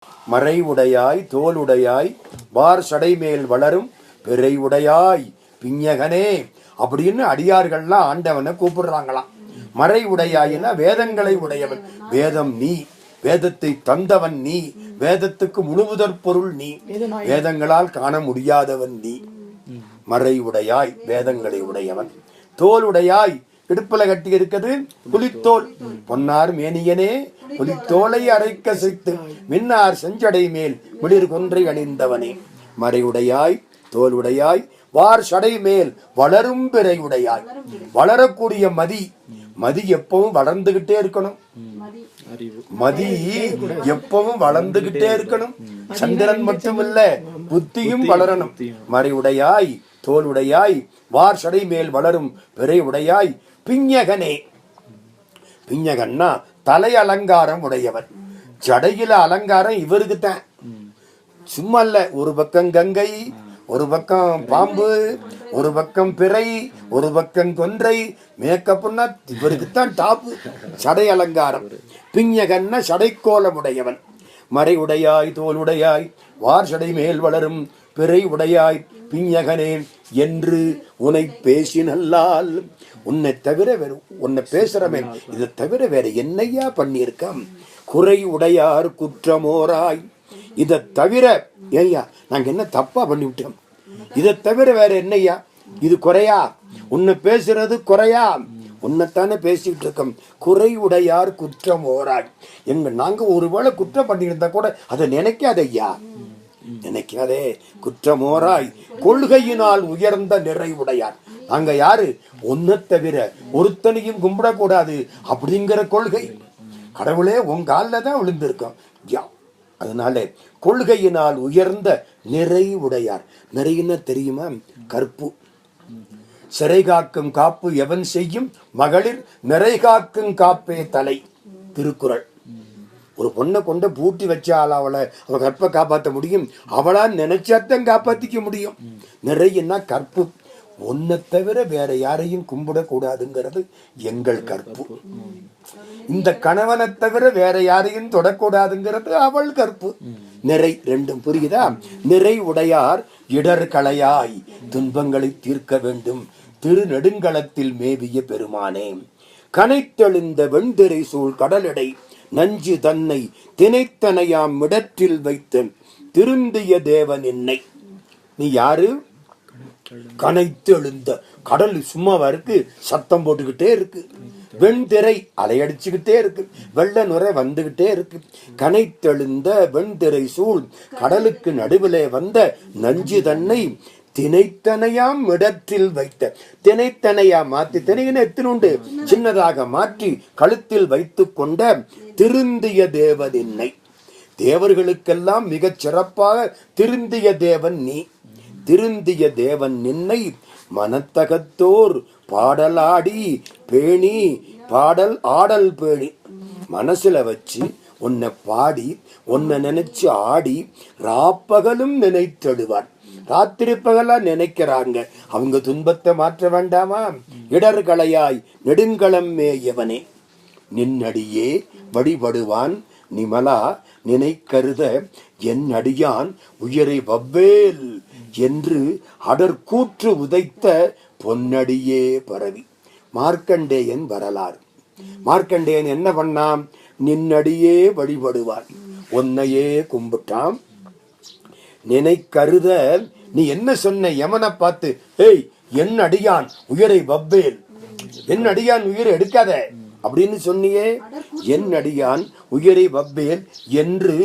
மறை உடையாய் தோலுடையாய் வார் சடை மேல் வளரும் பிறை உடையாய் பிஞகனே அப்படின்னு அடியார்கள்லாம் ஆண்டவனை கூப்பிடுறாங்களாம். மறை உடையாயினா வேதங்களை உடையவன். வேதம் நீ, வேதத்தை தந்தவன் நீ, வேதத்துக்கு முழுமுதற் பொருள் நீ, வேதங்களால் காண முடியாதவன் நீ. மறை உடையாய் வேதங்களை உடையவன். தோல் உடையாய் இடுப்புல கட்டி இருக்குது புலித்தோல். பொன்னார் மேனியனே புலித்தோலை அரைக்க செய்து மின்னார் செஞ்சடை மேல் மிளிர் கொன்றை அணிந்தவனே. மறையுடையாய் தோலுடையாய் வார் சடை மேல் வளரும் பிறை உடையாய். வளரக்கூடிய மதி, மதி எப்பவும் வளர்ந்துகிட்டே இருக்கணும். மதி எப்பவும் வளர்ந்துகிட்டே இருக்கணும். சந்திரன் மட்டுமில்ல, புத்தியும் வளரணும். மறையுடையாய் தோலுடையாய் வார் சடை மேல் வளரும் பிறை உடையாய் பிஞகனே. பிஞகன்னா தலை அலங்காரம் உடையவன். ஜடையில அலங்காரம் இவருக்கு தான், சும்மா இல்ல. ஒரு பக்கம் கங்கை, ஒரு பக்கம் பாம்பு, ஒரு பக்கம் பிறை, ஒரு பக்கம் கொன்றை. மேக்கப்னா இவருக்குத்தான் டாப்பு, சடை அலங்காரம். பிஞகன்னா சடைக்கோலம் உடையவன். மறை உடையாய் தோலுடையாய் வார் சடை மேல் வளரும் பிறை உடையாய் பிஞகனே என்று உன்னை பேசினல்லால். உன்னை தவிர வேறு உன்னை பேசுறமே, இதை தவிர வேற என்னையா பண்ணியிருக்கான்? குறை உடையார் குற்றமோராய். இதை தவிர ஏய்யா நாங்க என்ன தப்பா பண்ணிவிட்டோம்? இதை தவிர வேற என்னையா? இது குறையா? உன்னை பேசுறது குறையா? உன்னைத்தானே பேசிக்கிட்டு இருக்கோம். குறை உடையார் குற்றம் ஓராய். நாங்க ஒருவேளை குற்றம் பண்ணியிருந்தா கூட அதை நினைக்காதையா, நினைக்காதே. குற்றமோராய் கொள்கையினால் உயர்ந்த நிறைவுடையார். நாங்க யாரு? ஒன்ன தவிர ஒருத்தனையும் கும்பிடக்கூடாது அப்படிங்கிற கொள்கை. கடவுளே உன் காலில் தான் விழுந்திருக்கோம். அதனால கொள்கையினால் உயர்ந்த நிறைவுடையார். நிறையின தெரியுமா? கற்பு. சிறை காக்கும் காப்பு எவன் செய்யும் மகளிர் நிறை காக்கும் காப்பே தலை. திருக்குறள். ஒரு பொண்ணை கொண்டு பூட்டி வச்சால் அவளை அவ கற்பை காப்பாற்ற முடியும். அவளா நினைச்சாத்தான் காப்பாற்றிக்க முடியும். நிறையன்னா கற்பு. ஒன்னை தவிர வேற யாரையும் கும்பிடக்கூடாதுங்கிறது எங்கள் கற்பு. இந்த கணவனை தவிர வேற யாரையும் தொடக்கூடாதுங்கிறது அவள் கற்பு. நிறை ரெண்டும் புரியுதா? நிறை உடையார் இடர் களையாய் துன்பங்களை தீர்க்க வேண்டும் திருநெடுங்களத்தில் மேவிய பெருமானே. கனைத்தெழுந்த வெண்திரை சூழ் கடலடை நஞ்சு தன்னை தினைத்தனையாம் இடற்றில் வைத்த திருந்திய தேவன் என்னை. நீ யாரு? கனைத்து எழுந்த கடல் சும்மாவா இருக்கு, சத்தம் போட்டுக்கிட்டே இருக்கு. வெண்திரை அலையடிச்சுக்கிட்டே இருக்கு, வெள்ள நுரை வந்துகிட்டே இருக்கு. கனைத்தெழுந்த வெண்திரை சூழ் கடலுக்கு நடுவிலே வந்த நஞ்சு தன்னை தினைத்தனையாம் இடத்தில் வைத்த. தினைத்தனையா மாற்றி, தினையின எத்தினுண்டு சின்னதாக மாற்றி கழுத்தில் வைத்து கொண்ட திருந்திய தேவன் என்னை. தேவர்களுக்கெல்லாம் மிகச் சிறப்பாக திருந்திய தேவன் நீ. திருந்திய தேவன் நின்னை மனத்தகத்தோர் பாடலாடி பேணி. பாடல் ஆடல் பேணி. மனசுல வச்சு உன்னை பாடி உன்னை நினைச்சு ஆடி ராப்பகலும் நினைத்தடுவார். ராத்திரி பகலா நினைக்கிறாங்க. அவங்க துன்பத்தை மாற்ற வேண்டாமா? இடர்களையாய் நெடுங்களம் மேயவனே. நின்னடியே வழிபடுவான் நிமலா நினைக்கருத என் அடியான் உயரை வவ்வேல் என்று அடற்கூற்று உதைத்த பொன்னடியே பரவி. மார்க்கண்டேயன் வரலாறு. மார்க்கண்டேயன் என்ன பண்ணான்? நின்னடியே வழிபடுவான், உன்னையே கும்பிட்டான். நினைக்கருத நீ என்ன சொன்ன? யமனை பார்த்து, ஏய் என் அடியான் உயரை வவ்வேல், என் அடியான் உயிரை எடுக்காத அப்படின்னு சொன்னியே. என் அடியான் உயரை வவ்வேல் என்று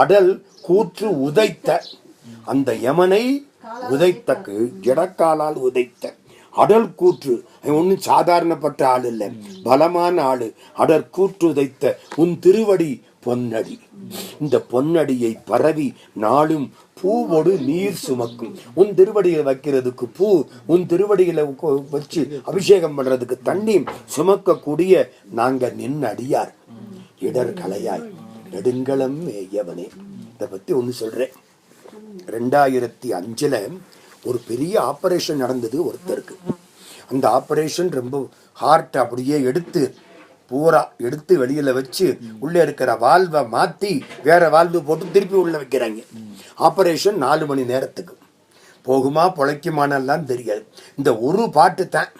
அடல் கூற்று உதைத்த அந்த யமனை உதைத்தக்கு ஜடக்காலால் உதைத்த அடல் கூற்று. ஒன்னும் சாதாரணப்பட்ட ஆள் இல்லை, பலமான ஆளு. அடற்கூற்று உதைத்த உன் திருவடி பொன்னடி. இந்த பொன்னடியை பரவி நாளும் பூவோடு நீர் சுமக்கும். உன் திருவடியில் வைக்கிறதுக்கு பூ, உன் திருவடியில வச்சு அபிஷேகம் பண்றதுக்கு தண்ணி சுமக்கக்கூடிய நாங்க நின் அடியார். இடர் கலையாய் நெடுங்களம் மேயவனே. இதை பத்தி ஒண்ணு சொல்றேன். 2005 ஒரு பெரிய ஆபரேஷன் நடந்தது ஒருத்தருக்கு. அந்த ஆபரேஷன் ரொம்ப ஹார்ட் அப்படியே எடுத்து பூரா எடுத்து வெளியில வச்சு உள்ளே இருக்கிற வால்வை மாத்தி வேற வால்வு போட்டு திருப்பி உள்ள வைக்கிறாங்க. ஆபரேஷன் 4 மணி நேரத்துக்கு. போகுமா பொழைக்குமானெல்லாம் தெரியாது. இந்த ஒரு பாட்டு தான்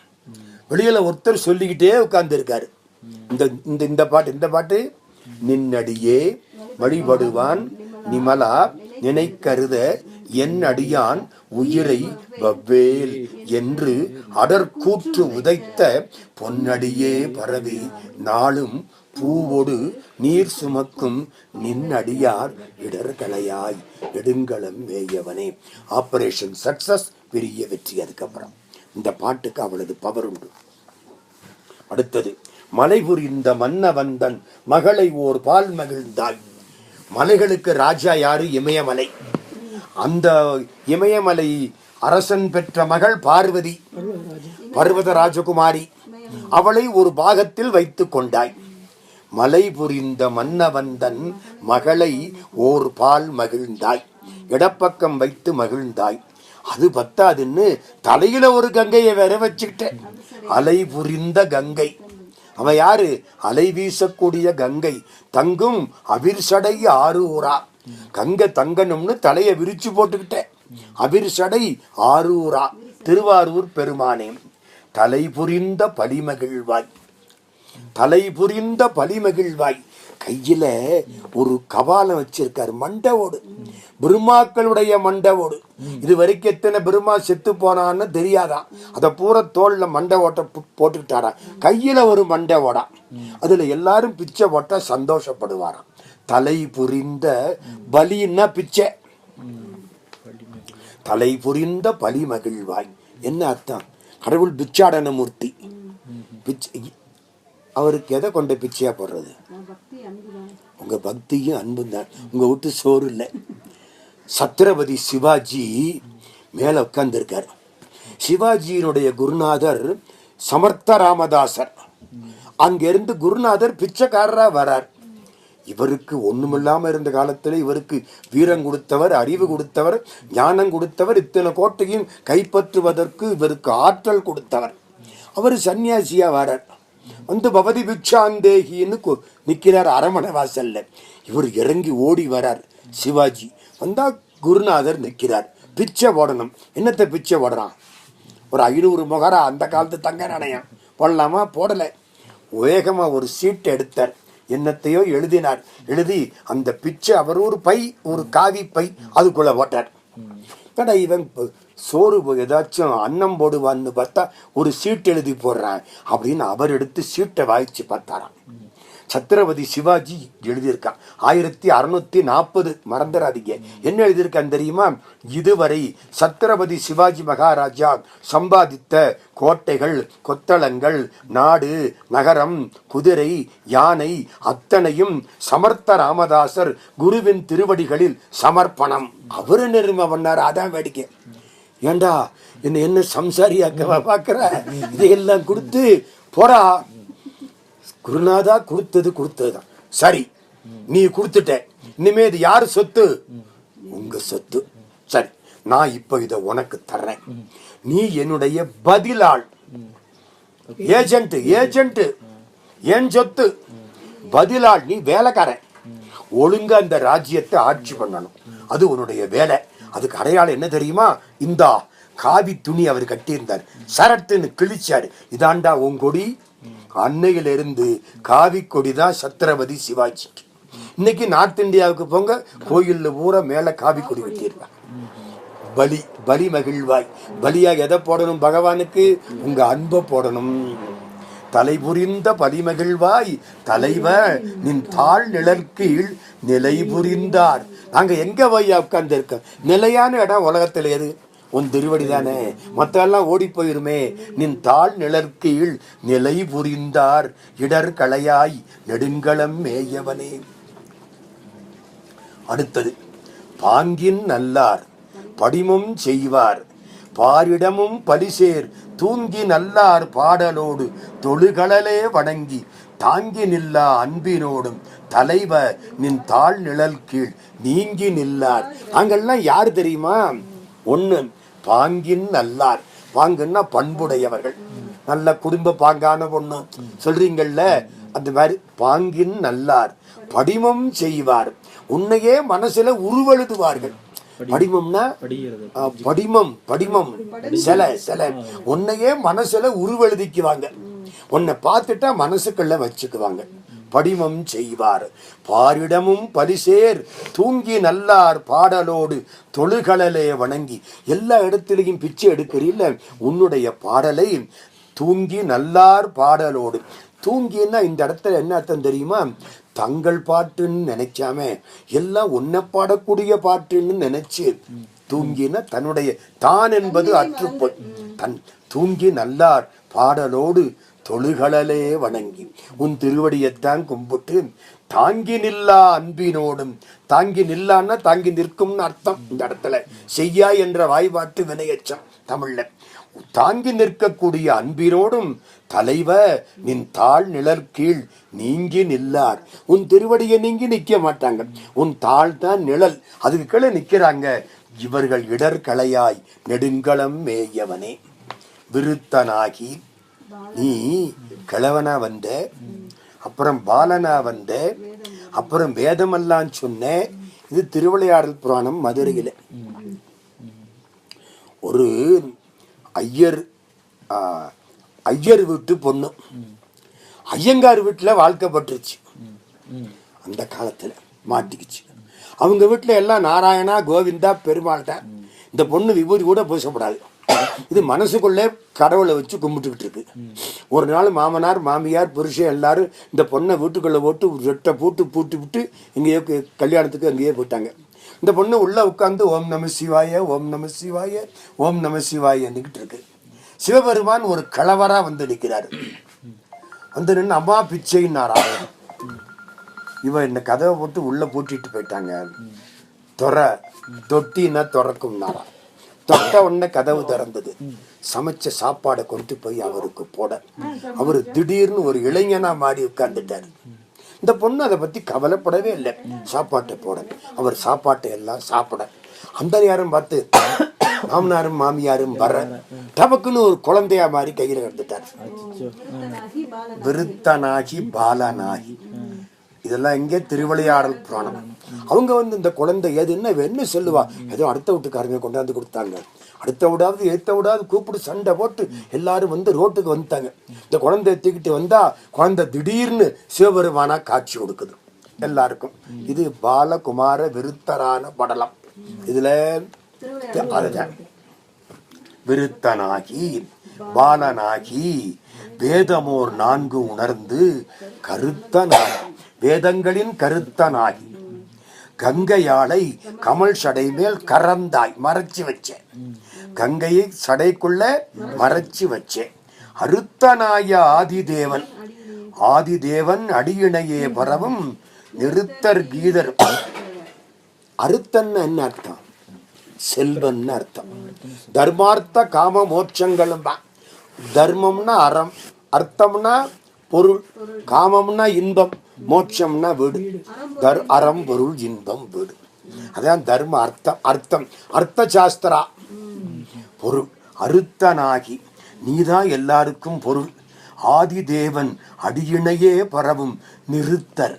வெளியில ஒருத்தர் சொல்லிக்கிட்டே உட்கார்ந்து இருக்காரு. இந்த பாட்டு நின்னடியே வழிபடுவான் நிமலா நினைக்கருத என் அடியான் உயிரை வவ்வேல் என்று அடற்கூற்று உதைத்த பொன்னடியே பரவி நாளும் பூவோடு நீர் சுமக்கும் நின்னடியார் இடர்களையாய் நெடுங்களம் மேயவனே. ஆபரேஷன் சக்சஸ், பெரிய வெற்றி. அதுக்கப்புறம் இந்த பாட்டுக்கு அவளது பவர் உண்டு. அடுத்தது மலைபுரிந்த மன்னவந்தன் மகளை ஓர் பால் மகிழ்ந்தாய். மலைகளுக்கு ராஜா யாரு? இமயமலை. அந்த இமயமலை அரசன் பெற்ற மகள் பார்வதி, பர்வத ராஜகுமாரி. அவளை ஒரு பாகத்தில் வைத்துக் கொண்டாய். மலை புரிந்த மன்னவந்தன் மகளை ஓர் பால் மகிழ்ந்தாய், இடப்பக்கம் வைத்து மகிழ்ந்தாய். அது பத்தாதுன்னு தலையில ஒரு கங்கையை வேற வச்சுக்கிட்ட. அலை புரிந்த கங்கை. அவ யாரு? அலை வீசக்கூடிய கங்கை. தங்கும் அவிர்சடை ஆரூரா. கங்கை தங்கணும்னு தலையை விரிச்சு போட்டுக்கிட்ட. அவிர்சடை ஆரூரா திருவாரூர் பெருமானே. தலை புரிந்த பலிமகிழ்வாய், தலை புரிந்த பலிமகிழ்வாய். கையில ஒரு கபாலம் வச்சிருக்காரு, மண்டவோடு. பிரம்மாக்களுடைய மண்டவோடு. இது வரைக்கும் எத்தனை பிரம்மா செத்து போனான்னு தெரியாதான். அதை பூரா தோல்ல மண்டை ஓட்ட போட்டுக்கிட்டாரா. கையில ஒரு மண்டை ஓடா. அதுல எல்லாரும் பிச்சை போட்டா சந்தோஷப்படுவாராம். தலை புரிந்த பலின்னா பிச்சை. தலை புரிந்த பலி மகிழ்வாய். என்ன அர்த்தம்? கடவுள் பிச்சாடன மூர்த்தி. பிச்சை அவருக்கு எதை கொண்ட பிச்சையா போடுறது? உங்க பக்தியும் அன்பு தான். உங்க வீட்டு சோறு இல்லை. சத்ரபதி சிவாஜி மேல உட்கார்ந்து இருக்காரு. சிவாஜியினுடைய குருநாதர் சமர்த்த ராமதாசர். அங்கிருந்து குருநாதர் பிச்சைக்காரரா வரார். இவருக்கு ஒண்ணுமில்லாம இருந்த காலத்துல இவருக்கு வீரம் கொடுத்தவர், அறிவு கொடுத்தவர், ஞானம் கொடுத்தவர், இத்தனை கோட்டையும் கைப்பற்றுவதற்கு இவருக்கு ஆற்றல் கொடுத்தவர். அவர் சன்னியாசியா வரார். வந்து பவதி பிக்ஷாந்தேகின்னு நிக்கிறார் அரமணை வாசல்ல. இவர் இறங்கி ஓடி வரார். சிவாஜி வந்தா குருநாதர் நிற்கிறார். பிச்சை போடணும். என்னத்தை பிச்சை போடுறான்? ஒரு 500 முகரா, அந்த காலத்து தங்க நாணயம் போடலாமா? போடலை. வேகமா ஒரு சீட்டை எடுத்தார். என்னத்தையோ எழுதினார். எழுதி அந்த பிச்சை அவர் ஒரு பை, ஒரு காவி பை, அதுக்குள்ள போட்டார். கடை இவன் சோறு ஏதாச்சும் அன்னம் போடுவான்னு பார்த்தா ஒரு சீட்டு எழுதி போடுறான் அப்படின்னு அவர் எடுத்து சீட்டை வாய்ச்சி பார்த்தாராம். சத்ரபதி சிவாஜி எழுதியிருக்கான் 1640. மறந்துடாதீங்க. என்ன எழுதியிருக்கான் தெரியுமா? இதுவரை சத்ரபதி சிவாஜி மகாராஜா சம்பாதித்த கோட்டைகள், கொத்தளங்கள், நாடு, நகரம், குதிரை, யானை அத்தனையும் சமர்த்த ராமதாசர் குருவின் திருவடிகளில் சமர்ப்பணம். அவரு நிர்ம பண்ணார். அதான் வேடிக்கை. ஏண்டா என்ன சம்சாரியாக்கவா பாக்குற? இதையெல்லாம் கொடுத்து போடா. குருநாதா கொடுத்ததுதான் சரி. நீ கொடுத்துட்ட. இனிமே இது யாரு சொத்து? உங்க சொத்து. சரி, நான் இப்ப இத உனக்கு தர்றேன். நீ என்னுடைய பதிலாள். ஏஜென்ட். என் சொத்து. பதிலாள். நீ வேலைக்காரன். ஒழுங்கா இந்த ராஜ்யத்தை ஆட்சி பண்ணணும். அது உன்னுடைய வேலை. அதுக்கு அடையாளம் என்ன தெரியுமா? இந்தா காவி துணி அவர் கட்டியிருந்தார். சரட்டுன்னு கிழிச்சாரு. இதாண்டா உன் கொடி. அன்னையிலிருந்து காவி கொடி தான் சத்ரபதி சிவாஜிக்கு. இன்னைக்கு நார்த் இந்தியாவுக்கு போங்க, கோயில்ல பூரா மேல காவி கொடி கட்டியிருப்பாங்க. பலி பலி மகிழ்வாய். பலியா எதை போடணும்? பகவானுக்கு உங்க அன்பை போடணும். தலை புரிந்த பலி மகிழ்வாய் தலைவ நின் தாழ் நிழற்கீழ் நிலை புரிந்தார். நாங்க எங்க போய் உட்கார்ந்து இருக்கோம்? நிலையான இடம் உலகத்துல எது? உன் திருவடி தானே. மற்ற எல்லாம் ஓடி போயிருமே. நின் தாழ் நிழற்கீழ் நிலை புரிந்தார் இடர் களையாய் நெடுங்களம் மேயவனே. அடுத்தது பாங்கின் நல்லார் படிமும் செய்வார் பாரிடமும் பலிசேர் தூங்கி நல்லார் பாடலோடு தொழுகளலே வணங்கி தாங்கி நில்லா அன்பினோடும் தலைவ நின் தாழ் நிழல் கீழ் நீங்கி நில்லார். நாங்கள்லாம் யாரு தெரியுமா? ஒண்ணு பாங்கின் நல்லார். பாங்குன்னா பண்புடையவர்கள். நல்ல குடும்ப பாங்கான பொண்ணு சொல்றீங்கல்ல, அந்த மாதிரி பாங்கின் நல்லார் படிமம் செய்வார், உன்னையே மனசுல உருவெழுதுவார்கள். படிமம்னா படிமம், படிமம் சிலை, சிலை உன்னையே மனசுல உருவெழுதிக்குவாங்க, உன்னை பார்த்துட்டா மனசுக்குள்ள வச்சுக்குவாங்க. படிமம் செய்வார் பாரிடமும் பரிசேர் தூங்கி நல்லார் பாடலோடு தொழுகழலே வணங்கி. எல்லா இடத்திலையும் பிச்சை எடுக்கிறீல்ல, உன்னுடைய பாடலை தூங்கி நல்லார் பாடலோடு. தூங்கின்னா இந்த இடத்துல என்ன அர்த்தம் தெரியுமா? தங்கள் பாட்டுன்னு நினைக்காம எல்லாம் ஒன்ன பாடக்கூடிய பாட்டுன்னு நினைச்சு தூங்கின தன்னுடைய தான் என்பது அற்றுப்போய் தன் தூங்கி நல்லார் பாடலோடு தொழுகழலே வணங்கி. உன் திருவடியைத்தான் கும்பிட்டு தாங்கி நில்லா அன்பினோடும். தாங்கி நில்லான்னா தாங்கி நிற்கும்னு அர்த்தம். இந்த இடத்துல செய்யா என்ற வாய்பாட்டு வினையச்சம் தமிழ்ல. தாங்கி நிற்கக்கூடிய அன்பினோடும் தலைவ நின் தாழ் நிழற் கீழ் நீங்கி நில்லார். உன் திருவடியை நீங்கி நிக்க மாட்டாங்க, உன் தாழ் தான் நிழல், அதுக்கு கீழே நிக்கிறாங்க. இவர்கள் இடர்களையாய் நெடுங்களம் மேயவனே. விருத்தனாகி நீ கிழவனா வந்த, அப்புறம் பாலனா வந்த, அப்புறம் வேதமெல்லாம் சொன்ன. இது திருவிளையாடல் புராணம் மதுரையில. ஒரு ஐயர் வீட்டு பொண்ணு ஐயங்கார் வீட்டுல வாழ்க்கப்பட்டுருச்சு. அந்த காலத்துல மாட்டிக்குச்சு. அவங்க வீட்டுல எல்லாம் நாராயணா கோவிந்தா பெருமாள் தான். இந்த பொண்ணு விபூதி கூட பூசப்படாது. இது மனசுக்குள்ளே கடவுளை வச்சு கும்பிட்டுக்கிட்டு இருக்கு. ஒரு நாள் மாமனார் மாமியார் புருஷன் எல்லாரும் இந்த பொண்ணை வீட்டுக்குள்ள போட்டு ரெட்டை பூட்டி விட்டு இங்கேயே கல்யாணத்துக்கு அங்கேயே போயிட்டாங்க. இந்த பொண்ணு உள்ள உட்காந்து ஓம் நம சிவாய ஓம் நம சிவாய ஓம் நம சிவாய நின்றுட்டு இருக்கு. சிவபெருமான் ஒரு கலவரா வந்து நிற்கிறாரு. வந்து நின்று அம்மா பிச்சைன்னாரா. இவன் இந்த கதவை போட்டு உள்ள பூட்டிட்டு போயிட்டாங்க. தொட்டின்னா திறக்கும்னாரா. தொட்ட உடனே கதவு திறந்தது. சமைச்ச சாப்பாடை கொண்டு போய் அவருக்கு போட, அவரு திடீர்னு ஒரு இளைஞனா மாறி உட்கார்ந்துட்டாரு. இந்த பொண்ணு அதை பத்தி கவலைப்படவே இல்லை. சாப்பாட்டை போட, அவர் சாப்பாட்டை எல்லாம் சாப்பிட, அந்த யாரும் பார்த்து மாமனாரும் மாமியாரும் வர டபக்குன்னு ஒரு குழந்தையா மாதிரி கையில எடுத்துட்டார். விருத்தனாகி பாலனாகி. இதெல்லாம் இங்கே திருவிளையாடல் புராணம். அவங்க வந்து இந்த குழந்தை எதுன்னு என்ன சொல்லுவா, ஏதோ அடுத்த வீட்டுக்காரங்க கொண்டாந்து கொடுத்தாங்க, அடுத்த விடாவது ஏத்த விடாது கூப்பிட்டு சண்டை போட்டு எல்லாரும் வந்து ரோட்டுக்கு வந்துட்டாங்க. இந்த குழந்தை தூக்கிட்டு வந்தா குழந்தை திடீர்னு சிவபெருமானா காட்சி கொடுக்குது எல்லாருக்கும். இது பாலகுமார விருத்தரான படலம். இதுல விருத்தனாகி பாலனாகி வேதமோர் 4 உணர்ந்து கருத்தனாகி, வேதங்களின் கருத்தனாகி கங்கையாளை கமல் சடை மேல் கறந்தாய், மறைச்சு வச்சேன். கங்கையை சடைக்குள்ள மறைச்சு வச்சேன். அருத்தனாய ஆதிதேவன், ஆதிதேவன் அடியினையே பரவும் நிறுத்தர் கீதர். அருத்தன்னு என்ன அர்த்தம்? செல்வன்னு அர்த்தம். தர்மார்த்த காம மோட்சங்களும் தான். தர்மம்னா அறம், அர்த்தம்னா பொருள், காமம்னா இன்பம், மோட்சம்னா வீடு. அறம் பொருள் இன்பம் வீடு, அதான் தர்ம அர்த்தம். அர்த்தம் அர்த்த சாஸ்திரா பொருள். அருத்தனாகி நீதான் எல்லாருக்கும் பொருள். ஆதிதேவன் அடியினையே பரவும் நிறுத்தர்.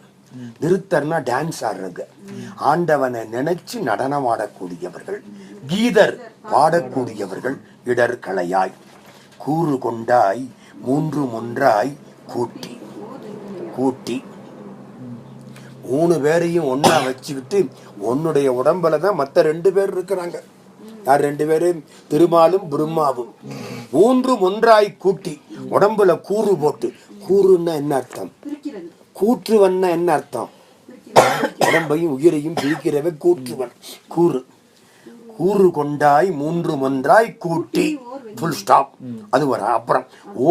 நிறுத்தர்னா டான்ஸ் ஆடுறது, ஆண்டவனை நினைச்சு நடனம் ஆடக்கூடியவர்கள். கீதர் பாடக்கூடியவர்கள். இடர்களையாய் கூறு கொண்டாய் 3 ஒன்றாய் கூட்டி. கூட்டி 3 பேரையும் ஒன்னா வச்சுக்கிட்டு உன்னுடைய உடம்புல தான் மற்ற 2 பேர் இருக்கிறாங்க. யார் 2 பேரு? திருமாலும் பிரம்மாவும். 3 ஒன்றாய் கூட்டி உடம்புல கூறு போட்டு. கூறுன்னா என்ன அர்த்தம்? கூற்றுவன்னா என்ன அர்த்தம்? உடம்பையும் உயிரையும் பிரிக்கிறவ கூற்றுவன். கூறு. கூறு கொண்டாய் 3 ஒன்றாய் கூட்டி. Full stop. அது வர அப்புறம்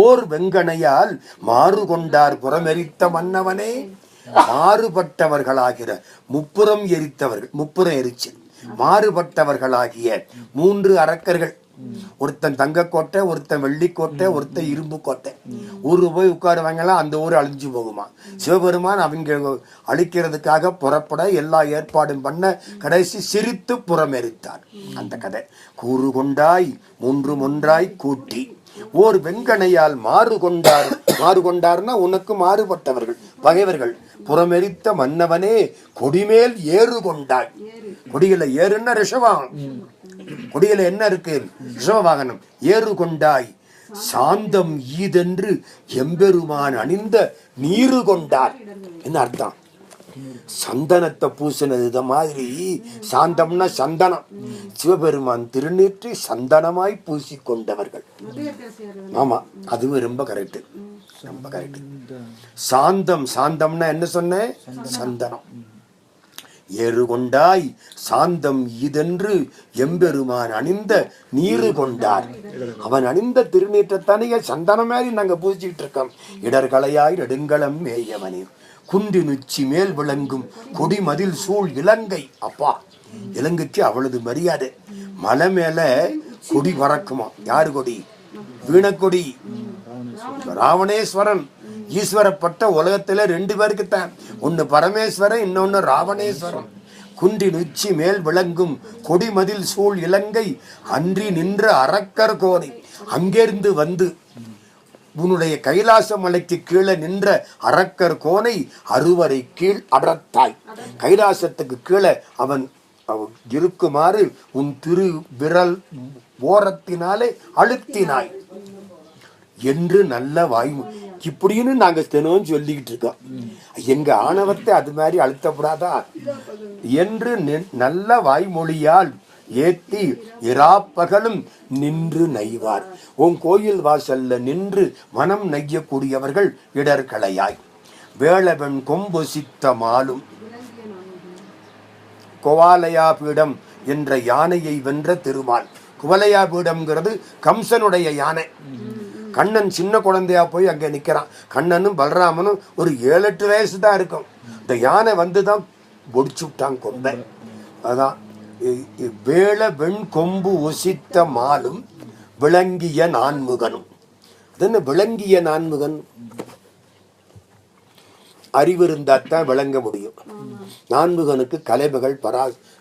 ஓர் வெங்கனையால் மாறு கொண்டார் புறமெரித்த மன்னவனே. மாறுபட்டவர்களாகிற முப்புறம் எரித்தவர்கள், முப்புறம் எரிச்சு மாறுபட்டவர்களாகிய 3 அரக்கர்கள். ஒருத்தன் தங்கக்கோட்டை, ஒருத்தன் வெள்ளிக்கோட்டை, ஒருத்தன் இரும்பு கோட்டை. ஊரு போய் உட்காருவாங்கலாம், அந்த ஊர் அழிஞ்சு போகுமா. சிவபெருமான் அவங்க அழிக்கிறதுக்காக புறப்பட எல்லா ஏற்பாடும் பண்ண கடைசி சிரித்து புறமெரித்தார். அந்த கதை. கூறு கொண்டாய் 3 ஒன்றாய் கூட்டி ஓர் வெங்கனையால் மாறு கொண்டார் மாறு கொண்டார்னா உனக்கு மாறுபட்டவர்கள் பகைவர்கள். புறமெரித்த மன்னவனே கொடிமேல் ஏறு கொண்டாய். கொடியில ஏறுன்னா ரிஷபவாகனம். கொடியில என்ன இருக்கு? ரிஷப வாகனம். ஏறு கொண்டாய் சாந்தம் ஈதென்று எம்பெருமான் அணிந்த நீரு கொண்டார். என்ன அர்த்தம்? சந்தனத்தை பூசினது மாதிரி. சாந்தம்னா சந்தனம். சிவபெருமான் திருநீற்றை சந்தனமாய் பூசி கொண்டவர்கள். ஆமா, அதுவும் ரொம்ப கரெக்ட், ரொம்ப கரெக்ட். சாந்தம், சாந்தம்னா என்ன சொன்ன? சந்தனம். ஏறு கொண்டாய் சாந்தம் இதென்று எம்பெருமான் அணிந்த நீரு கொண்டார். அவன் அணிந்த திருநீற்றத்தானே சந்தனம் மாதிரி நாங்க பூசிக்கிட்டு இருக்கோம். இடர்களையாய் நெடுங்களம் மேயவனே குன்றி நுச்சி மேல் விளங்கும் கொடி மதில் சூழ் இலங்கை. அப்பா, இலங்கைக்கு அவ்வளவு மரியாதை. மலை மேல கொடி பறக்குமா. யாரு கொடி? வீணக்கொடி. ராவணேஸ்வரன். ஈஸ்வரப்பட்ட உலகத்துல 2 பேருக்குத்தான். ஒன்னு பரமேஸ்வரன், இன்னொன்னு ராவணேஸ்வரன். குன்றி நுச்சி மேல் விளங்கும் கொடிமதில் சூழ் இலங்கை அன்றி நின்ற அரக்கர் கோனை. அங்கிருந்து வந்து உன்னுடைய கைலாச மலைக்கு கீழே நின்ற அரக்கர் கோனை அறுவரை கீழ் அடர்த்தாய். கைலாசத்துக்கு கீழே அவன் இருக்குமாறு உன் திரு விரல் ஓரத்தினாலே அழுத்தினாய் என்று நல்ல வாய்மொழி. இப்படின்னு நாங்க தினம் சொல்லிக்கிட்டு இருக்கோம். எங்க ஆணவத்தை அது மாதிரி அழுத்தப்படாதா என்று நல்ல வாய்மொழியால் ஏத்தி இராப்பகலும் நின்று நெய்வார். உன் கோயில் வாசல்ல நின்று மனம் நெய்யக்கூடியவர்கள் இடர்களையாய். வேளவன் கொம்பு சித்த மாலும் குவாலயா பீடம் என்ற யானையை வென்ற திருமால். குவலையா பீடம்ங்கிறது கம்சனுடைய யானை. கண்ணன் சின்ன குழந்தையா போய் அங்க நிக்கிறான். கண்ணனும் பலராமனும் ஒரு 7-8 வயசு தான் இருக்கும். இந்த யானை வந்துதான் ஒடிச்சு விட்டான் கொம்பை. அதான் வேள வெண் கொம்பு ஒசித்த மாலும் விளங்கிய நான்முகனும். அது என்ன விளங்கிய நான்முகன்? அறிவு இருந்தாத்தான் விளங்க முடியும். நான்முகனுக்கு கலைமகள்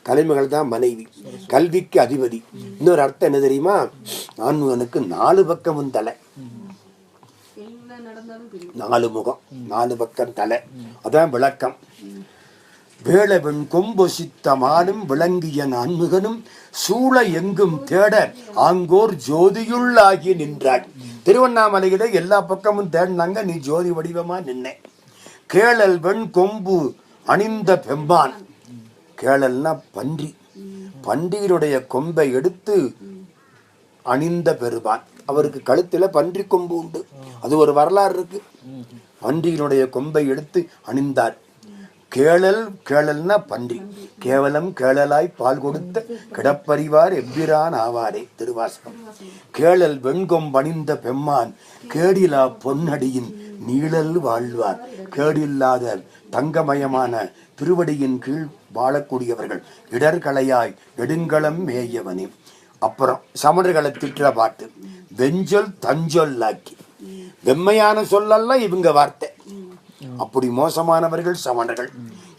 கலைமகள் தான் மனைவி, கல்விக்கு அதிபதி. இன்னொரு அர்த்தம் என்ன தெரியுமா? நான்முகனுக்கு 4 பக்கமும் தலை, 4 முகம், 4 பக்கம் தலை. அதான் விளக்கம். வேளவன் கொம்பொசித்த மாலும் விளங்கிய நான்முகனும் சூழ எங்கும் தேட ஆங்கோர் ஜோதியுள்ளாகி நின்றாய். திருவண்ணாமலையில எல்லா பக்கமும் தேடினாங்க, நீ ஜோதி வடிவமா நின்ன. கேளல் வெண் கொம்பு அணிந்த பெம்பான். கேளல்னா பன்றி. பன்றியினுடைய கொம்பை எடுத்து அணிந்த பெருமான். அவருக்கு கழுத்துல பன்றி கொம்பு உண்டு. அது ஒரு வரலாறு இருக்கு. பன்றியினுடைய கொம்பை எடுத்து அணிந்தார். கேளல், கேளல்னா பன்றி. கேவலம் கேளலாய் பால் கொடுத்த கிடப்பறிவார் எவ்விரான் ஆவாரே. திருவாசகம். கேளல் வெண்கொம்பணிந்த பெம்மான் கேடிலா பொன்னடியின் நீழல் வாழ்வார். கேடில்லாத தங்கமயமான திருவடியின் கீழ் வாழக்கூடியவர்கள் இடர்களையாய் நெடுங்களம் மேயவனே. அப்புறம் சமணர்களை திட்டுற பாட்டு. வெஞ்சொல் தஞ்சொல்லாக்கி. வெம்மையான சொல்லெல்லாம் இவங்க வார்த்தை. அப்படி மோசமானவர்கள் சமணர்கள்.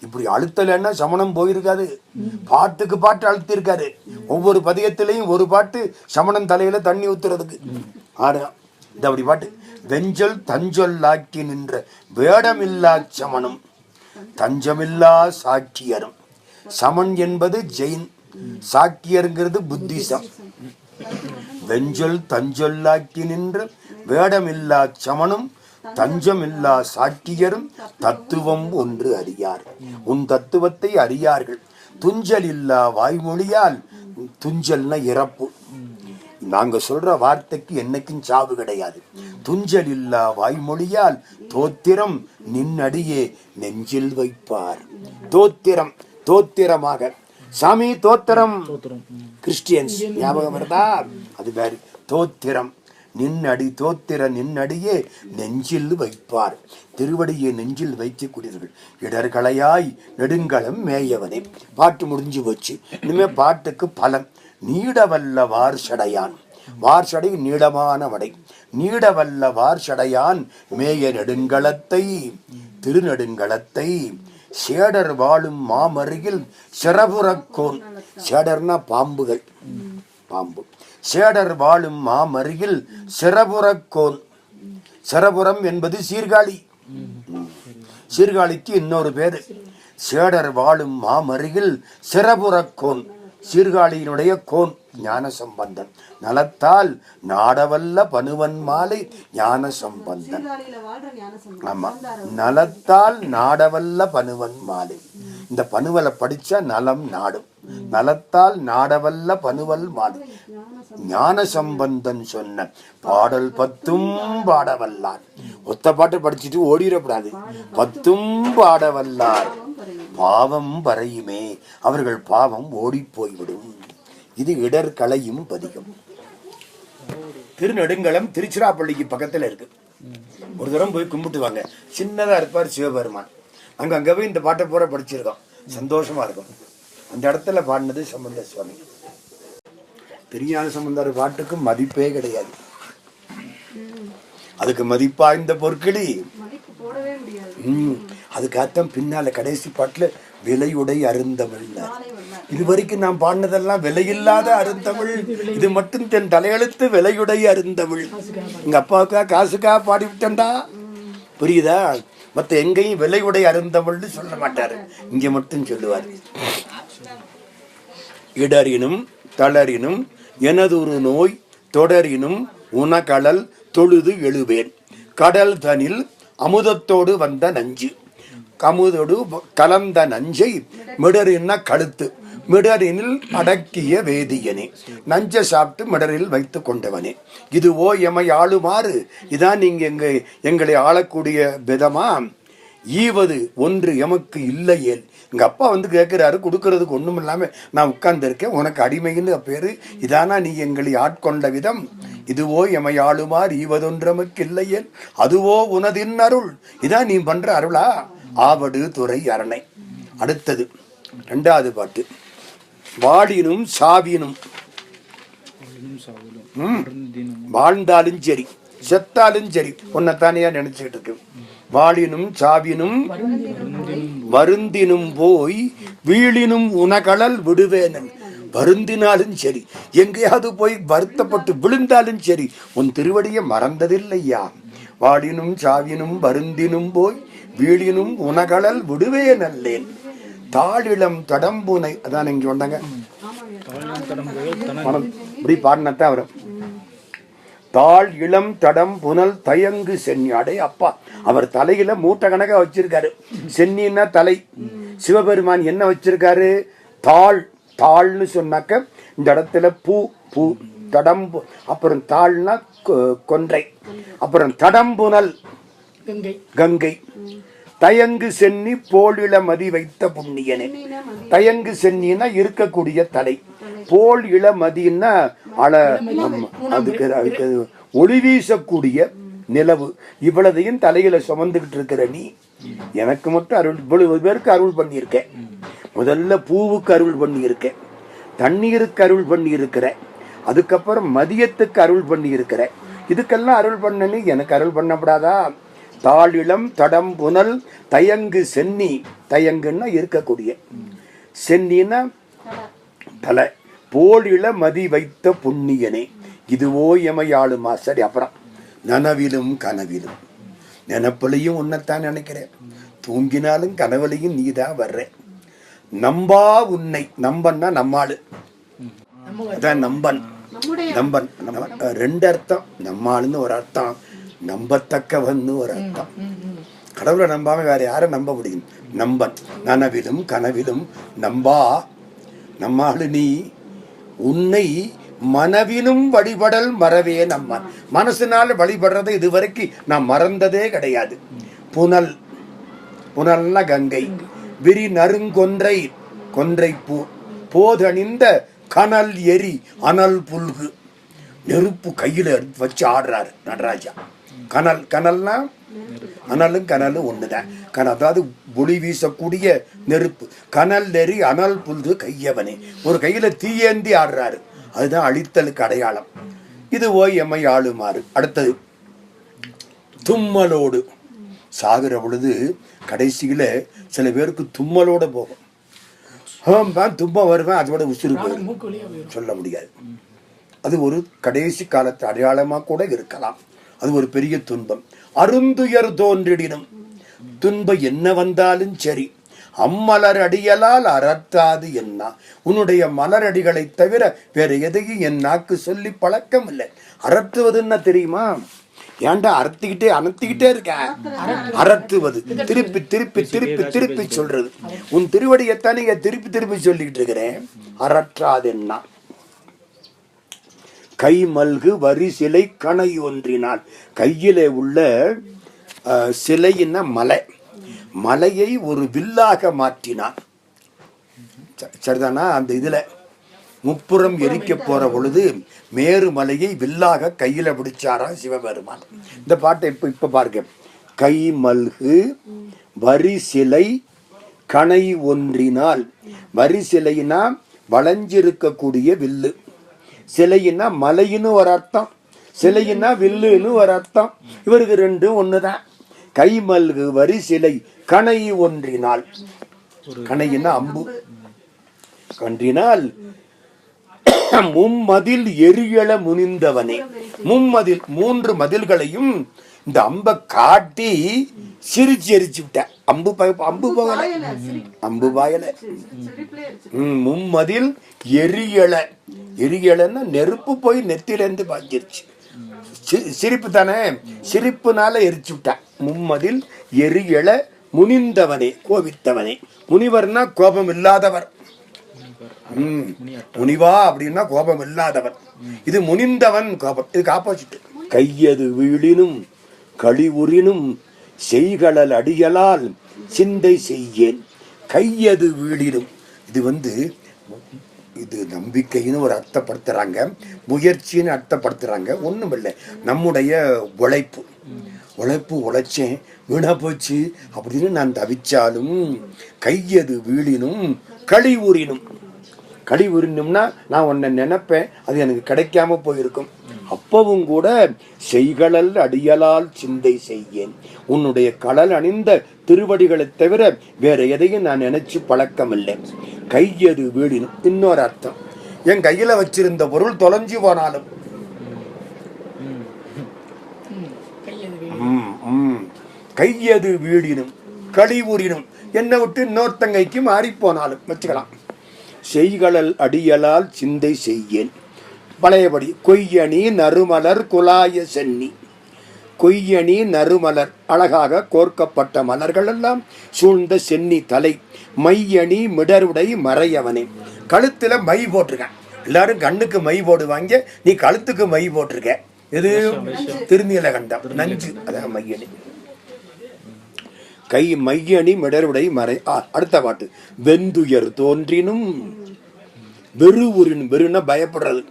இப்படி அழுத்தலைன்னா சமணம் போயிருக்காது. பாட்டுக்கு பாட்டு அழுத்திருக்காரு. ஒவ்வொரு பதியத்திலையும் ஒரு பாட்டு சமணன் தலையில தண்ணி ஊத்துறதுக்கு. இந்த அப்படி பாட்டு. வெஞ்சொல் தஞ்சொல்லாக்கி நின்ற வேடமில்லா சமணம் தஞ்சமில்லா சாக்கியரும். சமன் என்பது ஜெயின், சாக்கியருங்கிறது புத்திசம். வெஞ்சொல் தஞ்சொல்லாக்கி நின்ற வேடமில்லா சமனும் தஞ்சமில்லா சாக்கியரும் தத்துவம் ஒன்று அறியார். உன் தத்துவத்தை அறியார்கள். துஞ்சல் இல்லா வாய்மொழியால். துஞ்சல்னா இறப்பு. நாங்க சொல்ற வார்த்தைக்கு என்னைக்கும் சாவு கிடையாது. துஞ்சல் இல்லா வாய்மொழியால் தோத்திரம் நின்னடியே நெஞ்சில் வைப்பார். தோத்திரம், தோத்திரமாக. சாமி தோத்திரம் கிறிஸ்டியன்ஸ் ஞாபகம் வருதா? அது வேற. தோத்திரம் நின்னடி, தோத்திர நின்னடியே நெஞ்சில் வைப்பார். திருவடியை நெஞ்சில் வைக்கக்கூடியவர்கள் இடர்களையாய் நெடுங்களம் மேயவனே. பாட்டு முடிஞ்சு போச்சு. இனிமே பாட்டுக்கு பலம். நீடவல்ல வார்சடையான். வார்சடை நீளமான வடை. நீடவல்ல வார்சடையான் மேய நெடுங்களத்தை திருநெடுங்களத்தை சேடர் வாழும் மாமருகில் சிறபுறக்கோன். சேடர்னா பாம்புகள், பாம்பு. சேடர் வாழும் மாமருகில் சிறபுறக்கோன். சரபுரம் என்பது சீர்காழி. சீர்காழிக்கு இன்னொரு பேரு சேடர் வாழும் மாமருகில் சிறபுறக்கோன். சீர்காழியினுடைய கோன் ஞான சம்பந்தன். நலத்தால் நாடவல்ல பனுவன் மாலை ஞான சம்பந்தன். ஆமா, நலத்தால் நாடவல்ல பனுவன் மாலை. இந்த பனுவலை படிச்சா நலம் நாடும். நலத்தால் நாடவல்ல பனுவல் மாலை ஞான சம்பந்தன் சொன்ன பாடல் 10 பாடவல்லார். ஒத்த பாட்டு படிச்சுட்டு ஓடிடக்கூடாது. 10 பாடவல்லார் பாவம் பறையுமே, அவர்கள் பாவம் ஓடி போய்விடும். இது இடர் களையும் பதிகம். திருநெடுங்களம் திருச்சிராப்பள்ளிக்கு பக்கத்துல இருக்கு. ஒரு தரம் போய் கும்பிட்டு வாங்க. சின்னதா இருப்பார் சிவபெருமான். அங்க போய் இந்த பாட்டை பூரா படிச்சிருக்கோம். சந்தோஷமா இருக்கும். அந்த இடத்துல பாடினது சம்பந்த சுவாமி. திருஞான சம்பந்தர் பாட்டுக்கு மதிப்பே கிடையாது. அதுக்கு மதிப்பா இந்த பொற்களி. அதுக்காகத்தான் பின்னால கடைசி பாட்டுல விலையுடை அருந்தமிழ். இதுவரைக்கும் நான் பாடினதெல்லாம் விலையில்லாத அருந்தமிழ். இது மட்டும் தென் தலையெழுத்து விலையுடை அருந்தமிழ். எங்க அப்பாவுக்கா காசுக்கா பாடிவிட்டா புரியுதா? மற்ற எங்கேயும் விலையுடை அருந்தமிழ்னு சொல்ல மாட்டாரு. இங்க மட்டும் சொல்லுவார். இடரினும் தளரினும் எனதொரு நோய் தொடரினும் உனகடல் தொழுது எழுவேன். கடல் தனில் அமுதத்தோடு வந்த நஞ்சு, கமுதோடு கலந்த நஞ்சை மிடரின கழுத்து, மிடரினில் அடக்கிய வேதியனே, நஞ்ச சாப்பிட்டு மிடரில் வைத்து கொண்டவனே, இதுவோ எமை ஆளுமாறு. இதான் நீங்க எங்களை ஆளக்கூடிய விதமா? ஈவது ஒன்று எமக்கு இல்லையேல். எங்க அப்பா வந்து கேட்கிறாரு, கொடுக்கறதுக்கு ஒண்ணும் இல்லாம நான் உட்கார்ந்து இருக்கேன், உனக்கு அடிமைன்னு பேரு. இதானா நீ எங்களை ஆட்கொண்ட விதம்? இதுவோ எமை ஆளுமாறு ஈவதொன்று எமக்கு இல்லையேல், அதுவோ உனதின் அருள். இதான் நீ பண்ற அருளா? ஆவடு துறை அரணை. அடுத்தது 2வது பாட்டு. வாடினும் சாவினும், வாழ்ந்தாலும் சரி செத்தாலும் சரி உன்னைத்தானையா நினைச்சுக்கிட்டு இருக்கு. வாழினும் சாவினும் வருந்தினும் போய் வீழினும் உனகடல் விடுவேனன். வருந்தினாலும் சரி, எங்கேயாவது போய் வருத்தப்பட்டு விழுந்தாலும் சரி, உன் திருவடியை மறந்ததில்லையா. வாழினும் சாவினும் வருந்தினும் போய் வீழினும் உனகடல் விடுவேனல்லேன். தாழிளம் தடம்புனை. அதான் இங்க வந்தாங்க இப்படி பாடினத்தான் வரும். தாழ் இளம் தடம் புனல் தயங்கு சென்னியாடே. அப்பா, அவர் தலையில மூட்டை கணக்கா வச்சிருக்காரு. சென்னின்னா தலை. சிவபெருமான் என்ன வச்சிருக்காரு? தாழ். தாள்னு சொன்னாக்க இந்த இடத்துல பூ பூ தடம்பு, அப்புறம் தாள்னா கொன்றை, அப்புறம் தடம்புனல் கங்கை, தயங்கு சென்னி போலிள மதி வைத்த புண்ணியனே. தயங்கு சென்னின்னா இருக்கக்கூடிய தலை, போல் இளமதின்னா அதுக்கு ஒளி வீசக்கூடிய நிலவு. இவ்வளதையும் தலையில சுமந்துகிட்டு இருக்கிற நீ எனக்கு மட்டும் அருள், இவ்வளவு பேருக்கு அருள் பண்ணியிருக்க. முதல்ல பூவுக்கு அருள் பண்ணியிருக்க, தண்ணீருக்கு அருள் பண்ணி இருக்கிற, அதுக்கப்புறம் மதியத்துக்கு அருள் பண்ணி இருக்கிற. இதுக்கெல்லாம் அருள் பண்ணனு எனக்கு அருள் பண்ணப்படாதா? தாழிளம் தடம் புனல் தயங்கு சென்னி. தயங்குன்னா இருக்கக்கூடிய, சென்னின்னா தலை, போலிள மதி வைத்த புண்ணியனே, இதுவோ எமையாளுமா. சரி, அப்புறம் நனவிலும் கனவிலும். நினப்பிலையும் உன்னைத்தான் நினைக்கிறேன், தூங்கினாலும் கனவுலையும் நீதான் வர்ற. நம்பா உன்னை. நம்பன்னா நம்மாளு, அதான் நம்பன். நம்பன் 2 அர்த்தம். நம்மாளுன்னு ஒரு அர்த்தம், நம்பத்தக்கவன்னு ஒரு அர்த்தம். கடவுளை நம்பாம வேற யாரை நம்ப முடியும்? நம்பன். நனவிலும் கனவிலும் நம்பா நம்மாளு நீ, உன்னை மனவிலும் வழிபடல் மறவே. நம்ம மனசுனால வழிபடுறதை இதுவரைக்கும் நான் மறந்ததே கிடையாது. புனல். புனல்னா கங்கை. விரி நறுங்கொன்றை. கொன்றை பூ. போதணிந்த கனல் எரி அனல் புல்கு. நெருப்பு கையில வச்சு ஆடுறாரு நடராஜா. கனல். கனல்னா அனலும் கனலும் ஒண்ணுதான். அதாவது ஒளி வீசக்கூடிய நெருப்பு. கனல் நெறி அனல் புல்கு கையவனே. ஒரு கையில தீயேந்தி ஆடுறாரு, அதுதான் அழித்தலுக்கு அடையாளம். இது ஓய் எம்மை ஆளுமாறு. அடுத்தது தும்மலோடு. சாகுற பொழுது கடைசியில சில பேருக்கு தும்மலோட போகும். தும்ம வருவேன், அதோட உசுறு போயிடும், சொல்ல முடியாது. அது ஒரு கடைசி காலத்து அடையாளமா கூட இருக்கலாம். அது ஒரு பெரிய துன்பம். அருந்துயர் தோன்றிடினும், துன்பம் என்ன வந்தாலும் சரி, அம்மலர் அடியலால் அறத்தாது என்ன. உன்னுடைய மலரடிகளை தவிர வேற எதையும் என் நாக்கு சொல்லி பழக்கம் இல்லை. அறத்துவதுன்னா தெரியுமா? ஏன்டா அறுத்திக்கிட்டே அனத்திக்கிட்டே இருக்க? அறத்துவது திருப்பி திருப்பி திருப்பி திருப்பி சொல்றது. உன் திருவடியைத்தானே திருப்பி திருப்பி சொல்லிக்கிட்டு இருக்கிறேன். அறற்றாது என்ன. கை மல்கு வரி சிலை கணை ஒன்றினால், கையிலே உள்ள சிலையின மலை, மலையை ஒரு வில்லாக மாற்றினான். சரிதானா? அந்த இதுல முப்புறம் எரிக்க போற பொழுது மேரு மலையை வில்லாக கையில பிடிச்சாரா சிவபெருமான். இந்த பாட்டை இப்ப பாருங்க. கை மல்கு வரி சிலை கணை ஒன்றினால், வரி சிலைனா வளைஞ்சிருக்கக்கூடிய வில்லு, சிலையினா மலையின்னு ஒரு அர்த்தம், சிலையினா வில்லுன்னு ஒரு அர்த்தம். இவருக்கு ரெண்டும் ஒண்ணுதான். கை மல்கு வரி சிலை கணை ஒன்றினால், கணையினா அம்பு, ஒன்றினால் மும்மதில் எரியள முனிந்தவனே. மும்மதில், 3 மதில்களையும் இந்த அம்பை காட்டி சிரிச்சு எரிச்சு விட்ட. அம்பு போகல, அம்பு பாயல. மும்மதில் எரியள, எரியளன்னா நெருப்பு போய் நெத்திலிருந்து பாஞ்சிருச்சு. சிரிப்பு தானே, சிரிப்புனால எரிச்சு விட்ட. மும்மதில் எரியள முனிந்தவனே, கோபித்தவனே. முனிவர்னா கோபம் இல்லாதவர். முனிவா அப்படின்னா கோபம் இல்லாதவன். இது முனிந்தவன் கோபம், இதுக்கு ஆப்போசிட். கையது வீழினும் களிவுறினும் செய்களல் அடியலால் சிந்தை செய்யேன். கையது வீழினும், இது இது நம்பிக்கைன்னு ஒரு அர்த்தப்படுத்துறாங்க, முயற்சின்னு அர்த்தப்படுத்துறாங்க. ஒண்ணும் இல்லை, நம்முடைய உழைப்பு, உழைச்சேன் வீணா போச்சு அப்படின்னு நான் தவிச்சாலும், கையது வீழினும் களி ஊறினும். களி உரிணும்னா நான் உன்னை நினைப்பேன், அது எனக்கு கிடைக்காம போயிருக்கும். அப்பவும் கூட செய்களல் அடியலால் சிந்தை செய்யேன். உன்னுடைய கடல் அணிந்த திருவடிகளை தவிர வேற எதையும் நான் நினைச்சு பழக்கம் இல்லை. கையது வீழினும் இன்னொரு அர்த்தம், என் கையில வச்சிருந்த பொருள் தொலைஞ்சு போனாலும், கையது வீழினும் களி ஊறினும், என்னை விட்டு இன்னொருத்தங்கைக்கு மாறி போனாலும் வச்சுக்கலாம். செய்களல் அடியலால் சிந்தை செய்யேன். பழையபடி கொய்யணி நறுமலர் குலாய சென்னி. கொய்யணி நறுமலர், அழகாக கோர்க்கப்பட்ட மலர்கள் எல்லாம் சூழ்ந்த சென்னி தலை. மையணி மிடருடை மறையவனே. கழுத்துல மை போட்டிருக்கேன். எல்லாரும் கண்ணுக்கு மை போடுவாங்க, நீ கழுத்துக்கு மை போட்டிருக்க. எது? திருநீலகண்டம், நஞ்சு, அதான் மையணி. கை மையணி மிடருடை மறை. அடுத்த பாட்டு. வெந்துயர் தோன்றினும் வெறு உரினும். வெறுனா பயப்படுறது.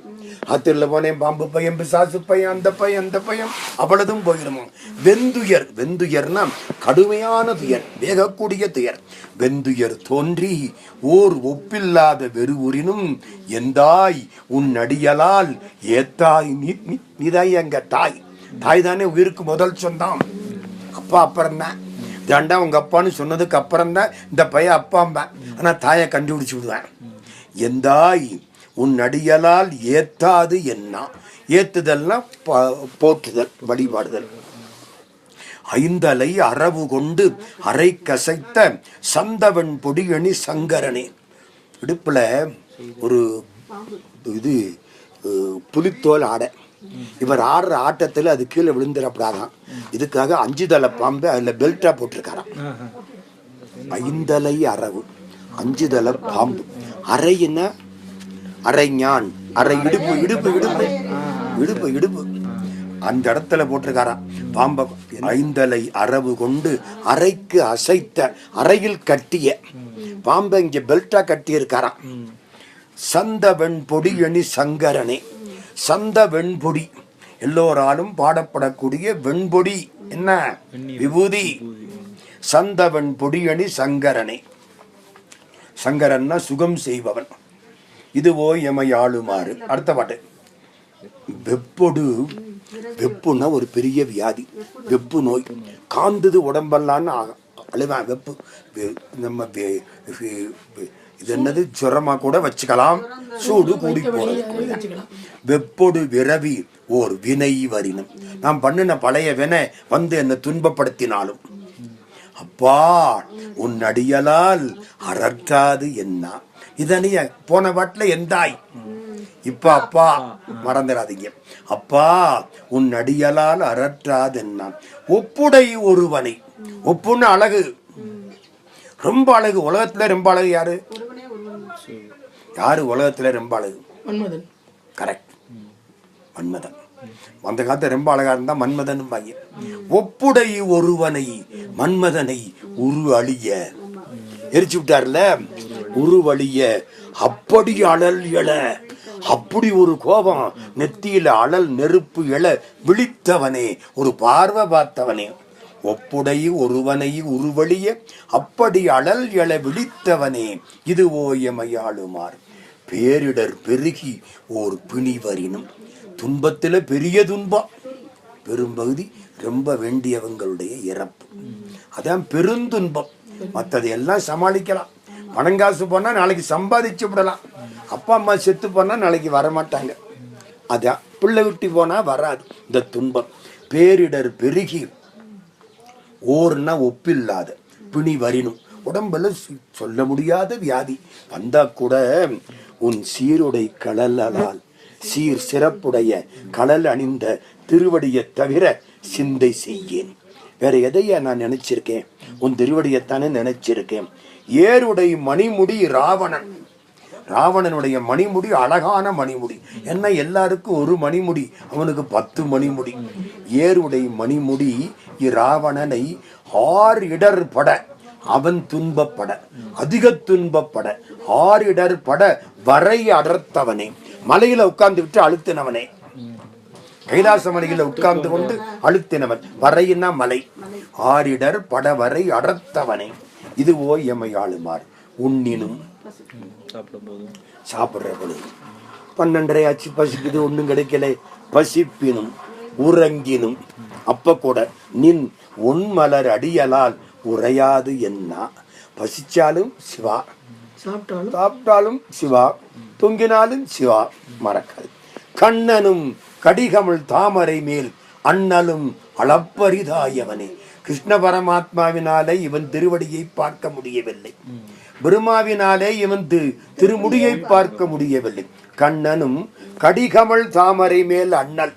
ஆத்திரில போனேன், பாம்பு பையன், பிசாசு பையன், அந்த பையன், அந்த பையன், அவ்வளதும் போயிடுமா. வெந்துயர், வெந்துயர்னா கடுமையான துயர், வேகக்கூடிய துயர். வெந்துயர் தோன்றி ஓர் ஒப்பில்லாத வெறு உரினும் எந்தாய் உன் அடியலால் ஏத்தாய். நீதாய் எங்க தாய். தாய் தானே உயிருக்கு முதல் சொந்தம். அப்பா அப்புறம் தான். தாண்டா உங்க அப்பான்னு சொன்னதுக்கு அப்புறம் தான் இந்த பையன் அப்பாம்பேன். ஆனா தாயை கண்டுபிடிச்சு விடுவேன். எந்தாய் உன் அடியலால் ஏத்தாது என்ன. ஏத்துதல்னா போற்றுதல், வழிபாடுதல். ஐந்தலை அரவு கொண்டு அரை கசைத்த சந்தவன் பொடியணி சங்கரனே. இடுப்புல ஒரு இது புலித்தோல் ஆடை. இவர் ஆடுற ஆட்டத்தில் அது கீழே விழுந்துடப்படாதான். இதுக்காக 5 தலை பாம்பு அதுல பெல்ட்டா போட்டிருக்காராம். 5 அரவு, 5 தலை பாம்பு. அரைன்னா அரைஞான், அரை இடுப்பு, இடுப்பு இடுப்பு இடுப்பு இடுப்பு அந்த இடத்துல போட்டிருக்காராம் பாம்பை. 5 அரவு கொண்டு அரைக்கு அசைத்த, அறையில் கட்டிய பாம்பை இங்க பெல்ட்டா கட்டி இருக்காராம். சந்த வெண்பொடி அணி சங்கரனே. சந்த வெண்பொடி, எல்லோராலும் பாடப்படக்கூடிய வெண்பொடி. என்ன? விபூதி. சந்த வெண்பொடி அணி சங்கரனே. சங்கரன்னா சுகம் செய்பவன். இதுவோ எமை ஆளுமாறு. அடுத்த பாட்டு. வெப்பொடு, வெப்புன்னா ஒரு பெரிய வியாதி, வெப்பு நோய். காந்தது உடம்பெல்லான்னு அழுவான். வெப்பு நம்ம இது என்னது ஜுரமா கூட வச்சுக்கலாம், சூடு கூடி போறது. வெப்பொடு விரவி ஓர் வினை வரினும், நாம் பண்ணின பழைய வினை வந்து என்ன துன்பப்படுத்தினாலும், அப்பா உன் அடியலால் அறற்றாது என்ன. இதனைய போன பாட்டுல எந்தாய், இப்ப அப்பா மறந்துடாதீங்க. அப்பா உன் அடியலால் அறற்றாது என்ன. ஒப்புடை ஒருவனை, ஒப்புன்னு அழகு, ரொம்ப அழகு. உலகத்துல ரொம்ப அழகு யாரு? யாரு உலகத்துல ரொம்ப அழகு? மன்மதன். கரெக்ட், மன்மதன். அந்த காலத்துல ரொம்ப அழகா இருந்தா மன்மதன் பாங்க. ஒப்புடை ஒருவனை, மன்மதனை உரு அழிய எரிச்சு விட்டார்ல, உருவழிய அப்படி அழல் எழ, அப்படி ஒரு கோபம் நெத்தியில அழல் நெருப்பு எழ விழித்தவனே, ஒரு பார்வை பார்த்தவனே. ஒப்புடை ஒருவனை உருவழிய அப்படி அழல் எழ விழித்தவனே, இது ஓயமையாளுமார். பேரிடர் பெருகி ஓர் பிணி வரினும், துன்பத்துல பெரிய துன்பம், பெரும்பகுதி ரொம்ப வேண்டியவங்களுடைய இறப்பு, அதான் பெருந்துன்பம். மற்றது எல்லாம் சமாளிக்கலாம். பணங்காசு போனா நாளைக்கு சம்பாதிச்சு விடலாம், அப்பா அம்மா செத்து போனா நாளைக்கு வரமாட்டாங்க, அதான் பிள்ளை விட்டு போனா வராது இந்த துன்பம். பேரிடர் பெருகி ஓர்னா ஒப்பில்லாத பிணி வரினும், உடம்புல சொல்ல முடியாத வியாதி வந்தா கூட உன் சீருடை கடலால், சீர் சிறப்புடைய கடல் அணிந்த திருவடியை தவிர சிந்தை செய்யேன். வேற எதையா நான் நினைச்சிருக்கேன்? உன் திருவடியைத்தானே நினைச்சிருக்கேன். ஏருடை மணிமுடி ராவணன், ராவணனுடைய மணிமுடி அழகான மணிமுடி. என்ன எல்லாருக்கும் ஒரு மணிமுடி, அவனுக்கு 10 மணிமுடி. ஏருடை மணிமுடி இராவணனை ஆறிடர் பட, அவன் துன்பப்பட, அதிக துன்பப்பட, ஆறிடர் பட வரை அடர்த்தவனே, மலையில உட்கார்ந்து விட்டு அழுத்தினவனே, கைலாச மலையில உட்கார்ந்து கொண்டு அழுத்தினவன். வரையினா மலை, ஆறிடர் பட வரை அடர்த்தவனே, இதுவோ எமையாளுமார். உண்ணினும் சாப்பிடுற பொழுது 12:30 ஆச்சு, பசிக்குது, ஒன்றும் கிடைக்கல, பசிப்பினும் உறங்கினும், அப்ப கூட நின் உன்மலர் அடியலால் உரையாது என்ன. பசிச்சாலும் சிவா, சாப்பிட்டாலும் சிவா, தொங்கினாலும் சிவா, மறக்காது. கண்ணனும் கடிகமிழ் தாமரை மேல் அண்ணலும் அளப்பரிதாயவனே. கிருஷ்ண பரமாத்மாவினாலே இவன் திருவடியை பார்க்க முடியவில்லை, பிரம்மாவினாலே இவன் திருமுடியை பார்க்க முடியவில்லை. கண்ணனும் கடிகமள் தாமரை மேல் அண்ணல்,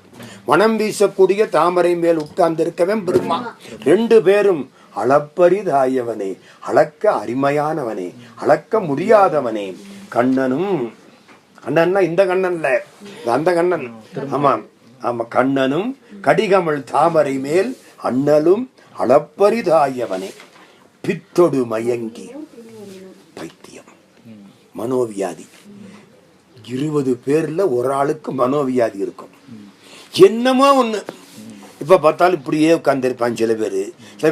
மனம் வீசக்கூடிய தாமரை மேல் உட்கார்ந்திருக்கவன் பிரம்மா. 2 பேரும் அளப்பரிதாயவனே, அளக்க அருமையானவனே, அளக்க முடியாதவனே. கண்ணனும், கண்ணன்னா இந்த கண்ணன்ல, அந்த கண்ணன். ஆமா ஆமா, கண்ணனும் கடிகமள் தாமரை மேல் அண்ணலும் அளப்பரிதாயவனே. பித்தொடு மயங்கி, பைத்தியம், மனோவியாதி. 20 பேர்ல ஒரு ஆளுக்கு மனோவியாதி இருக்கும். என்னமோ ஒண்ணு, இப்ப பார்த்தாலும் இப்படியே உட்கார்ந்துருப்பான் சில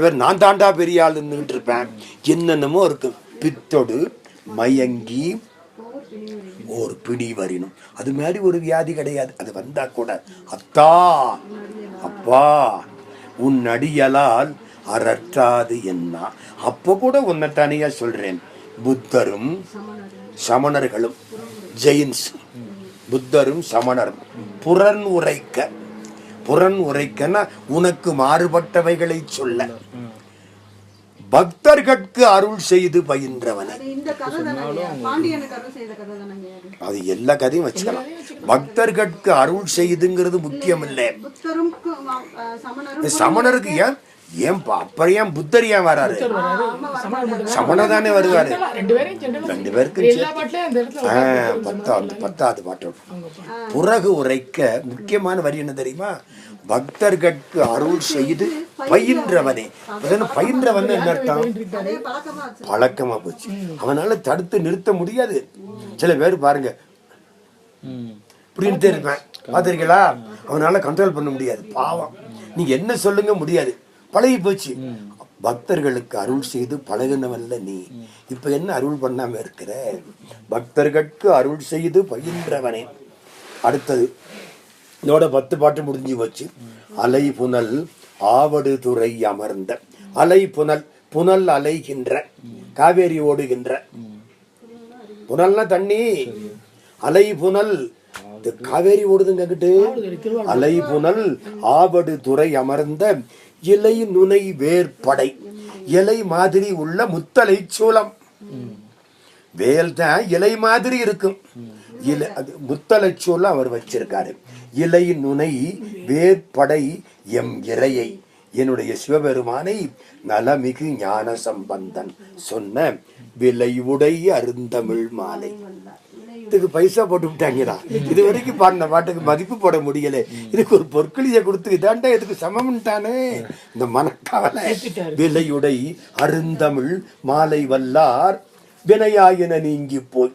பேர் நான் தாண்டா பெரிய ஆளுன்னுட்டு இருப்பேன். என்னென்னமோ இருக்கு. பித்தொடு மயங்கி ஒரு பிடி வரினும், அது மாதிரி ஒரு வியாதி கிடையாது. அது வந்தா கூட அத்தா அப்பா உன் அடியலால் அறற்றாது என்ன. அப்ப கூட உன்னை தனியா சொல்றேன். புத்தரும் சமணர்களும், ஜெயின்ஸ், புத்தரும் சமணரும் புறன் உரைக்க, புறன் உரைக்கன்னா உனக்கு மாறுபட்டவைகளை சொல்ல, பக்தர்கட்கு அருள் செய்து பயின்றவன. அது எல்லா கதையும் வச்சுக்கலாம். பக்தர்கட்கு அருள் செய்துங்கிறது முக்கியம் இல்லை. சமணருக்கு ஏன் அப்புறம் ஏன் புத்தர் ஏன் வராரு? சமண தானே வருவாரு. 2 பேருக்கு 10வது பாட்டு. புறகு உரைக்க முக்கியமான வரி என்ன தெரியுமா? பக்தர்கட்கு அருள் செய்து பயின்றவனே. பயின்றவன் என்ன அர்த்தம்? பழக்கமா போச்சு, அவனால தடுத்து நிறுத்த முடியாது. சில பேர் பாருங்க இப்படின்ட்டு இருப்பேன், பாத்திருக்கீங்களா? அவனால கண்ட்ரோல் பண்ண முடியாது, பாவம். நீங்க என்ன சொல்லுங்க, முடியாது, பழகி போச்சு. பக்தர்களுக்கு அருள் செய்து பழகினவன்ல நீ, இப்ப என்ன அருள் பண்ணாம இருக்கிற? பக்தர்களுக்கு அருள் செய்து பயின்றவனே. அடுத்தது இதோட 10 பாட்டு முடிஞ்சு போச்சு. அலை புனல் ஆவடு துறை அமர்ந்த, அலை புனல், புனல் அலைகின்ற, காவேரி ஓடுகின்ற, புனல்னா தண்ணி, அலை புனல். காவேரி ஓடுதுங்க கிட்டு. அலை புனல் ஆவடு துறை அமர்ந்த இலை நுனை வேற்படை, இலை மாதிரி உள்ள முத்தலை சூலம். வேல் தான் இலை மாதிரி இருக்கும். முத்தலை சூலம் அவர் வச்சிருக்காரு. இலை நுனை வேற்படை எம் இறையை, என்னுடைய சிவபெருமானை நலமிகு ஞான சம்பந்தன் சொன்ன விலை உடை அருந்தமிழ் மாலை. இதுக்கு பைசா போட்டு விட்டாங்கடா. இது வரைக்கும் பாடின பாட்டுக்கு மதிப்பு போட முடியல. இதுக்கு ஒரு பொற்களியை கொடுத்து இதாண்டா இதுக்கு சமம்ட்டானே இந்த மனக்கவலை. விலையுடை அருந்தமிழ் மாலை வல்லார் வினையாயின நீங்கி போய்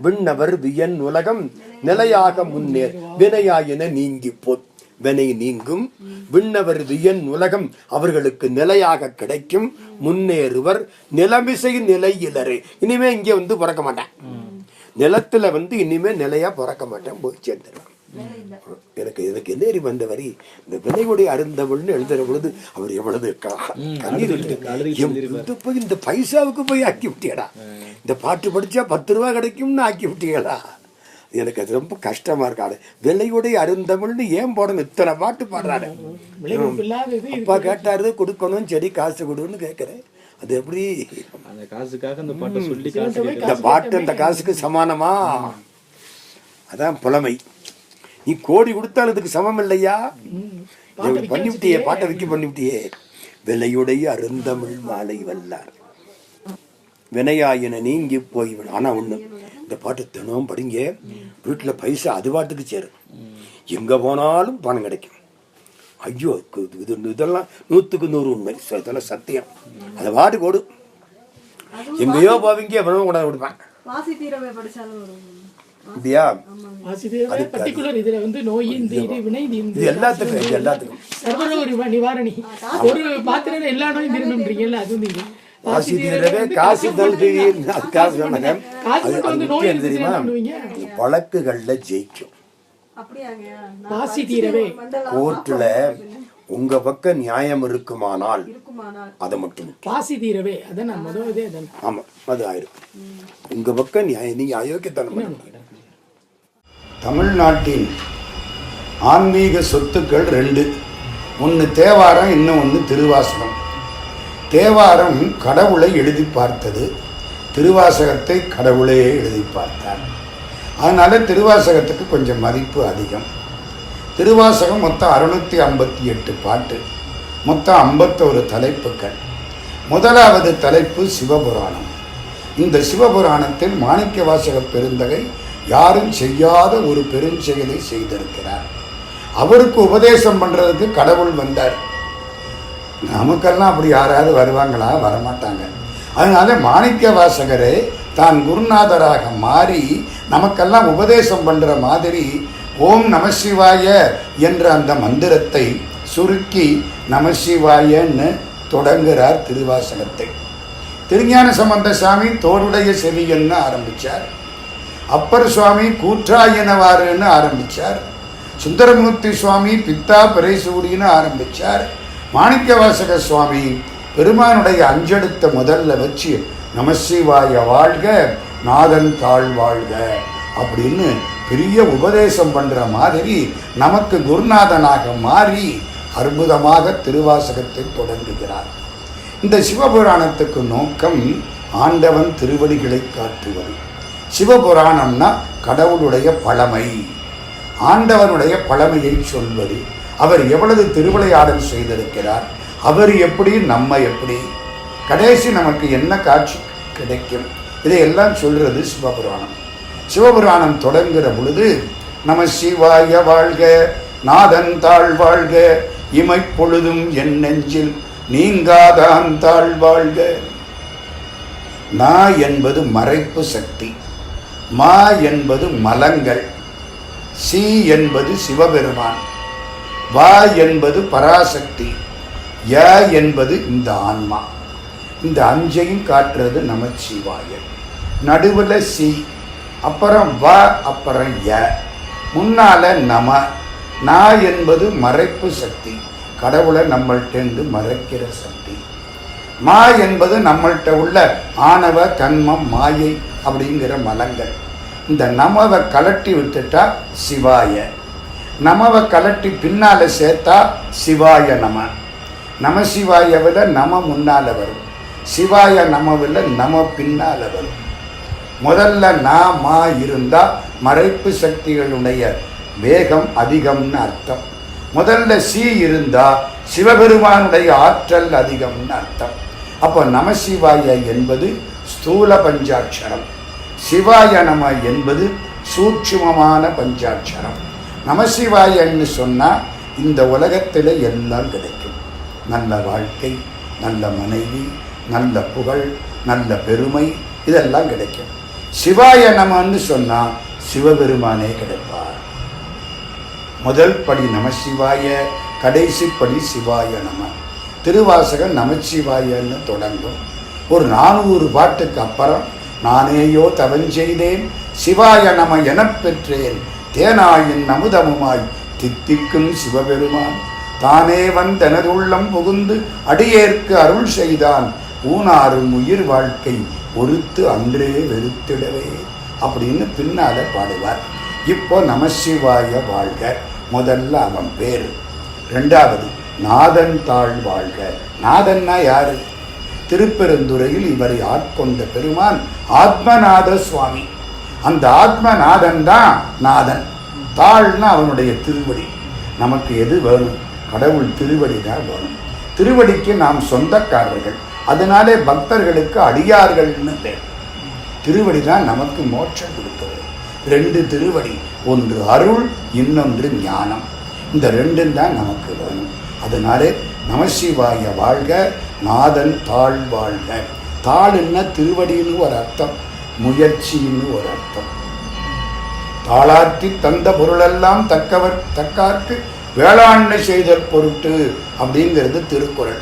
விண்ணவர் வியன் உலகம் நிலையாக முன்னேர். வினையாயின நீங்கி போய் வினை நீங்கும், விண்ணவர் வியன் உலகம் அவர்களுக்கு நிலையாக கிடைக்கும், முன்னேறுவர் நிலமிசை நிலையிலரே. இனிமே இங்கே வந்து பிறக்க மாட்டேன், நிலத்துல வந்து இனிமே நிலையா பிறக்க மாட்டேன், போய் சேர்ந்துடுவேன். எனக்கு எனக்கு எல்லேறி வந்த வரி இந்த விலையுடைய அருந்தவள்னு எழுதுற பொழுது அவர் எவ்வளவு கண்ணீர் போய் இந்த பைசாவுக்கு போய் ஆக்கி விட்டியடா. இந்த பாட்டு படிச்சா 10 ரூபா கிடைக்கும்னு ஆக்கி விட்டியடா. எனக்கு அது ரொம்ப கஷ்டமா இருக்காது. விலையுடைய அருந்தமிழ்னு ஏன் போடணும்? இத்தனை பாட்டு பாடுறாரு. அப்பா கேட்டாரு கொடுக்கணும், சரி காசு கொடுன்னு கேட்கிறேன். அது எப்படி அந்த காசுக்காக இந்த பாட்டை சொல்லி இந்த பாட்டு அந்த காசுக்கு சமானமா? அதான் புலமை. நீ கோடி கொடுத்தாலும் இதுக்கு சமம் இல்லையா? பண்ணிவிட்டியே, பாட்டை விக்கி பண்ணிவிட்டியே. விலையுடைய அருந்தமிழ் மாலை வல்லார் வினையாயின நீங்கி போய்விடும். ஆனா ஒண்ணு, இந்த பாட்டு தினம் படிங்க, வீட்டுல பைசா அது பாட்டுக்கு சேரும், எங்க போனாலும் பணம் கிடைக்கும். ஐயோ இதெல்லாம் 100க்கு 100 உண்மை, இதெல்லாம் சத்தியம். அதை பாட்டு போடு, எங்கேயோ போவீங்க எவனோ கூட கொடுப்பேன். வழக்குகள்ல ஜெயிக்கும். கோர்ட்டுல உங்க பக்கம் நியாயம் இருக்குமானால் அதை மட்டும் பாசி தீரவே. ஆமா, அது ஆயிருக்கும். உங்க பக்கம் நியாயம், நீங்க அயோக்கியத்தனம். தமிழ்நாட்டின் ஆன்மீக சொத்துக்கள் 2. ஒன்று தேவாரம், இன்னும் ஒன்று திருவாசகம். தேவாரம் கடவுளை எழுதி பார்த்தது, திருவாசகத்தை கடவுளே எழுதி பார்த்தார். அதனால திருவாசகத்துக்கு கொஞ்சம் மதிப்பு அதிகம். திருவாசகம் மொத்தம் 658 பாட்டு, மொத்தம் 51 தலைப்புகள். முதலாவது தலைப்பு சிவபுராணம். இந்த சிவபுராணத்தில் மாணிக்க வாசக பெருந்தகை யாரும் செய்யாத ஒரு பெருஞ்செயலை செய்திருக்கிறார். அவருக்கு உபதேசம் பண்றதுக்கு கடவுள் வந்தார். நமக்கெல்லாம் அப்படி யாராவது வருவாங்களா? வரமாட்டாங்க. அதனால மாணிக்க வாசகரே தான் குருநாதராக மாறி நமக்கெல்லாம் உபதேசம் பண்ற மாதிரி ஓம் நமசிவாய என்ற அந்த மந்திரத்தை சுருக்கி நமசிவாயன்னு தொடங்குகிறார் திருவாசகத்தை. திருஞான சம்பந்த சாமி தோருடைய செவியன்னு ஆரம்பிச்சார். அப்பர் சுவாமி கூற்றாயினவாறுன்னு ஆரம்பிச்சார். சுந்தரமூர்த்தி சுவாமி பித்தா பிறைசூடின்னு ஆரம்பிச்சார். மாணிக்க வாசக சுவாமி பெருமானுடைய அஞ்செடுத்த முதல்ல வச்சு நமசிவாய வாழ்க நாதன் தாழ் வாழ்க அப்படின்னு பெரிய உபதேசம் பண்ற மாதிரி நமக்கு குருநாதனாக மாறி அற்புதமாக திருவாசகத்தை தொடங்குகிறார். இந்த சிவபுராணத்துக்கு நோக்கம் ஆண்டவன் திருவடிகளை காட்டுவது. சிவபுராணம்னா கடவுளுடைய பழமை, ஆண்டவனுடைய பழமையை சொல்வது. அவர் எவ்வளவு திருவிளையாடல் செய்திருக்கிறார், அவர் எப்படி, நம்ம எப்படி, கடைசி நமக்கு என்ன காட்சி கிடைக்கும், இதையெல்லாம் சொல்றது சிவபுராணம். சிவபுராணம் தொடங்குகிற பொழுது நம சிவாய வாழ்க நாதன் தாழ் வாழ்க இமைப்பொழுதும் என் நெஞ்சில் நீங்காதான் தாழ் வாழ்க. நா என்பது மறைப்பு சக்தி, மா என்பது மலங்கள், சி என்பது சிவபெருமான், வா என்பது பராசக்தி, ய என்பது இந்த ஆன்மா. இந்த அஞ்சையும் காட்டுறது நமச்சிவாய. நடுவில் சி, அப்புறம் வ, அப்புறம் ய, முன்னால நம. நா என்பது மறைப்பு சக்தி, கடவுளை நம்மள்டேந்து மறைக்கிற சக்தி. மா என்பது நம்மள்கிட்ட உள்ள ஆணவ கண்மம் மாயை அப்படிங்கிற மலங்கள். இந்த நமவை கலட்டி விட்டுட்டா சிவாய, நமவை கலட்டி பின்னால சேர்த்தா சிவாய நம. நமசிவாயவில் நம முன்னால வரும், சிவாய நமவில் நம பின்னால வரும். முதல்ல மா இருந்தா மறைப்பு சக்திகளுடைய வேகம் அதிகம்னு அர்த்தம். முதல்ல சி இருந்தா சிவபெருமானுடைய ஆற்றல் அதிகம்னு அர்த்தம். அப்போ நமசிவாய என்பது ஸ்தூல பஞ்சாட்சரம், சிவாய நம என்பது சூட்சுமமான பஞ்சாட்சரம். நமசிவாயன்னு சொன்னா இந்த உலகத்தில் எல்லாம் கிடைக்கும். நல்ல வாழ்க்கை, நல்ல மனைவி, நல்ல புகழ், நல்ல பெருமை, இதெல்லாம் கிடைக்கும். சிவாய நமன்னு சொன்னா சிவபெருமானே கிடைப்பார். முதல் படி நமசிவாய, கடைசி படி சிவாய நம. திருவாசகம் நமச்சிவாயன்னு தொடங்கும். ஒரு 400 பாட்டுக்கு அப்புறம் நானேயோ தவஞ்செய்தேன் சிவாய நம எனப் பெற்றேன் தேனாயின் அமுதமுமாய் தித்திக்கும் சிவபெருமான் தானே வந்தனதுள்ளம் புகுந்து அடியேற்கு அருள் செய்தான் ஊனாரும் உயிர் வாழ்க்கை ஒருத்து அன்றே வெறுத்திடவே அப்படின்னு பின்னால பாடுவார். இப்போ நமசிவாய வாழ்க, முதல்ல அவன் பேர். ரெண்டாவது நாதன் தாழ் வாழ்க. நாதன்னா யாரு? திருப்பெருந்துறையில் இவரை ஆட்கொண்ட பெருமான் ஆத்மநாத சுவாமி. அந்த ஆத்மநாதன் தான் நாதன். தாழ்னா அவனுடைய திருவடி. நமக்கு எது வேணும்? கடவுள் திருவடி தான் வேணும். திருவடிக்கு நாம் சொந்தக்காரர்கள், அதனாலே பக்தர்களுக்கு அடியார்கள்னு பேர். திருவடி தான் நமக்கு மோட்சம் கொடுத்தது. 2 திருவடி, ஒன்று அருள், இன்னொன்று ஞானம். இந்த 2 தான் நமக்கு வேணும். அதனாலே நமசிவாய வாழ்க, நாதன் தாழ் வாழ்க. தாழ்ன்னா திருவடின்னு ஒரு அர்த்தம், முயற்சின்னு ஒரு அர்த்தம். தாளாற்றி தந்த பொருளெல்லாம் தக்கார்க்கு வேளாண்மை செய்தல் பொருட்டு அப்படிங்கிறது திருக்குறள்.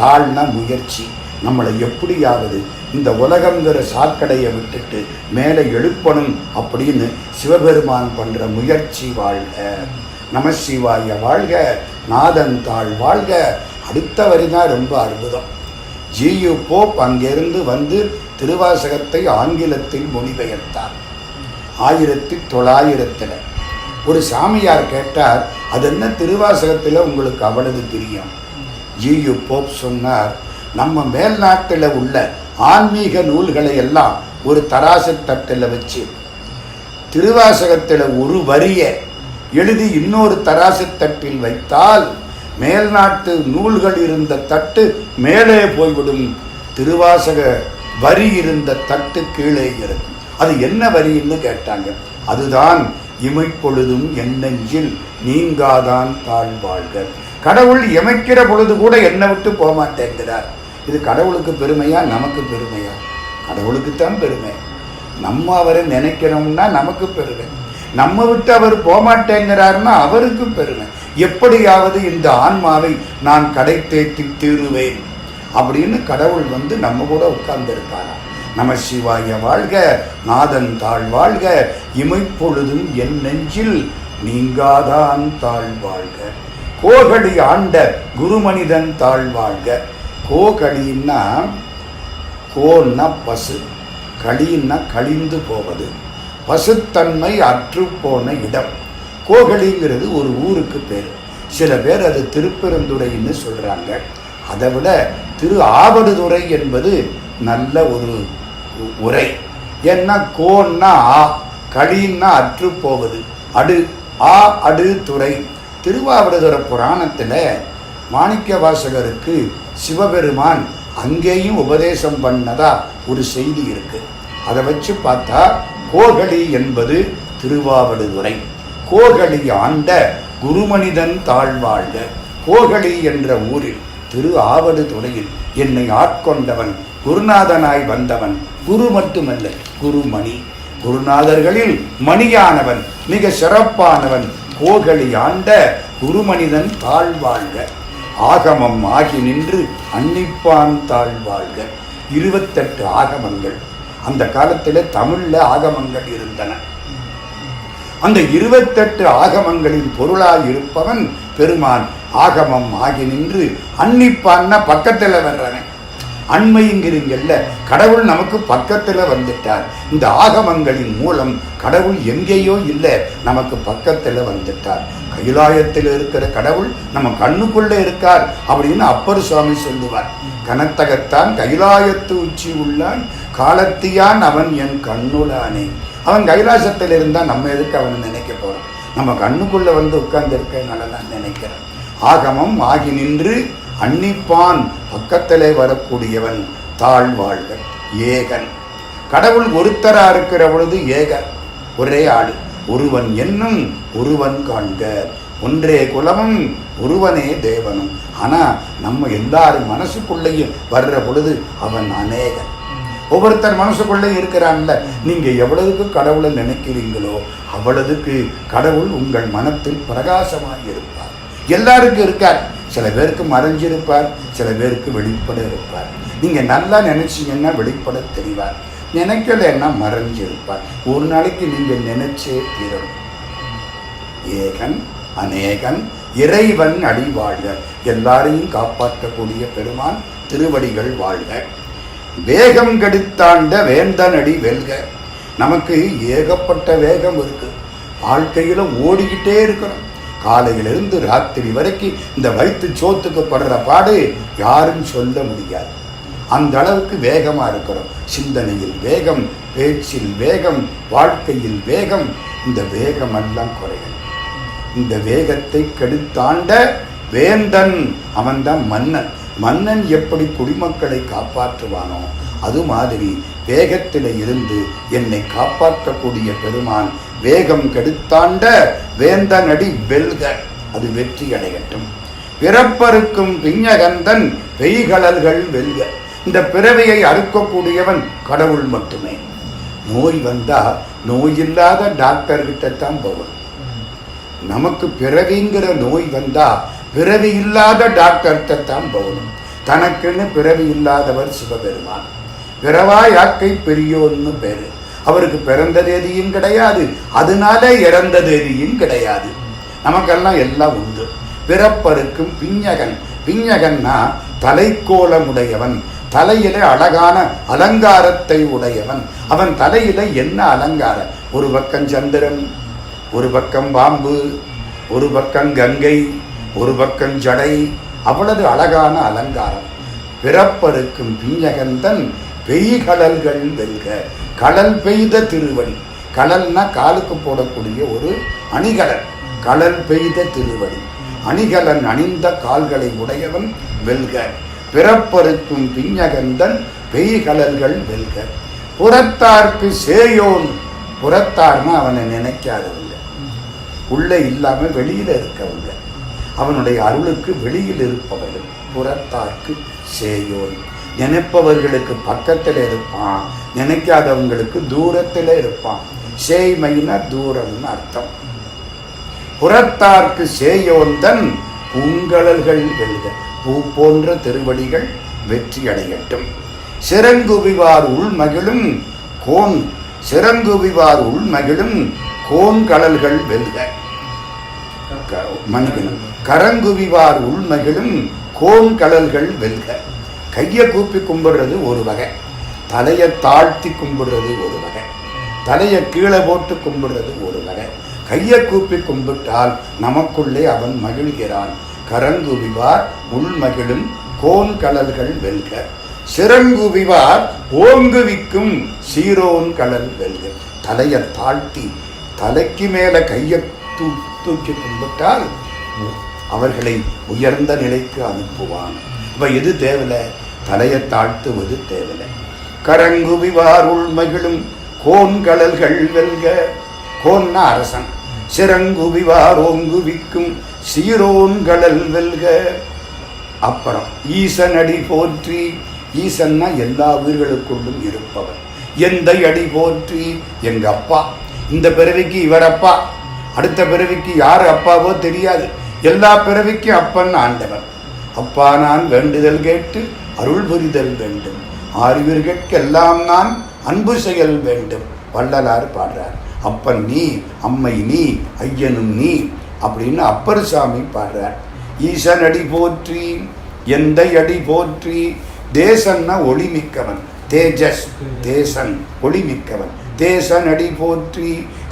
தாழ்னா முயற்சி. நம்மளை எப்படியாவது இந்த உலகங்கிற சாக்கடையை விட்டுட்டு மேலே எழுப்பணும் அப்படின்னு சிவபெருமான் பண்ற முயற்சி வாழ்க. நமசிவாய வாழ்க, நாதன் தாழ் வாழ்க. அடுத்த வரிதான் ரொம்ப அற்புதம். ஜியு போப் அங்கிருந்து வந்து திருவாசகத்தை ஆங்கிலத்தில் மொழிபெயர்த்தார் 1900. ஒரு சாமியார் கேட்டார், அது என்ன திருவாசகத்தில் உங்களுக்கு அவ்வளவு பிரியம்? ஜியு போப் சொன்னார், நம்ம மேல் நாட்டில் உள்ள ஆன்மீக நூல்களை எல்லாம் ஒரு தராசு தட்டில் வச்சு திருவாசகத்தில் ஒரு வரியை எழுதி இன்னொரு தராசு தட்டில் வைத்தால் மேல்நாட்டு நூல்கள் இருந்த தட்டு மேலே போய்விடும், திருவாசக வரி இருந்த தட்டு கீழே இருக்கும். அது என்ன வரின்னு கேட்டாங்க. அதுதான் இமைப்பொழுதும் என் நெஞ்சில் நீங்காதான் தாழ்வாழ்க. கடவுள் இமைக்கிற பொழுது கூட என்னை விட்டு போக மாட்டேங்கிறார். இது கடவுளுக்கு பெருமையா நமக்கு பெருமையா? கடவுளுக்குத்தான் பெருமை. நம்ம அவரை நினைக்கிறோம்னா நமக்கு பெருமை. நம்ம விட்டு அவர் போகமாட்டேங்கிறாருன்னா அவருக்கு பெருமை. எப்படியாவது இந்த ஆன்மாவை நான் கடை தேற்றி தீருவேன் அப்படின்னு கடவுள் வந்து நம்ம கூட உட்கார்ந்து இருக்காரா. நமசிவாய வாழ்க, நாதன் தாழ் வாழ்க, இமைப்பொழுதும் என் நெஞ்சில் நீங்காதான் தாழ் வாழ்க. கோகழி ஆண்ட குருமனிதன் தாழ் வாழ்க. கோகழின்னா கோன்னா பசு, களின்னா கழிந்து போவது, பசுத்தன்மை அற்று போன இடம். கோகழிங்கிறது ஒரு ஊருக்கு பேர். சில பேர் அது திருப்பெருந்துறைன்னு சொல்றாங்க. அதை விட திரு ஆவடுதுறை என்பது நல்ல ஒரு உரை. ஏன்னா கோன்னா ஆ, களின்னா அற்று போவது, அடு ஆ அடு துறை. திருவாவடுதுறை புராணத்தில் மாணிக்க வாசகருக்கு சிவபெருமான் அங்கேயும் உபதேசம் பண்ணதா ஒரு செய்தி இருக்கு. அதை வச்சு பார்த்தா கோகழி என்பது திருவாவடுதுறை. கோகழி ஆண்ட குருமனிதன் தாழ்வாழ்க. கோகழி என்ற ஊரில் திரு ஆவடுதுறையில் என்னை ஆட்கொண்டவன், குருநாதனாய் வந்தவன். குரு மட்டுமல்ல, குருமணி. குருநாதர்களில் மணியானவன், மிக சிறப்பானவன். கோகழி ஆண்ட குருமனிதன் தாழ்வாழ்க. ஆகமம் ஆகி நின்று அன்னிப்பான் தாழ்வாழ்க. 28 ஆகமங்கள். அந்த காலத்தில் தமிழ்ல ஆகமங்கள் இருந்தன. அந்த 28 ஆகமங்களின் பொருளாய் இருப்பவன் பெருமான். ஆகமம் ஆகி நின்று அன்னிப்பான்னா பக்கத்தில் வர்றவன். அண்மைங்கிறீங்கல்ல, கடவுள் நமக்கு பக்கத்துல வந்துட்டார். இந்த ஆகமங்களின் மூலம் கடவுள் எங்கேயோ இல்லை, நமக்கு பக்கத்துல வந்துட்டார். கைலாயத்தில் இருக்கிற கடவுள் நம்ம கண்ணுக்குள்ள இருக்கார் அப்படின்னு அப்பர் சுவாமி சொல்லுவார். கனத்தகத்தான் கைலாயத்து உச்சி உள்ளான், காலத்தியான் அவன் என் கண்ணுளானே. அவன் கைலாசத்தில் இருந்தா நம்ம எதுக்கு அவனை நினைக்க போறோம்? நம்ம கண்ணுக்குள்ள வந்து உட்கார்ந்து இருக்கனால நான் நினைக்கிறேன். ஆகமம் ஆகி நின்று அன்னிப்பான், பக்கத்திலே வரக்கூடியவன் தாழ்வாழ்க ஏகன். கடவுள் ஒருத்தரா இருக்கிற பொழுது ஏகன், ஒரே ஆளு. ஒருவன் என்னும் ஒருவன் காண்க, ஒன்றே குலமும் ஒருவனே தேவனும். ஆனா நம்ம எல்லாரும் மனசுக்குள்ளேயும் வர்ற பொழுது அவன் அநேகன். ஒவ்வொருத்தர் மனசுக்குள்ளேயும் இருக்கிறான்ல. நீங்க எவ்வளவுக்கு கடவுளை நினைக்கிறீங்களோ அவ்வளவுக்கு கடவுள் உங்கள் மனத்தில் பிரகாசமாக இருப்பார். எல்லாருக்கும் இருக்கார். சில பேருக்கு மறைஞ்சிருப்பார், சில பேருக்கு வெளிப்பட இருப்பார். நீங்க நல்லா நினைச்சீங்கன்னா வெளிப்பட தெரிவார், நினைக்கலன்னா மறைஞ்சிருப்பார். ஒரு நாளைக்கு நீங்க நினைச்சே தீரணும். ஏகன் அநேகன் இறைவன் அடி வாழ்க. எல்லாரையும் காப்பாற்றக்கூடிய பெருமான் திருவடிகள் வாழ்க. வேகம் கெடுத்தாண்ட வேந்தன் அடி வெல்க. நமக்கு ஏகப்பட்ட வேகம் இருக்கு. வாழ்க்கையில ஓடிக்கிட்டே இருக்கிறோம். காலையிலிருந்து ராத்திரி வரைக்கும் இந்த வயிற்று சோத்துக்கு படுற பாடு யாரும் சொல்ல முடியாது. அந்த அளவுக்கு வேகமா இருக்கிறோம். சிந்தனையில் வேகம், பேச்சில் வேகம், வாழ்க்கையில் வேகம். இந்த வேகம் எல்லாம் குறையும். இந்த வேகத்தை கெடுத்தாண்ட வேந்தன், அவன்தான் மன்னன். மன்னன் எப்படி குடிமக்களை காப்பாற்றுவானோ அது மாதிரி வேகத்தில இருந்து என்னை காப்பாற்றக்கூடிய பெருமான் வேகம் கெடுத்தாண்ட வேந்தன் அடி வெல்க. அது வெற்றி அடையட்டும். பிறப்பருக்கும் பிஞகந்தன் பெய்கடல்கள் வெல்க. இந்த பிறவியை அறுக்கக்கூடியவன் கடவுள் மட்டுமே. நோய் வந்தா நோயில்லாத டாக்டர் கிட்டத்தான் போகணும். நமக்கு பிறவிங்கிற நோய் வந்தா பிறவி இல்லாத டாக்டர்கிட்ட தான் போகணும். தனக்குன்னு பிறவி இல்லாதவர் சிவபெருமான். பிறவா யாக்கை பெரியோன்னு பேரு. அவருக்கு பிறந்த தேதியும் கிடையாது, அதனால இறந்த தேதியும் கிடையாது. நமக்கெல்லாம் எல்லாம் உண்டு. பிறப்பருக்கும் பிஞகன். பிஞகன்னா தலைக்கோலமுடையவன், தலையில அழகான அலங்காரத்தை உடையவன். அவன் தலையில என்ன அலங்காரம்? ஒரு பக்கம் சந்திரன், ஒரு பக்கம் பாம்பு, ஒரு பக்கம் கங்கை, ஒரு பக்கம் ஜடை. அவ்வளவு அழகான அலங்காரம். பிறப்பருக்கும் பிஞகந்தன் பெய்கடல்கள் வெல்க. கடல் பெய்த திருவடி. கடல்னா காலுக்கு போடக்கூடிய ஒரு அணிகலன். கடல் பெய்த திருவடி. அணிகலன் அணிந்த கால்களை உடையவன் வெல்க. பிறப்பருக்கும் பிஞகந்தன் பெய்கடல்கள் வெல்க. புறத்தார்க்கு சேயோன். புறத்தார்னா அவனை நினைக்காதவங்க, உள்ளே இல்லாம வெளியில இருக்கவங்க, அவனுடைய அருளுக்கு வெளியில் இருப்பவர்கள். புறத்தார்க்கு சேயோன். நினைப்பவர்களுக்கு பக்கத்தில் இருப்பான், நினைக்காதவங்களுக்கு தூரத்தில் இருப்பான். சேய்மைனா தூரம்னு அர்த்தம். புறத்தார்க்கு சேயோந்தன் பூங்கடல்கள் வெல்க. பூ போன்ற திருவடிகள் வெற்றி அடையட்டும். சிறங்குவிவார் உள்மகிழும் கோன். சிறங்குவிவார் உள்மகிழும் கோன் கடல்கள் வெல்க. மன்னிக்கணும், கரங்குவிவார் உள்மகிழும் கோன் கடல்கள் வெல்க. கையை கூப்பி கும்பிடுறது ஒரு வகை, தலையை தாழ்த்தி கும்பிடுறது ஒரு வகை, தலையை கீழே போட்டு கும்பிடுறது ஒரு வகை. கையை கூப்பி கும்பிட்டால் நமக்குள்ளே அவன் மகிழ்கிறான். கரங்குவிவார் உள்மகிழும் கோன் கடல்கள் வெல்க. சிறங்குவிவார் ஓங்குவிக்கும் சீரோன் கடல் வெல்க. தலையை தாழ்த்தி தலைக்கு மேல கையை தூக்கி கும்பிட்டால் அவர்களை உயர்ந்த நிலைக்கு அனுப்புவான். இப்ப எது தேவையில்லை? தலையை தாழ்த்துவது தேவையில்லை. கரங்குவிவார் உள்மகிழும் கோன் கடல்கள் வெல்க. கோன்னா அரசன். சிறங்குவிவார் ஓங்குவிக்கும் சீரோன் கடல் வெல்க. அப்புறம் ஈசன் அடி போற்றி. ஈசன்னா எல்லா உயிர்களுக்குள்ளும் இருப்பவர். எந்த அடி போற்றி? எங்க அப்பா. இந்த பிறவிக்கு இவர் அப்பா, அடுத்த பிறவிக்கு யார் அப்பாவோ தெரியாது. எல்லா பிறவிக்கும் அப்பன் ஆண்டவன். அப்பா நான் வேண்டுதல் கேட்டு அருள் புரிதல் வேண்டும், ஆறுவீர்கெல்லாம் நான் அன்பு செயல் வேண்டும். வள்ளலார் பாடுறார். அப்பன் நீ, அம்மை நீ, ஐயனும் நீ அப்படின்னு அப்பர் சாமி பாடுறார். ஈசன் அடி போற்றி, எந்த அடி போற்றி, தேசன்னா ஒளிமிக்கவன், தேஜஸ் தேசன் ஒளிமிக்கவன். தேசன் அடி போற்றி,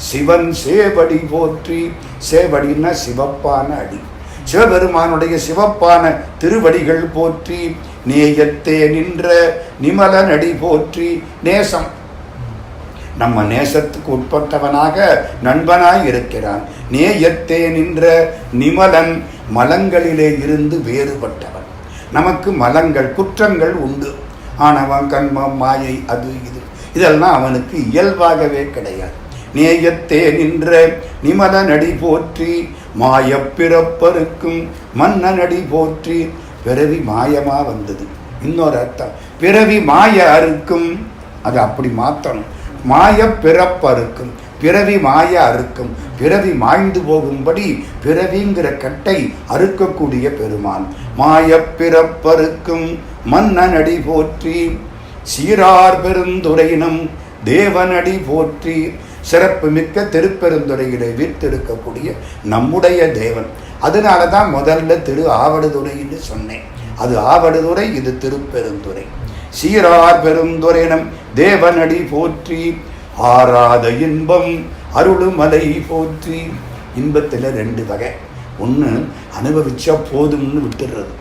சிவன் சேவடி போற்றி. சேவடின்னா சிவப்பான அடி, சிவபெருமானுடைய சிவப்பான திருவடிகள் போற்றி. நேயத்தே நின்ற நிமலன் அடி போற்றி. நேசம், நம்ம நேசத்துக்கு உட்பட்டவனாக நண்பனாய் இருக்கிறான். நேயத்தே நின்ற நிமலன், மலங்களிலே இருந்து வேறுபட்டவன். நமக்கு மலங்கள் குற்றங்கள் உண்டு, ஆணவம் கண்மம் மாயை அது இது, இதெல்லாம் அவனுக்கு இயல்பாகவே கிடையாது. நேயத்தே நின்ற நிமலனடி போற்றி. மாயப்பிறப்பருக்கும் மன்னனடி போற்றி. பிறவி மாயமா வந்தது, இன்னொரு அர்த்தம் பிறவி மாய அறுக்கும், அது அப்படி மாற்றணும். மாய பிறப்பறுக்கும், பிறவி மாய அறுக்கும், பிறவி மாய்ந்து போகும்படி பிறவிங்கிற கட்டை அறுக்கக்கூடிய பெருமான். மாய பிறப்பறுக்கும் மன்னனடி போற்றி. சீரார் பெருந்துரையினம் தேவனடி போற்றி. சிறப்பு மிக்க திருப்பெருந்துறையிலே வீற்றிருக்கக்கூடிய நம்முடைய தேவன். அதனால தான் முதல்ல திரு ஆவடுதுறைன்னு சொன்னேன். அது ஆவடுதுறை, இது திருப்பெருந்துறை. சீரார் பெருந்துரையினம் தேவனடி போற்றி. ஆராத இன்பம் அருளுமலை போற்றி. இன்பத்தில் ரெண்டு வகை. ஒன்று அனுபவிச்சா போதும்னு விட்டுடுறது,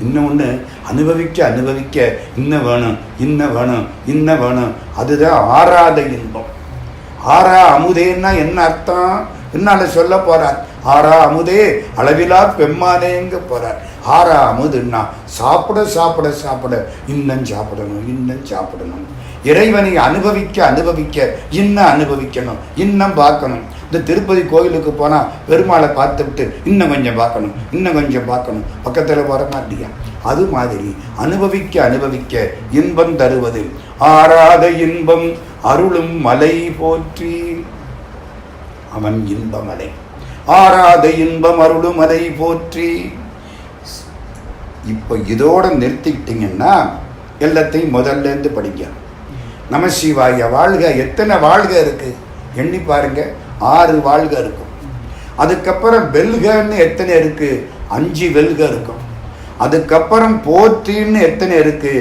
இன்னொன்று அனுபவிக்க அனுபவிக்க இன்னும் வேணும் இன்னும் வேணும் இன்னும் வேணும், அதுதான் ஆராத இன்பம். ஆரா அமுதேன்னா என்ன அர்த்தம்? என்னால சொல்ல போறார். ஆரா அமுதே அளவிலா பெம்மானேங்க போறார். ஆரா அமுதுன்னா சாப்பிட சாப்பிட சாப்பிட இன்னும் சாப்பிடணும் இன்னும் சாப்பிடணும். இறைவனை அனுபவிக்க அனுபவிக்க இன்னும் அனுபவிக்கணும், இன்னும் பார்க்கணும். இந்த திருப்பதி கோயிலுக்கு போனால் பெருமாளை பார்த்துவிட்டு இன்னும் கொஞ்சம் பார்க்கணும் இன்னும் கொஞ்சம் பார்க்கணும், பக்கத்தில் வர மாட்டியா? அது மாதிரி அனுபவிக்க அனுபவிக்க இன்பம் தருவது. ஆராத இன்பம் அருளும் மலை போற்றி. அவன் இன்பமலை. ஆராத இன்பம் அருளும் மலை போற்றி. இப்போ இதோட நிறுத்திக்கிட்டீங்கன்னா எல்லாத்தையும் முதல்ல இருந்து படிங்க. நமசிவாய வாழ்க, எத்தனை வாழ்க இருக்கு எண்ணி பாருங்க. 6 வாழ்க இருக்கும். அதுக்கப்புறம் வெல்கன்னு எத்தனை இருக்கு? 5 வெல்க இருக்கும். அதுக்கப்புறம் போற்றின்னு எத்தனை இருக்கு?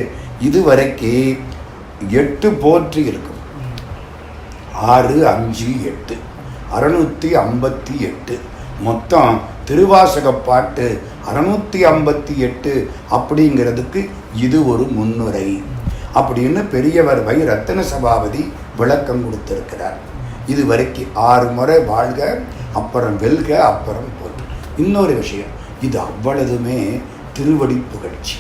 இதுவரைக்கு 8 போற்றி இருக்கும். 6, 5, 8 658. மொத்தம் திருவாசக பாட்டு 658 அப்படிங்கிறதுக்கு இது ஒரு முன்னுரை அப்படின்னு பெரியவர் வை ரத்தின சபாபதி விளக்கம் கொடுத்திருக்கிறார். இது வரைக்கும் 6 முறை வாழ்க, அப்புறம் வெல்க, அப்புறம் போற்று. இன்னொரு விஷயம், இது அவ்வளவுமே திருவடி புகழ்ச்சி.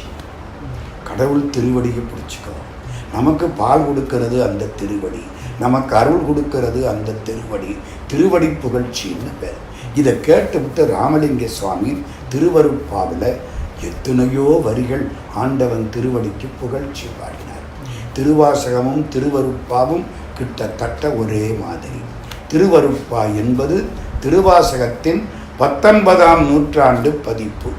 கடவுள் திருவடியை பிடிச்சிக்கிறோம். நமக்கு பால் கொடுக்கிறது அந்த திருவடி, நமக்கு அருள் கொடுக்கிறது அந்த திருவடி. திருவடி புகழ்ச்சின்னு பேர். இதை கேட்டுவிட்டு ராமலிங்க சுவாமி திருவருட்பாவில் எத்தனையோ வரிகள் ஆண்டவன் திருவடிக்கு புகழ்ச்சி பாடினார். திருவாசகமும் திருவருட்பாவும் கிட்டத்தட்ட ஒரே மாதிரி. திருவருட்பா என்பது திருவாசகத்தின் 19ஆம் நூற்றாண்டு பதிப்பு.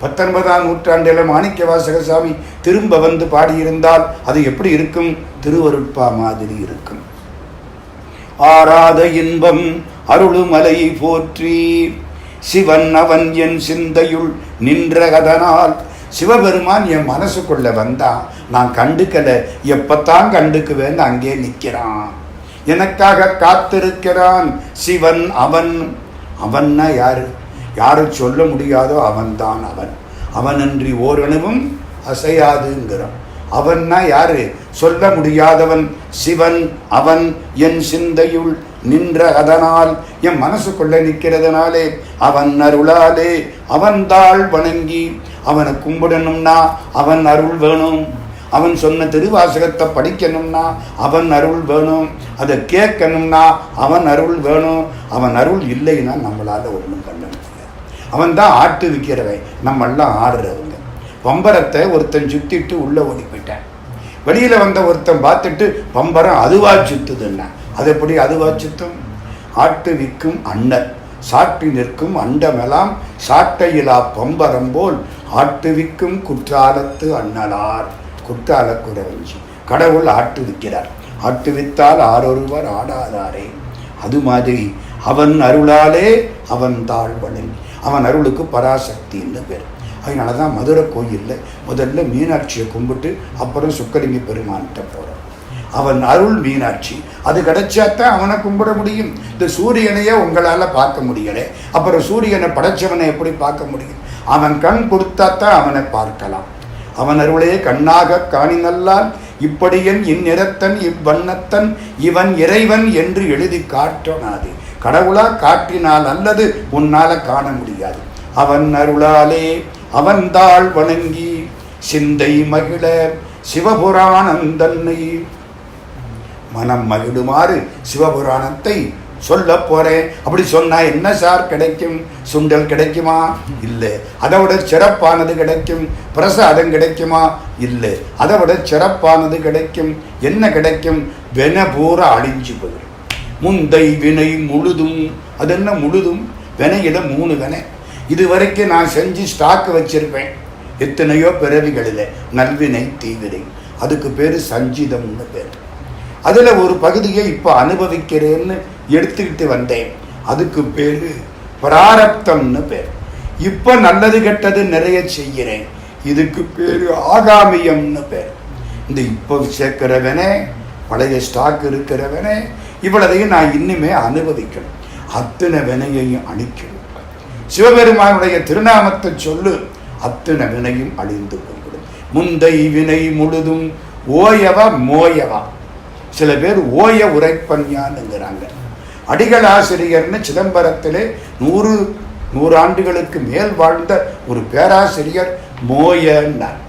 19ஆம் நூற்றாண்டில் மாணிக்க வாசக சாமி திரும்ப வந்து பாடியிருந்தால் அது எப்படி இருக்கும்? திருவருட்பா மாதிரி இருக்கும். ஆராத இன்பம் அருளுமலை போற்றி. சிவன் அவன் என் சிந்தையுள் நின்ற கதனால். சிவபெருமான் என் மனசுக்குள்ள வந்தா நான் கண்டுக்கல, எப்பத்தான் கண்டுக்குவேன்னு அங்கே நிற்கிறான், எனக்காக காத்திருக்கிறான். சிவன் அவன். அவன்னா யாரு? யாரு சொல்ல முடியாதோ அவன்தான் அவன். அவனன்றி ஓரணுவும் அசையாதுங்கிறான். அவன்னா யாரு? சொல்ல முடியாதவன். சிவன் அவன் என் சிந்தையுள் நின்ற அதனால், என் மனசுக்குள்ள நிற்கிறதுனாலே, அவன் அருளாலே அவன் தாள் வணங்கி. அவனை கும்பிடணும்னா அவன் அருள் வேணும். அவன் சொன்ன திருவாசகத்தை படிக்கணும்னா அவன் அருள் வேணும். அதை கேட்கணும்னா அவன் அருள் வேணும். அவன் அருள் இல்லைன்னா நம்மளால ஒன்றும் பண்ண முடியாது. அவன் தான் ஆட்டு விற்கிறவன், நம்மெல்லாம் ஆடுறவங்க. பம்பரத்தை ஒருத்தன் சுத்திட்டு உள்ள ஓடி போயிட்டான். வெளியில வந்த ஒருத்தன் பார்த்துட்டு பம்பரம் அதுவா சுத்துதுன்னா, அது எப்படி அதுவா சுத்தும்? ஆட்டு விற்கும் அண்ணன் சாட்டி நிற்கும் அண்டமெல்லாம் சாட்டையிலா பம்பரம் போல் ஆட்டு விற்கும் குற்றாலத்து அண்ணலார். குற்றால குறவஞ்சி. கடவுள் ஆட்டு விற்கிறார். ஆட்டு வித்தால் ஆரொருவர் ஆடாதாரே. அது மாதிரி அவன் அருளாலே அவன் தாழ் வணங்கி. அவன் அருளுக்கு பராசக்தின்னு பேர். அதனால தான் மதுரை கோயிலில் முதல்ல மீனாட்சியை கும்பிட்டு அப்புறம் சுக்கலிங்க பெருமான்கிட்ட போகிறோம். அவன் அருள் மீனாட்சி, அது கிடைச்சாத்தான் அவனை கும்பிட முடியும். இந்த சூரியனையே உங்களால் பார்க்க முடியலை, அப்புறம் சூரியனை படைச்சவனை எப்படி பார்க்க முடியும்? அவன் கண் கொடுத்தாத்தான் அவனை பார்க்கலாம். அவன் அருளே கண்ணாக காணினல்லால் இப்படியன் இந்நிறத்தன் இவ்வண்ணத்தன் இவன் இறைவன் என்று எழுதி காட்டனாது. கடவுளா காட்டினால் அல்லது உன்னால காண முடியாது. அவன் அருளாலே அவன் தாள் வணங்கி சிந்தை மகிழ சிவபுராணம் தன்னை மனம் மகிழுமாறு சிவபுராணத்தை சொல்ல போறேன். அப்படி சொன்னா என்ன சார் கிடைக்கும்? சுண்டல் கிடைக்குமா? இல்லை. அதை விட சிறப்பானது கிடைக்கும். பிரசாதம் கிடைக்குமா? இல்லை. அதை விட சிறப்பானது கிடைக்கும். என்ன கிடைக்கும்? வென பூரா அழிஞ்சு போயிடும். முந்தை வினை முழுதும். அது என்ன முழுதும்? வினையில 3 வினை. இது வரைக்கும் நான் செஞ்சு ஸ்டாக் வச்சிருப்பேன் எத்தனையோ பிறவிகளில், நல்வினை தீவினை. அதுக்கு பேரு சஞ்சிதம்னு பேர். அதுல ஒரு பகுதியை இப்ப அனுபவிக்கிறேன்னு எடுத்துக்கிட்டு வந்தேன். அதுக்கு பேரு பிராரப்தம்னு பேர். இப்ப நல்லது கெட்டது நிறைய செய்கிறேன். இதுக்கு பேரு ஆகாமியம்னு பேர். இந்த இப்போ சேர்க்கிறவனே, பழைய ஸ்டாக் இருக்கிறவனே, இவ்வளதையும் நான் இன்னுமே அனுபவிக்கணும். அத்தனை வினையையும் அழிக்கணும். சிவபெருமானுடைய திருநாமத்தை சொல்லு, அத்தனை வினையும் அழிந்து போய்விடும். முந்தை வினை முழுதும் ஓயவா மோயவா. சில பேர் ஓய உரைப்பஞ்ஞான்ங்கிறாங்க. அடிகள் ஆசிரியர்னு சிதம்பரத்திலே 100 ஆண்டுகளுக்கு மேல் வாழ்ந்த ஒரு பேராசிரியர் மோயன்னார்.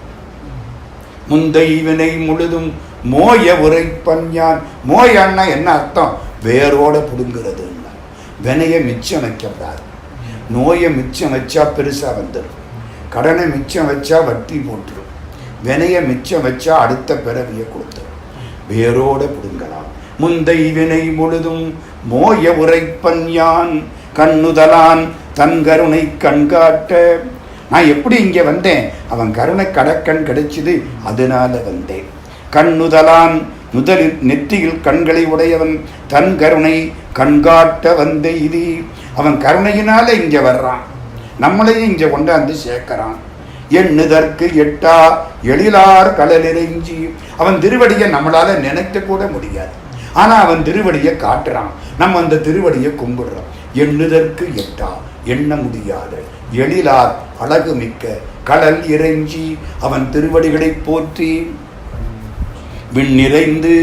முந்தை வினை முழுதும் மோய உரைப்பஞ்ஞான். மோயன்னா என்ன அர்த்தம்? வேரோட புடுங்கிறது. வினையை மிச்சம் வைக்கப்படாது. நோயை மிச்சம் வச்சா பெருசா வந்துடும். கடனை மிச்சம் வச்சா வட்டி போட்டுரும். வினையை மிச்சம் வச்சா அடுத்த பிறவியை கொடுத்துரும். வேரோட புடுங்கலாம். முந்தை வினை முழுதும் மோய உரைப்பஞ்ஞான் கண்ணுதலான் தன் கருணை கண்காட்ட. நான் எப்படி இங்க வந்தேன்? அவன் கருணை கடக்கண் கிடைச்சது, அதனால வந்தேன். கண்ணுதலான் முதலில் நெற்றியில் கண்களை உடையவன் தன் கருணை கண்காட்ட வந்த இது. அவன் கருணையினால இங்க வர்றான், நம்மளையும் இங்க கொண்டாந்து சேர்க்கிறான். எண்ணுதற்கு எட்டா எழிலார் கடலிறைஞ்சி. அவன் திருவடியை நம்மளால நினைக்க கூட முடியாது, ஆனா அவன் திருவடியை காட்டுறான். நம்ம அந்த திருவடியை கும்பிடுறோம். எண்ணுதற்கு எட்டா, எண்ண முடியாத எழிலார் அழகு மிக்க கடல் இறைஞ்சி. அவன் திருவடிகளை போற்றி. விண் நிறைந்து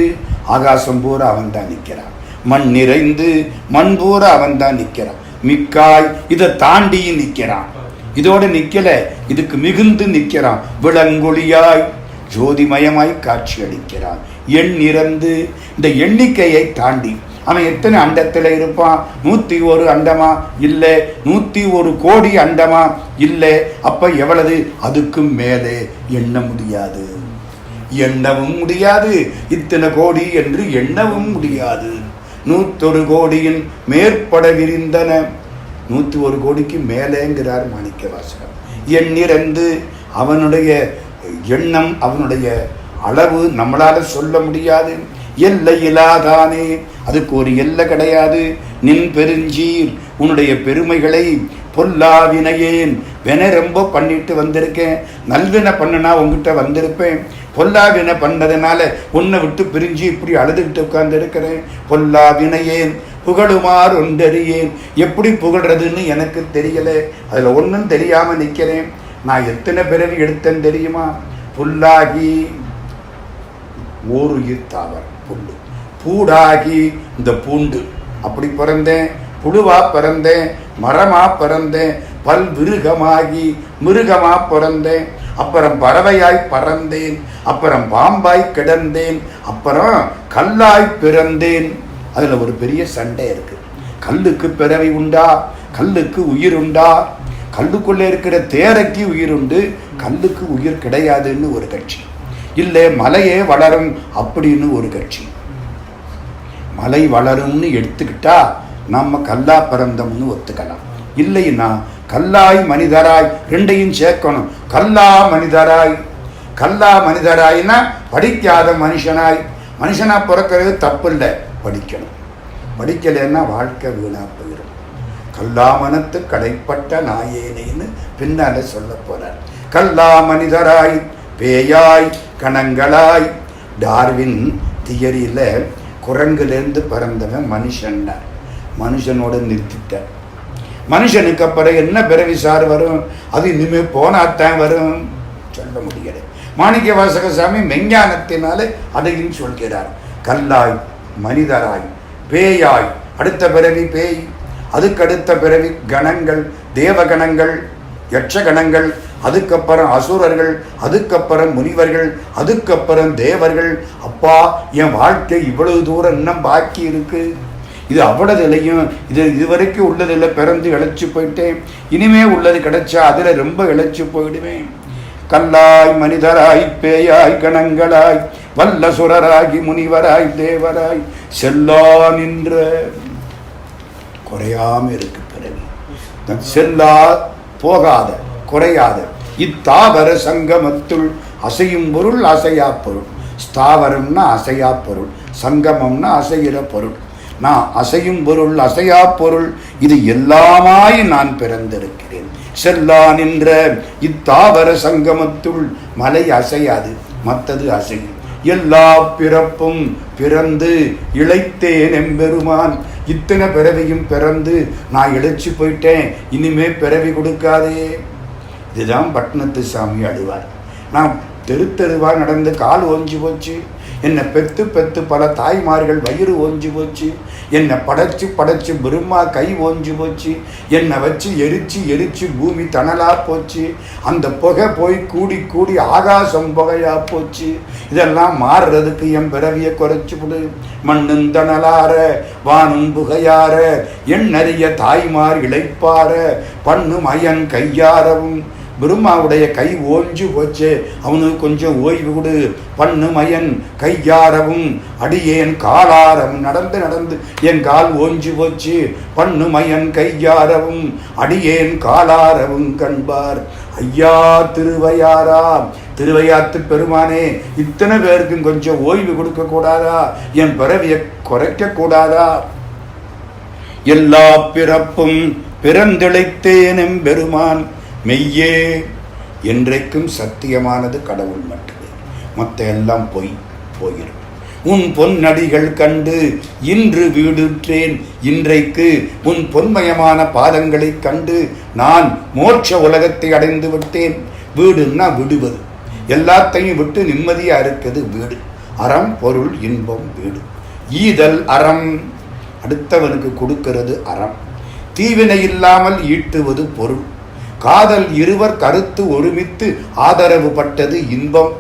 ஆகாசம் பூரா அவன் தான் நிற்கிறான். மண் நிறைந்து மண் பூரா அவன் தான் நிற்கிறான். மிக்காய் இதை தாண்டியும் நிற்கிறான். இதோட நிக்கல, இதுக்கு மிகுந்து நிற்கிறான். விளங்கொழியாய் ஜோதிமயமாய் காட்சி அளிக்கிறான். எண் இறந்து, இந்த எண்ணிக்கையை தாண்டி அவன் எத்தனை அண்டத்தில் இருப்பான்? 101 அண்டமா? இல்லை. 101 கோடி அண்டமா? இல்லை. அப்ப எவ்வளவு? அதுக்கும் மேலே எண்ண முடியாது, எண்ணவும் முடியாது. இத்தனை கோடி என்று எண்ணவும் முடியாது. 101 கோடியின் மேற்பட விரிந்தன. 101 கோடிக்கு மேலேங்கிறார் மாணிக்க வாசகர். எண்ணிறந்து அவனுடைய எண்ணம், அவனுடைய அளவு நம்மளால சொல்ல முடியாது. எல்லை இல்லாதானே, அதுக்கு ஒரு எல்லை கிடையாது. நின் பெருஞ்சீர், உன்னுடைய பெருமைகளை பொல்லாவினையேன். வினை ரொம்ப பண்ணிட்டு வந்திருக்கேன். நல்வினை பண்ணனா உங்ககிட்ட வந்திருப்பேன். பொல்லாவினை பண்ணதுனால உன்னை விட்டு பிரிஞ்சு இப்படி அழுதுகிட்டு உட்கார்ந்து இருக்கிறேன். பொல்லாவினையேன் புகழுமாறு ஒன்றறியேன். எப்படி புகழ்றதுன்னு எனக்கு தெரியல. அதுல ஒன்றும் தெரியாம நிற்கிறேன். நான் எத்தனை பிறவி எடுத்தேன்னு தெரியுமா? புல்லாகி ஓருயிர் தாவர் புல்லு, பூடாகி இந்த பூண்டு, அப்படி பிறந்தேன். புழுவா பிறந்தேன், மரமா பிறந்தேன், பல் விருகமாகி மிருகமா பிறந்தேன். அப்புறம் பறவையாய் பறந்தேன், அப்புறம் பாம்பாய் கிடந்தேன், அப்புறம் கல்லாய் பிறந்தேன். அதுல ஒரு பெரிய சண்டை இருக்கு. கல்லுக்கு பிறவி உண்டா? கல்லுக்கு உயிர் உண்டா? கல்லுக்குள்ள இருக்கிற தேரைக்கு உயிர் உண்டு, கல்லுக்கு உயிர் கிடையாதுன்னு ஒரு கட்சி. இல்லை மலையே வளரும் அப்படின்னு ஒரு கட்சி. மலை வளரும்னு எடுத்துக்கிட்டா நம்ம கல்லா பிறந்தோம்னு ஒத்துக்கலாம். இல்லைன்னா கல்லாய் மனிதராய் ரெண்டையும் சேர்க்கணும். கல்லா மனிதராய். கல்லா மனிதராய்னா படிக்காத மனுஷனாய். மனுஷனா பிறக்கிறது தப்பு இல்லை, படிக்கணும். படிக்கலைன்னா வாழ்க்கை வீணா போயிடும். கல்லாமனத்து கடைப்பட்ட நாயேனேன்னு பின்னால சொல்ல போறார். கல்லா மனிதராய் பேயாய் கணங்களாய். டார்வின் தியரியில குரங்குலேருந்து பிறந்தவன் மனுஷன்னார். மனுஷனோட நிறுத்திட்டார். மனுஷனுக்கு அப்புறம் என்ன பிறவி சார் வரும்? அது இனிமே போனாத்தான் வரும், சொல்ல முடியாது. மாணிக்க வாசகசாமி மெஞ்ஞானத்தினால அதையும் சொல்கிறார். கல்லாய் மனிதராய் பேயாய், அடுத்த பிறவி பேய், அதுக்கடுத்த பிறவி கணங்கள், தேவகணங்கள், யட்சகணங்கள், அதுக்கப்புறம் அசுரர்கள், அதுக்கப்புறம் முனிவர்கள், அதுக்கப்புறம் தேவர்கள். அப்பா, என் வாழ்க்கை இவ்வளவு தூரம் இன்னும் பாக்கி இருக்கு. இது அவ்வளவுலையும் இதுவரைக்கும் உள்ளதில் பிறந்து இழைச்சி போயிட்டேன். இனிமே உள்ளது கிடைச்சா அதுல ரொம்ப இழைச்சி போயிடுவேன். கல்லாய் மனிதராய் பேயாய் கணங்களாய் வல்ல சுரராகி முனிவராய் தேவராய் செல்லா நின்ற. குறையாம இருக்கு பிறவி, செல்லா போகாத குறையாத இத்தாவர சங்கமத்துள். அசையும் பொருள் அசையா பொருள். ஸ்தாவரம்னா அசையா பொருள், சங்கமம்னா அசைகிற பொருள். நான் அசையும் பொருள் அசையா பொருள், இது எல்லாமாய் நான் பிறந்திருக்கிறேன். செல்லா நின்ற இத்தாவர சங்கமத்துள். மலை அசையாது, மற்றது அசையும். எல்லா பிறப்பும் பிறந்து இழைத்தேன் எம்பெருமான். இத்தனை பிறவியும் பிறந்து நான் இழைச்சி போயிட்டேன், இனிமே பிறவி கொடுக்காதே. இதுதான் பட்னத்து சாமி அழுவார். நான் தெரு தெருவா நடந்து கால் ஓஞ்சி போச்சு. என்னை பெத்து பெத்து பல தாய்மார்கள் வயிறு ஓஞ்சி போச்சு. என்னை படைச்சு படைச்சு பிரம்மா கை ஓஞ்சி போச்சு. என்னை வச்சு எரிச்சு எரிச்சு பூமி தணலா போச்சு. அந்த புகை போய் கூடி கூடி ஆகாசம் புகையா போச்சு. இதெல்லாம் மாறுறதுக்கு என் பிறவியை குறைச்சு விடு. மண்ணும் தணலார வானும் புகையார எண்ணறிய தாய்மார் இழைப்பார பண்ணு மயன் கையாரவும். பிரம்மாவுடைய கை ஓஞ்சு போச்சு, அவனுக்கு கொஞ்சம் ஓய்வு கொடு. பண்ணு மயன் கையாரவும் அடியேன் காலாரவும். நடந்து நடந்து என் கால் ஓஞ்சு போச்சு. பண்ணு மயன் கையாரவும் அடியேன் காலாரவும் கண்பார். ஐயா திருவையாரா, திருவையாத்து பெருமானே, இத்தனை பேருக்கும் கொஞ்சம் ஓய்வு கொடுக்க கூடாதா? என் பிறவியை குறைக்க கூடாதா? எல்லா பிறப்பும் பிறந்திழைத்தேன் எம்பெருமான் மெய்யே. என்றைக்கும் சத்தியமானது கடவுள் மட்டுமே, மற்ற எல்லாம் போயிடும். உன் பொன்னடிகள் கண்டு இன்று வீடுற்றேன். இன்றைக்கு உன் பொன்மயமான பாதங்களை கண்டு நான் மோட்ச உலகத்தை அடைந்து விட்டேன். வீடுன்னா விடுவது, எல்லாத்தையும் விட்டு நிம்மதியா இருக்குது வீடு. அறம் பொருள் இன்பம் வீடு. ஈதல் அறம், அடுத்தவனுக்கு கொடுக்கிறது அறம். தீவினை இல்லாமல் ஈட்டுவது பொருள். காதல் இருவர் கருத்து ஒருமித்து ஆதரவு பட்டது இன்பம்.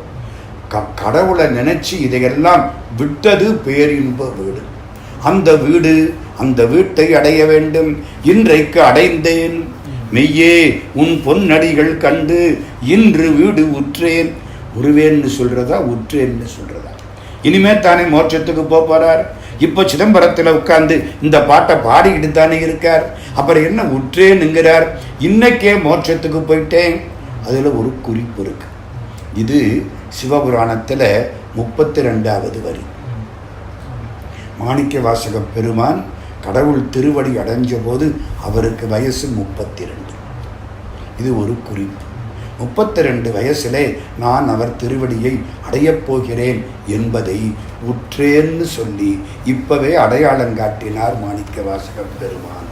கடவுளை நினைச்சு இதையெல்லாம் விட்டது பேரின்ப வீடு. அந்த வீடு, அந்த வீட்டை அடைய வேண்டும். இன்றைக்கு அடைந்தேன். மெய்யே உன் பொன்னடிகள் கண்டு இன்று வீடு உற்றேன். உருவேன்னு சொல்றதா உற்றேன்னு சொல்றதா? இனிமே தானே மோட்சத்துக்கு போறார். இப்போ சிதம்பரத்தில் உட்கார்ந்து இந்த பாட்டை பாடிக்கிட்டு தானே இருக்கார். அப்புறம் என்ன உற்றேன்னுங்கிறார்? இன்னைக்கே மோட்சத்துக்கு போயிட்டேன். அதில் ஒரு குறிப்பு இருக்கு. இது சிவபுராணத்தில் 32வது வரி. மாணிக்க வாசக பெருமான் கடவுள் திருவடி அடைஞ்ச போது அவருக்கு வயசு 32. இது ஒரு குறிப்பு. 32 வயசிலே நான் அவர் திருவடியை அடையப் போகிறேன் என்பதை உற்றேன்னு சொல்லி இப்பவே அடையாளம் காட்டினார் மாணிக்க வாசக பெருமான்.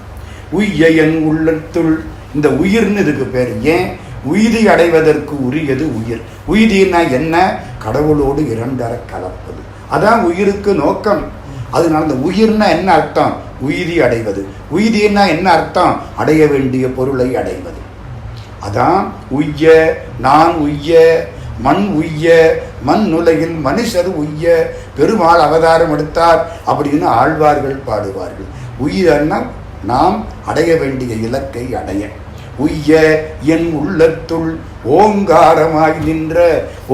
உய்ய என் உள்ளத்துள். இந்த உயிர்னு இதுக்கு பேர். ஏன்? உய்தி அடைவதற்கு உரியது உயிர். உய்தினா என்ன? கடவுளோடு இரண்டரை கலப்பது. அதான் உயிருக்கு நோக்கம். அதனால இந்த உயிர்னா என்ன அர்த்தம்? உய்தி அடைவது. உய்தினா என்ன அர்த்தம்? அடைய வேண்டிய பொருளை அடைவது. அதான் உய்ய, நான் உய்ய, மண் உய்ய, மண் உலகில் மனுஷர் உய்ய, பெருமாள் அவதாரம் எடுத்தார் அப்படின்னு ஆழ்வார்கள் பாடுவார்கள். உய்யன்னா நாம் அடைய வேண்டிய இலக்கை அடைய. உய்ய என் உள்ளத்துள் ஓங்காரமாய் நின்ற.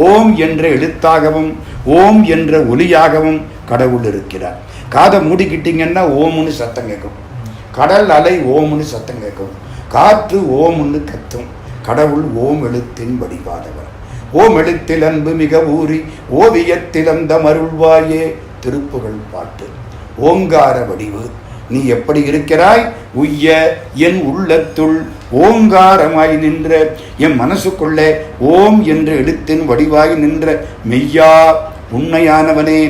ஓம் என்ற எழுத்தாகவும் ஓம் என்ற ஒலியாகவும் கடவுள் இருக்கிறார். காதை மூடிக்கிட்டீங்கன்னா ஓம்னு சத்தம் கேட்கும். கடல் அலை ஓம்னு சத்தம் கேட்கும். காற்று ஓம்னு கத்தும். கடவுள் ஓம் எழுத்தின் வடிவாதவர். ஓம் எழுத்தில் அன்பு மிக ஊறி ஓவியத்தில் அந்த மருள்வாயே. திருப்புகழ் பாட்டு. ஓங்கார வடிவு, நீ எப்படி இருக்கிறாய்? உய்ய என் உள்ளத்துள் ஓங்காரமாய் நின்ற, என் மனசுக்குள்ளே ஓம் என்ற எழுத்தின் வடிவாய் நின்ற மெய்யா உண்மையானவனே,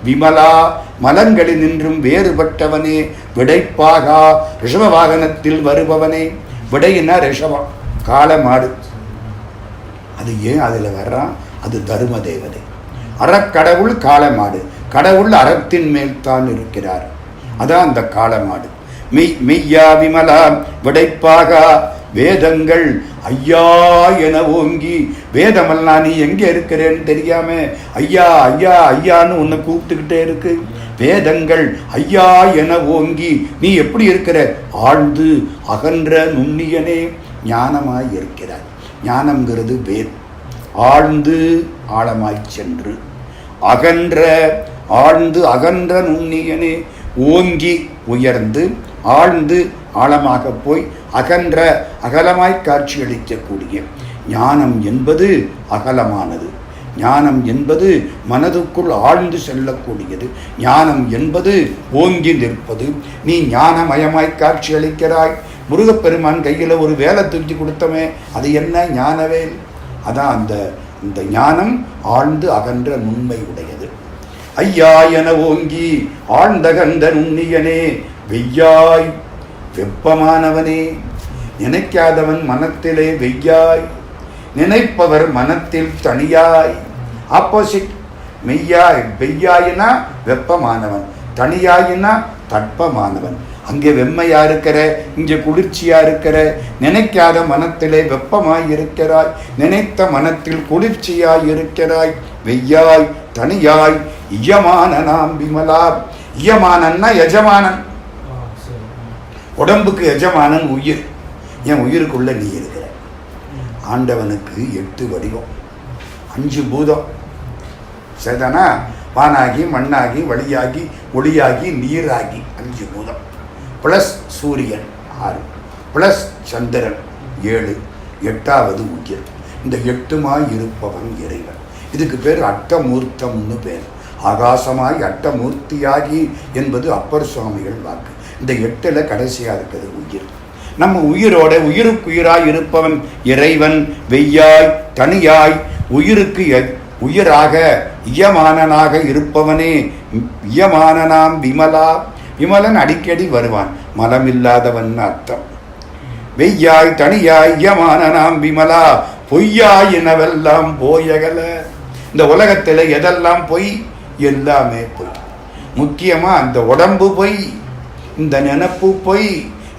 விமலா மலங்களில் நின்றும் வேறுபட்டவனே, விடைப்பாகா ரிஷப வாகனத்தில் வருபவனே. விடையினா ரிஷபம், காளமாடு. அது ஏன் அதில் வர்றான்? அது தர்ம தேவதை. அறக்கடவுள் காளமாடு, கடவுள் அறத்தின் மேல் தான் இருக்கிறார். அதான் அந்த காளமாடு. மெய்யா விமலா விடைப்பாகா வேதங்கள் ஐயா என ஓங்கி, வேதமெல்லாம் நீ எங்கே இருக்கிறேன்னு தெரியாம ஐயா ஐயா ஐயான்னு உன்னை கூப்பிட்டுக்கிட்டே இருக்கு. வேதங்கள் ஐயா என ஓங்கி நீ எப்படி இருக்கிற? ஆழ்ந்து அகன்ற நுண்ணியனே, ஞானமாய் இருக்கிறாய். ஞானம்ங்கிறது வேத். ஆழ்ந்து ஆழமாய் சென்று, அகன்ற ஆழ்ந்து அகன்ற நுண்ணியனே, ஓங்கி உயர்ந்து, ஆழ்ந்து ஆழமாக போய், அகன்ற அகலமாய் காட்சியளிக்கக்கூடிய ஞானம் என்பது அகலமானது. ஞானம் என்பது மனதுக்குள் ஆழ்ந்து செல்லக்கூடியது. ஞானம் என்பது ஓங்கி நிற்பது. நீ ஞானமயமாய் காட்சியளிக்கிறாய். முருகப்பெருமான் கையில் ஒரு வேலை தூக்கி கொடுத்தமே, அது என்ன? ஞானவேல். அதான் இந்த ஞானம் ஆழ்ந்து அகன்ற நுண்மை உடையது. ஐயா என ஓங்கி ஆழ்ந்தகன்ற நுண்ணியனே, வெய்யாய் வெப்பமானவனே, நினைக்காதவன் மனத்திலே வெய்யாய், நினைப்பவர் மனத்தில் தனியாய். ஆப்போசிட். மெய்யாய் வெய்யாயினா வெப்பமானவன், தனியாயினா தட்பமானவன். அங்கே வெம்மையா இருக்கிற, இங்கே குளிர்ச்சியா இருக்கிற. நினைக்காத மனத்திலே வெப்பமாய் இருக்கிறாய், நினைத்த மனத்தில் குளிர்ச்சியாய் இருக்கிறாய். வெய்யாய் தனியாய் இயமான நாம் விமலா. இயமானன்னா எஜமானன். உடம்புக்கு எஜமானன் உயிர். என் உயிருக்குள்ள நீ இருக்கிற. ஆண்டவனுக்கு 8 வடிவம், 5 பூதம். சரிதானா? வானாகி மண்ணாகி வழியாகி ஒளியாகி நீராகி 5 பூதம். பிளஸ் சூரியன் 6, பிளஸ் சந்திரன் 7, 8வது உயிர். இந்த 8மாய் இருப்பவன் இறைவன். இதுக்கு பேர் அட்டமூர்த்தம்னு பேர். ஆகாசமாய் அட்டமூர்த்தியாகி என்பது அப்பர் சுவாமிகள் வாக்கு. இந்த 8ல் கடைசியாக இருக்கிறது உயிர். நம்ம உயிரோட உயிருக்குயிராய் இருப்பவன் இறைவன். வெய்யாய் தனியாய் உயிருக்கு உயிராக இயமானனாக இருப்பவனே, இயமானனாம் விமலா. விமலன் அடிக்கடி வருவான், மலமில்லாதவன் அர்த்தம். வெய்யாய் தனியாய் இயமானனாம் விமலா, பொய்யாய் எனவெல்லாம் போயகல. இந்த உலகத்தில் எதெல்லாம் பொய்? எல்லாமே பொய். முக்கியமா அந்த உடம்பு பொய், இந்த நினைப்பு பொய்,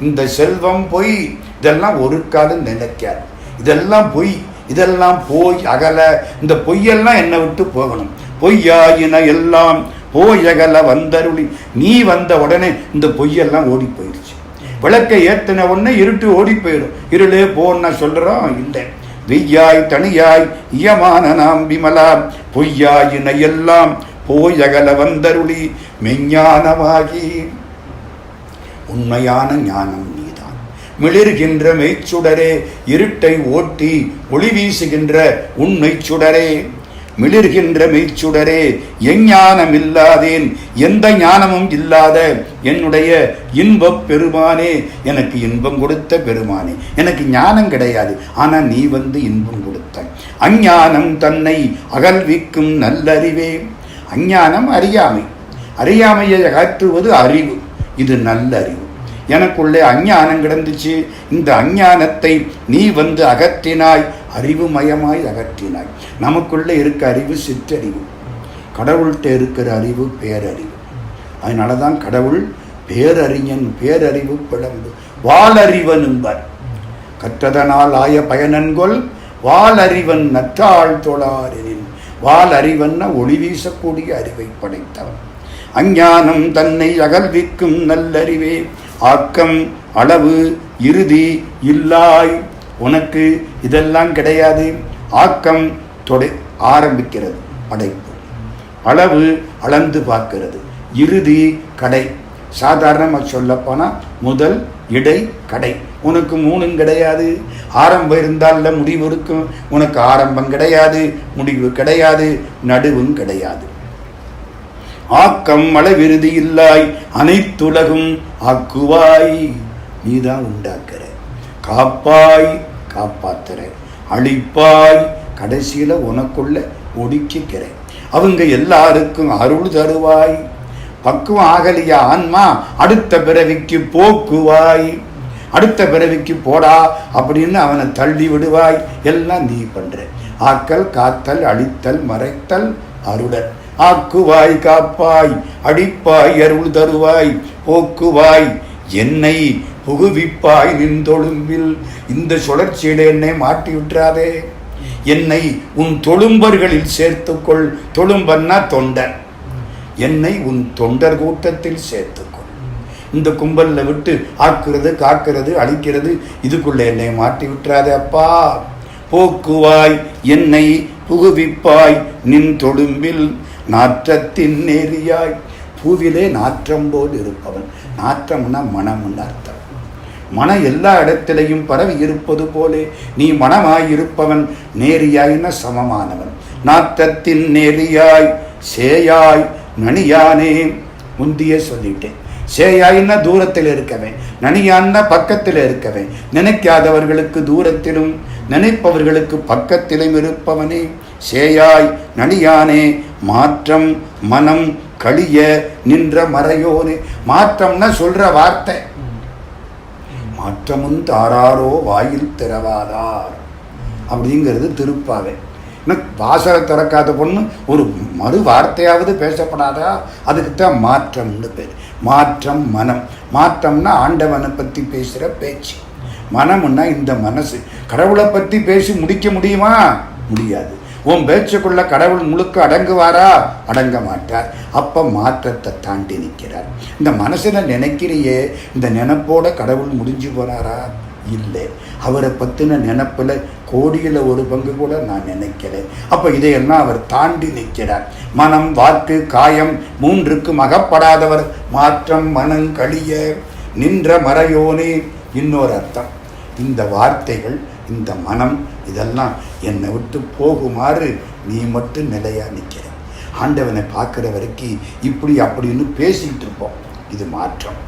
இந்த செல்வம் பொய். இதெல்லாம் ஒரு காலம் நினைக்காது. இதெல்லாம் பொய். இதெல்லாம் போய் அகல. இந்த பொய்யெல்லாம் என்னை விட்டு போகணும். பொய்யாயின எல்லாம் போயகல வந்தருளி. நீ வந்த உடனே இந்த பொய்யெல்லாம் ஓடி போயிடுச்சு. விளக்கை ஏற்றின உடனே இருட்டு ஓடி போயிடும். இருளே போன்னு சொல்றோம் இல்லை. வெய்யாய் தனியாய் இயமான நாம் விமலா, பொய்யாயின எல்லாம் போயகல வந்தருளி. மெஞ்ஞானமாகி உண்மையான ஞானம் நீதான். மிளிர்கின்ற மெய்ச்சுடரே, இருட்டை ஓட்டி ஒளி வீசுகின்ற உண்மை சுடரே. மிளிர்கின்ற மெய்ச்சுடரே, எஞ்ஞானம் இல்லாதேன், எந்த ஞானமும் இல்லாத என்னுடைய இன்பப் பெருமானே, எனக்கு இன்பம் கொடுத்த பெருமானே. எனக்கு ஞானம் கிடையாது, ஆனால் நீ வந்து இன்பம் கொடுத்தாய். அஞ்ஞானம் தன்னை அகல்விக்கும் நல்லறிவே. அஞ்ஞானம் அறியாமை. அறியாமையை அகற்றுவது அறிவு. இது நல்ல அறிவு. எனக்குள்ளே அஞ்ஞானம் கிடந்துச்சு. இந்த அஞ்ஞானத்தை நீ வந்து அகற்றினாய், அறிவுமயமாய் அகற்றினாய். நமக்குள்ளே இருக்க அறிவு சிற்றறிவு, கடவுள்கிட்ட இருக்கிற அறிவு பேரறிவு. அதனால தான் கடவுள் பேரறிஞன், பேரறிவு பிளம்பு வாளறிவன் என்பார். கற்றதனால் ஆய பயனன்கொள் வாளறிவன் நற்றாள் தொழாரின். வாளறிவன்னா ஒளி வீசக்கூடிய அறிவை படைத்தவன். அஞ்ஞானம் தன்னை அகல்விக்கும் நல்லறிவே. ஆக்கம் அளவு இறுதி இல்லாய். உனக்கு இதெல்லாம் கிடையாது. ஆக்கம் ஆரம்பிக்கிறது படைப்பு, அளவு அளந்து பார்க்கிறது, இறுதி கடை. சாதாரணமாக சொல்லப்போனால் முதல் இடை கடை. உனக்கு 3ம் கிடையாது. ஆரம்பம் இருந்தால முடிவு இருக்கும். உனக்கு ஆரம்பம் கிடையாது, முடிவு கிடையாது, நடுவும் கிடையாது. ஆக்கம் அளவிருதி இல்லாய் அனைத்துலகும் ஆக்குவாய், நீதான் உண்டாக்குற, காப்பாய் காப்பாத்துற, அழிப்பாய் கடைசியில உனக்குள்ள ஒடுக்கிக்கிற, அவங்க எல்லாருக்கும் அருள் தருவாய், பக்குவம் ஆகலியா ஆன்மா அடுத்த பிறவிக்கு போக்குவாய், அடுத்த பிறவிக்கு போடா அப்படின்னு அவனை தள்ளி விடுவாய். எல்லாம் நீ பண்ற. ஆக்கல் காத்தல் அழித்தல் மறைத்தல் அருளல், ஆக்குவாய் காப்பாய் அடிப்பாய் அருள் தருவாய் போக்குவாய் என்னை புகுவிப்பாய் நின்றொழும்பில். இந்த சுழற்சியில என்னை மாட்டி விட்டுறாதே, என்னை உன் தொழும்பர்களில் சேர்த்துக்கொள். தொழும்பன்னா தொண்டர், என்னை உன் தொண்டர் கூட்டத்தில் சேர்த்துக்கொள். இந்த கும்பல்ல விட்டு ஆக்குறது காக்கிறது அழிக்கிறது இதுக்குள்ள என்னை மாட்டி விட்டுறாதே அப்பா. போக்குவாய் என்னை புகுவிப்பாய் நின் தொழும்பில் நாற்றத்தின் நேரியாய். பூவிலே நாற்றம் போல் இருப்பவன், நாற்றம்னா மனம்னு அர்த்தம். மனம் எல்லா இடத்திலையும் பரவி இருப்பது போலே நீ மனமாயிருப்பவன், நேரியாய்னா சமமானவன். நாற்றத்தின் நேரியாய் சேயாய் நனியானே, முந்தியே சொல்லிட்டேன். சேயாயின்னா தூரத்தில் இருக்கவன், நனியான்னா பக்கத்தில் இருக்கவன். நினைக்காதவர்களுக்கு தூரத்திலும் நினைப்பவர்களுக்கு பக்கத்திலும் இருப்பவனே சேயாய் நனியானே. மாற்றம் மனம் கழிய நின்ற மறையோனே. மாற்றம்னா சொல்ற வார்த்தை, மாற்றமும் தாராரோ வாயில் திறவாதார் அப்படிங்கிறது திருப்பாவை. வாசலை திறக்காத பொண்ணு ஒரு மறு வார்த்தையாவது பேசப்படாதா, அதுக்குத்தான் மாற்றம்னு பேர். மாற்றம் மனம், மாற்றம்னா ஆண்டவனை பற்றி பேசுகிற பேச்சு, மனம்னா இந்த மனசு. கடவுளை பற்றி பேசி முடிக்க முடியுமா? முடியாது. உன் பேச்சுக்குள்ள கடவுள் முழுக்க அடங்குவாரா? அடங்க மாட்டார். அப்போ மாற்றத்தை தாண்டி நிற்கிறார். இந்த மனசில் நினைக்கிறையே, இந்த நினைப்போட கடவுள் முடிஞ்சு போனாரா? இல்லை. அவரை பற்றின நினைப்பில் கோடியில் ஒரு பங்கு கூட நான் நினைக்கல. அப்போ இதையெல்லாம் அவர் தாண்டி நிற்கிறார். மனம் வாக்கு காயம் மூன்றுக்கும் அகப்படாதவர். மாற்றம் மனம் கழிய நின்ற மறையோனே. இன்னொரு அர்த்தம், இந்த வார்த்தைகள் இந்த மனம் இதெல்லாம் என்னை விட்டு போகுமாறு நீ மட்டும் நிலையா நிற்கிற. ஆண்டவனை பார்க்குற வரைக்கும் இப்படி அப்படின்னு பேசிக்கிட்டு இருப்போம், இது மாற்றம்.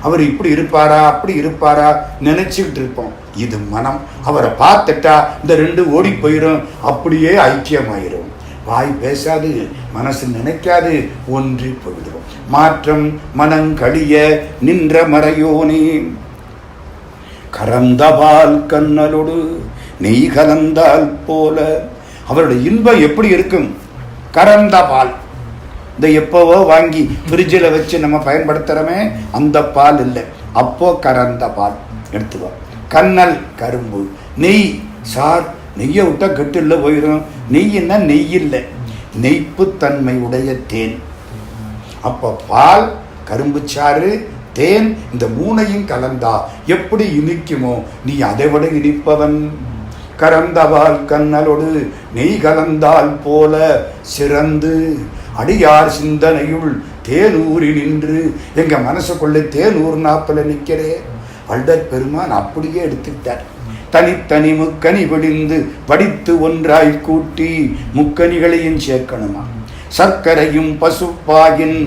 அவர் இப்படி இருப்பாரா அப்படி இருப்பாரா நினைச்சுக்கிட்டு இருப்போம், இது மனம். அவரை பார்த்துட்டா இந்த ரெண்டு ஓடி போயிடும், அப்படியே ஐக்கியமாயிரும். வாய் பேசாது, மனசு நினைக்காது, ஒன்றி போயிடுவோம். மாற்றம் மனம் கழிய நின்ற மறையோனே. கறந்தபால் கண்ணலோடு நெய் கலந்தால் போல. அவருடைய இன்பம் எப்படி இருக்கும்? கறந்த பால். இந்த எப்போவோ வாங்கி ஃப்ரிட்ஜில் வச்சு நம்ம பயன்படுத்துகிறோமே அந்த பால் இல்லை, அப்போ கறந்த பால் எடுத்துவோம். கண்ணல் கரும்பு, நெய் சார், நெய்யை விட்டா கெட்டுல போயிடும். நெய்யின்னா நெய் இல்லை, நெய்ப்புத்தன்மை உடைய தேன். அப்போ பால், கரும்பு சாறு, தேன், இந்த மூணையும் கலந்தா எப்படி இனிக்குமோ நீ அதை விட இனிப்பவன். கறந்தவால் கண்ணலோடு நெய் கலந்தால் போல சிறந்து அடியார் சிந்தனையுள் தேனூரி நின்று. எங்க மனசுக்குள்ளே தேனூர் நாப்பில் நிற்கிறே. வள்ளற் பெருமான் அப்படியே எடுத்துட்டார். தனித்தனி முக்கனி பிடிந்து வடித்து ஒன்றாய் கூட்டி, முக்கனிகளையும் சேர்க்கணுமா. சர்க்கரையும் பசுப்பாயின்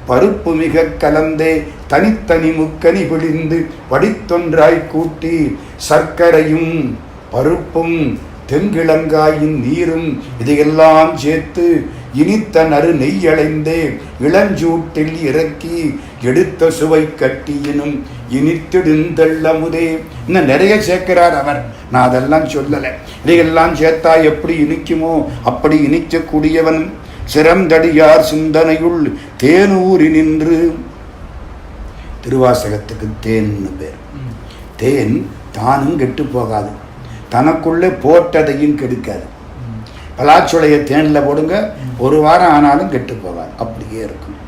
பருப்பு மிக கலந்தே தனித்தனி முக்கனி பிடிந்து வடித்தொன்றாய் கூட்டி, சர்க்கரையும் பருப்பும் தென்கிழங்காயின் நீரும் இதையெல்லாம் சேர்த்து இனித்த நறு நெய்யளைந்தே இளஞ்சூட்டில் இறக்கி எடுத்த சுவை கட்டியினும் இனித்திடுந்தள்ளமுதே. இன்னும் நிறைய சேர்க்கிறார் அவர், நான் அதெல்லாம் சொல்லலை. இதையெல்லாம் சேர்த்தா எப்படி இனிக்குமோ அப்படி இனிக்கக்கூடியவன். சிறந்தடியார் சிந்தனையுள் தேனூரி நின்று. திருவாசகத்துக்கு தேன்னு பேர். தேன் தானும் கெட்டு போகாது, தனக்குள்ளே போட்டதையும் கெடுக்காது. பலாச்சுளைய தேனில் போடுங்க, ஒரு வாரம் ஆனாலும் கெட்டு போகாது, அப்படியே இருக்கும்.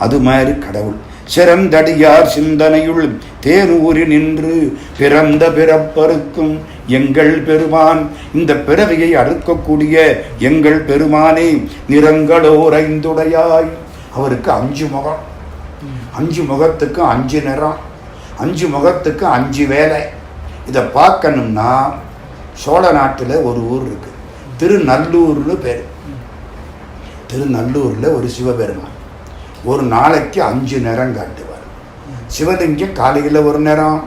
அது மாதிரி கடவுள் சிறந்தடியார் சிந்தனையுள் தேனூரி நின்று பிறந்த பிறப்பறுக்கும் எங்கள் பெருமான். இந்த பிறவியை அறுக்கக்கூடிய எங்கள் பெருமானே, நிறங்களோர் ஐந்துடையாய். அவருக்கு 5 முகம், 5 முகத்துக்கு 5 நிறம், 5 முகத்துக்கு 5 வேலை. இதை பார்க்கணும்னா சோழ நாட்டில் ஒரு ஊர் இருக்கு, திருநல்லூர்னு பேர். திருநல்லூரில் ஒரு சிவபெருமான், ஒரு நாளைக்கு 5 நேரம் காட்டுவார். சிவலிங்கம் காலையில் ஒரு நேரம்,